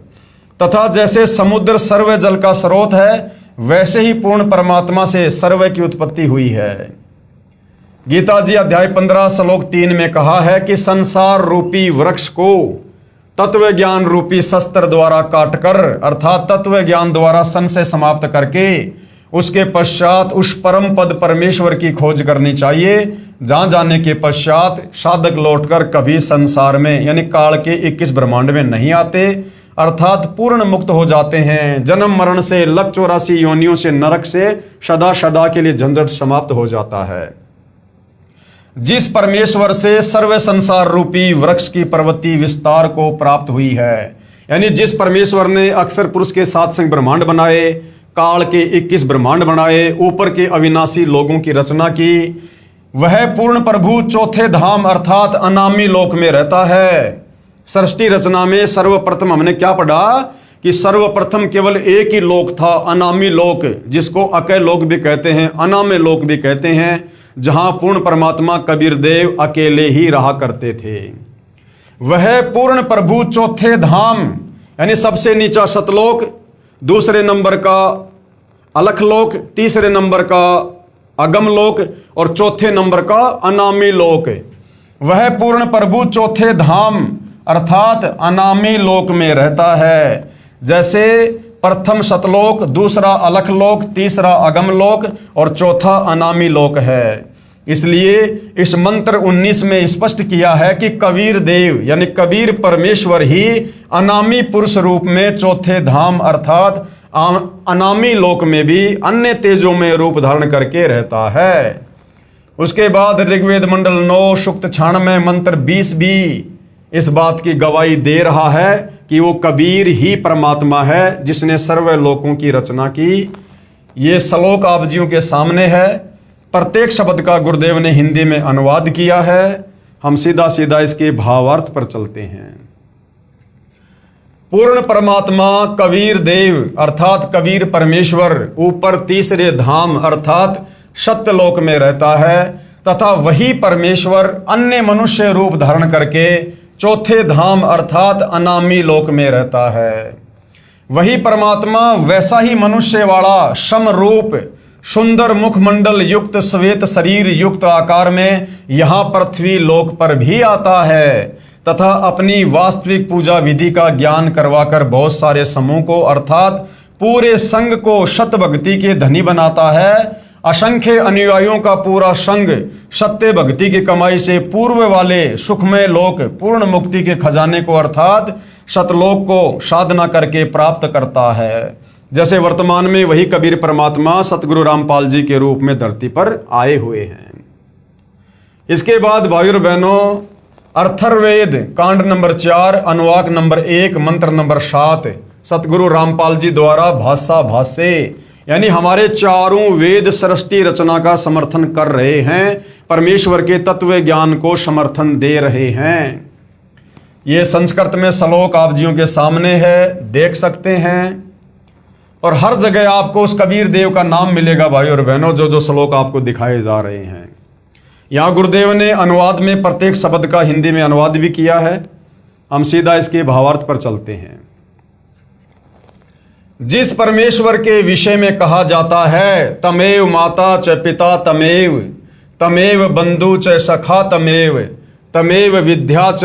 तथा जैसे समुद्र सर्व जल का स्रोत है, वैसे ही पूर्ण परमात्मा से सर्व की उत्पत्ति हुई है। गीता जी अध्याय 15 श्लोक 3 में कहा है कि संसार रूपी वृक्ष को तत्व ज्ञान रूपी शस्त्र द्वारा काटकर अर्थात तत्व ज्ञान द्वारा संशय समाप्त करके उसके पश्चात उस परम पद परमेश्वर की खोज करनी चाहिए, जहां जाने के पश्चात साधक लौटकर कभी संसार में यानी काल के 21 ब्रह्मांड में नहीं आते, अर्थात पूर्ण मुक्त हो जाते हैं। जन्म मरण से 184 योनियों से नरक से सदा सदा के लिए झंझट समाप्त हो जाता है। जिस परमेश्वर से सर्व संसार रूपी वृक्ष की प्रवृत्ति विस्तार को प्राप्त हुई है, यानी जिस परमेश्वर ने अक्षर पुरुष के 7 संग ब्रह्मांड बनाए, काल के 21 ब्रह्मांड बनाए, ऊपर के अविनाशी लोगों की रचना की, वह पूर्ण प्रभु चौथे धाम अर्थात अनामी लोक में रहता है। सृष्टि रचना में सर्वप्रथम हमने क्या पढ़ा कि सर्वप्रथम केवल एक ही लोक था, अनामी लोक, जिसको अकय लोक भी कहते हैं, अनामे लोक भी कहते हैं, जहां पूर्ण परमात्मा कबीर देव अकेले ही रहा करते थे। वह पूर्ण प्रभु चौथे धाम यानी सबसे नीचा सतलोक, दूसरे नंबर का अलख लोक, तीसरे नंबर का अगम लोक और चौथे नंबर का अनामी लोक, वह पूर्ण प्रभु चौथे धाम अर्थात अनामी लोक में रहता है। जैसे प्रथम सतलोक, दूसरा अलख लोक, तीसरा अगम लोक और चौथा अनामी लोक है। इसलिए इस मंत्र 19 में स्पष्ट किया है कि कबीर देव यानी कबीर परमेश्वर ही अनामी पुरुष रूप में चौथे धाम अर्थात अनामी लोक में भी अन्य तेजों में रूप धारण करके रहता है। उसके बाद ऋग्वेद मंडल 9 सूक्त 96 मंत्र 20 भी इस बात की गवाही दे रहा है कि वो कबीर ही परमात्मा है जिसने सर्व लोकों की रचना की। ये श्लोक आप जियों के सामने है। प्रत्येक शब्द का गुरुदेव ने हिंदी में अनुवाद किया है। हम सीधा सीधा इसके भावार्थ पर चलते हैं। पूर्ण परमात्मा कबीर देव अर्थात कबीर परमेश्वर ऊपर तीसरे धाम अर्थात सत्यलोक में रहता है, तथा वही परमेश्वर अन्य मनुष्य रूप धारण करके चौथे धाम अर्थात अनामी लोक में रहता है। वही परमात्मा वैसा ही मनुष्य वाला सम रूप सुंदर मुखमंडल युक्त श्वेत शरीर युक्त आकार में यहाँ पृथ्वी लोक पर भी आता है, तथा अपनी वास्तविक पूजा विधि का ज्ञान करवाकर बहुत सारे समूह को अर्थात पूरे संघ को सत भक्ति के धनी बनाता है। असंख्य अनुयायियों का पूरा संघ सत्य भक्ति की कमाई से पूर्व वाले सुखमय लोक पूर्ण मुक्ति के खजाने को अर्थात सतलोक को साधना करके प्राप्त करता है। जैसे वर्तमान में वही कबीर परमात्मा सतगुरु रामपाल जी के रूप में धरती पर आए हुए हैं। इसके बाद भाइयों और बहनों, अथर्ववेद कांड नंबर 4 अनुवाक नंबर 1 मंत्र नंबर 7 सतगुरु रामपाल जी द्वारा भाषा भाष्य यानी हमारे चारों वेद सृष्टि रचना का समर्थन कर रहे हैं, परमेश्वर के तत्व ज्ञान को समर्थन दे रहे हैं। ये संस्कृत में श्लोक आप जियों के सामने है, देख सकते हैं। और हर जगह आपको उस कबीर देव का नाम मिलेगा भाई और बहनों, जो जो श्लोक आपको दिखाए जा रहे हैं। यहाँ गुरुदेव ने अनुवाद में प्रत्येक शब्द का हिंदी में अनुवाद भी किया है। हम सीधा इसके भावार्थ पर चलते हैं। जिस परमेश्वर के विषय में कहा जाता है तमेव माता च पिता तमेव, तमेव बंधु च सखा तमेव, तमेव विद्या च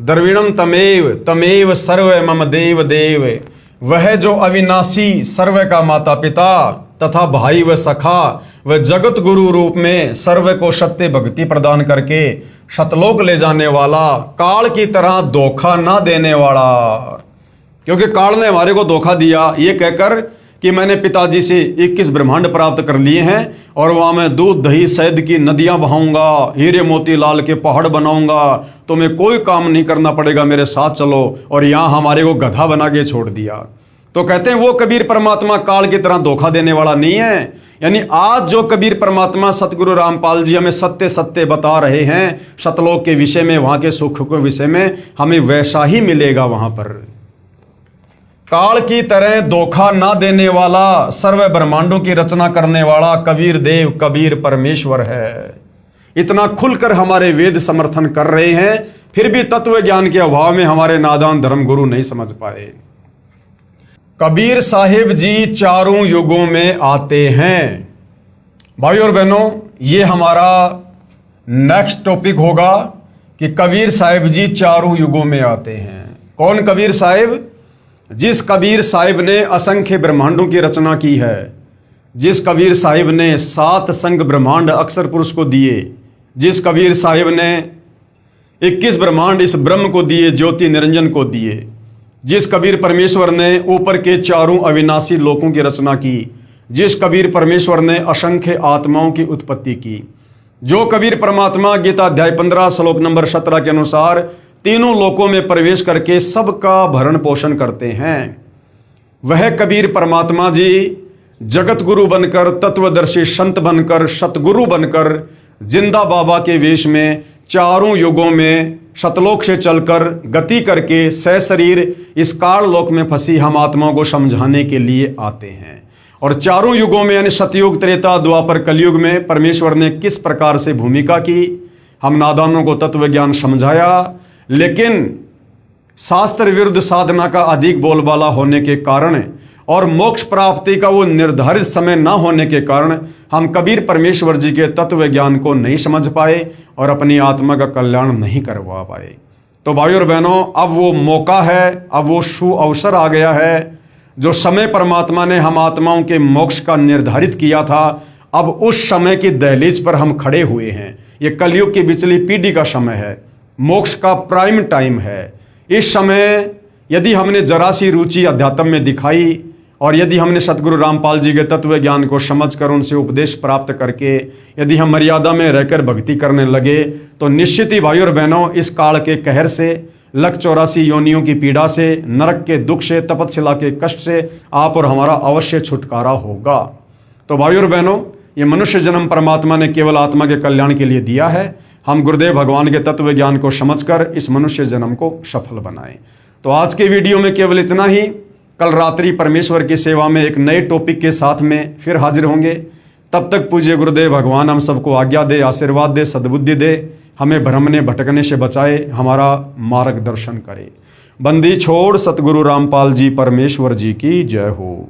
द्रविणम तमेव, तमेव सर्व मम देव देव। वह जो अविनाशी सर्व का माता पिता तथा भाई व सखा व जगत गुरु रूप में सर्व को सत्य भक्ति प्रदान करके शतलोक ले जाने वाला, काल की तरह धोखा ना देने वाला। क्योंकि काल ने हमारे को धोखा दिया ये कहकर कि मैंने पिताजी से 21 ब्रह्मांड प्राप्त कर लिए हैं और वहां मैं दूध दही शहद की नदियां बहाऊंगा, हीरे मोती लाल के पहाड़ बनाऊंगा, तुम्हें कोई काम नहीं करना पड़ेगा, मेरे साथ चलो। और यहां हमारे को गधा बना के छोड़ दिया। तो कहते हैं वो कबीर परमात्मा काल की तरह धोखा देने वाला नहीं है। यानी आज जो कबीर परमात्मा सतगुरु रामपाल जी हमें सत्य सत्य बता रहे हैं शतलोक के विषय में, वहां के सुख के विषय में, हमें वैसा ही मिलेगा वहां पर। काल की तरह धोखा ना देने वाला, सर्व ब्रह्मांडों की रचना करने वाला कबीर देव कबीर परमेश्वर है। इतना खुलकर हमारे वेद समर्थन कर रहे हैं, फिर भी तत्व ज्ञान के अभाव में हमारे नादान धर्मगुरु नहीं समझ पाए। कबीर साहिब जी चारों युगों में आते हैं। भाई और बहनों, ये हमारा नेक्स्ट टॉपिक होगा कि कबीर साहिब जी चारों युगों में आते हैं। कौन कबीर साहिब? जिस कबीर साहिब ने असंख्य ब्रह्मांडों की रचना की है, जिस कबीर साहिब ने 7 संग ब्रह्मांड अक्षर पुरुष को दिए, जिस कबीर साहिब ने 21 ब्रह्मांड इस ब्रह्म को दिए, ज्योति निरंजन को दिए, जिस कबीर परमेश्वर ने ऊपर के चारों अविनाशी लोकों की रचना की, जिस कबीर परमेश्वर ने असंख्य आत्माओं की उत्पत्ति की, जो कबीर परमात्मा गीता अध्याय 15 श्लोक नंबर 17 के अनुसार तीनों लोकों में प्रवेश करके सबका भरण पोषण करते हैं, वह कबीर परमात्मा जी जगत गुरु बनकर, तत्वदर्शी संत बनकर, सतगुरु बनकर, जिंदा बाबा के वेश में चारों युगों में शतलोक से चलकर गति करके सशरीर इस काल लोक में फंसी हम आत्माओं को समझाने के लिए आते हैं। और चारों युगों में यानी सतयुग, त्रेता, द्वापर, कलयुग में परमेश्वर ने किस प्रकार से भूमिका की, हम नादानों को तत्व ज्ञान समझाया। लेकिन शास्त्र विरुद्ध साधना का अधिक बोलबाला होने के कारण और मोक्ष प्राप्ति का वो निर्धारित समय न होने के कारण हम कबीर परमेश्वर जी के तत्व ज्ञान को नहीं समझ पाए और अपनी आत्मा का कल्याण नहीं करवा पाए। तो भाई और बहनों, अब वो मौका है, अब वो शु अवसर आ गया है, जो समय परमात्मा ने हम आत्माओं के मोक्ष का निर्धारित किया था, अब उस समय की दहलीज पर हम खड़े हुए हैं। ये कलयुग की बिचली पीढ़ी का समय है, मोक्ष का प्राइम टाइम है। इस समय यदि हमने जरा सी रुचि अध्यात्म में दिखाई और यदि हमने सतगुरु रामपाल जी के तत्व ज्ञान को समझकर उनसे उपदेश प्राप्त करके यदि हम मर्यादा में रहकर भक्ति करने लगे, तो निश्चित ही भाई और बहनों इस काल के कहर से, लख 84 योनियों की पीड़ा से, नरक के दुख से, तपस्या के कष्ट से आप और हमारा अवश्य छुटकारा होगा। तो भाई और बहनों, ये मनुष्य जन्म परमात्मा ने केवल आत्मा के कल्याण के लिए दिया है। हम गुरुदेव भगवान के तत्व ज्ञान को समझकर इस मनुष्य जन्म को सफल बनाएं। तो आज के वीडियो में केवल इतना ही। कल रात्रि परमेश्वर की सेवा में एक नए टॉपिक के साथ में फिर हाजिर होंगे। तब तक पूज्य गुरुदेव भगवान हम सबको आज्ञा दे, आशीर्वाद दे, सद्बुद्धि दे, हमें भ्रमने भटकने से बचाए, हमारा मार्गदर्शन करे। बंदी छोड़ सतगुरु रामपाल जी परमेश्वर जी की जय हो।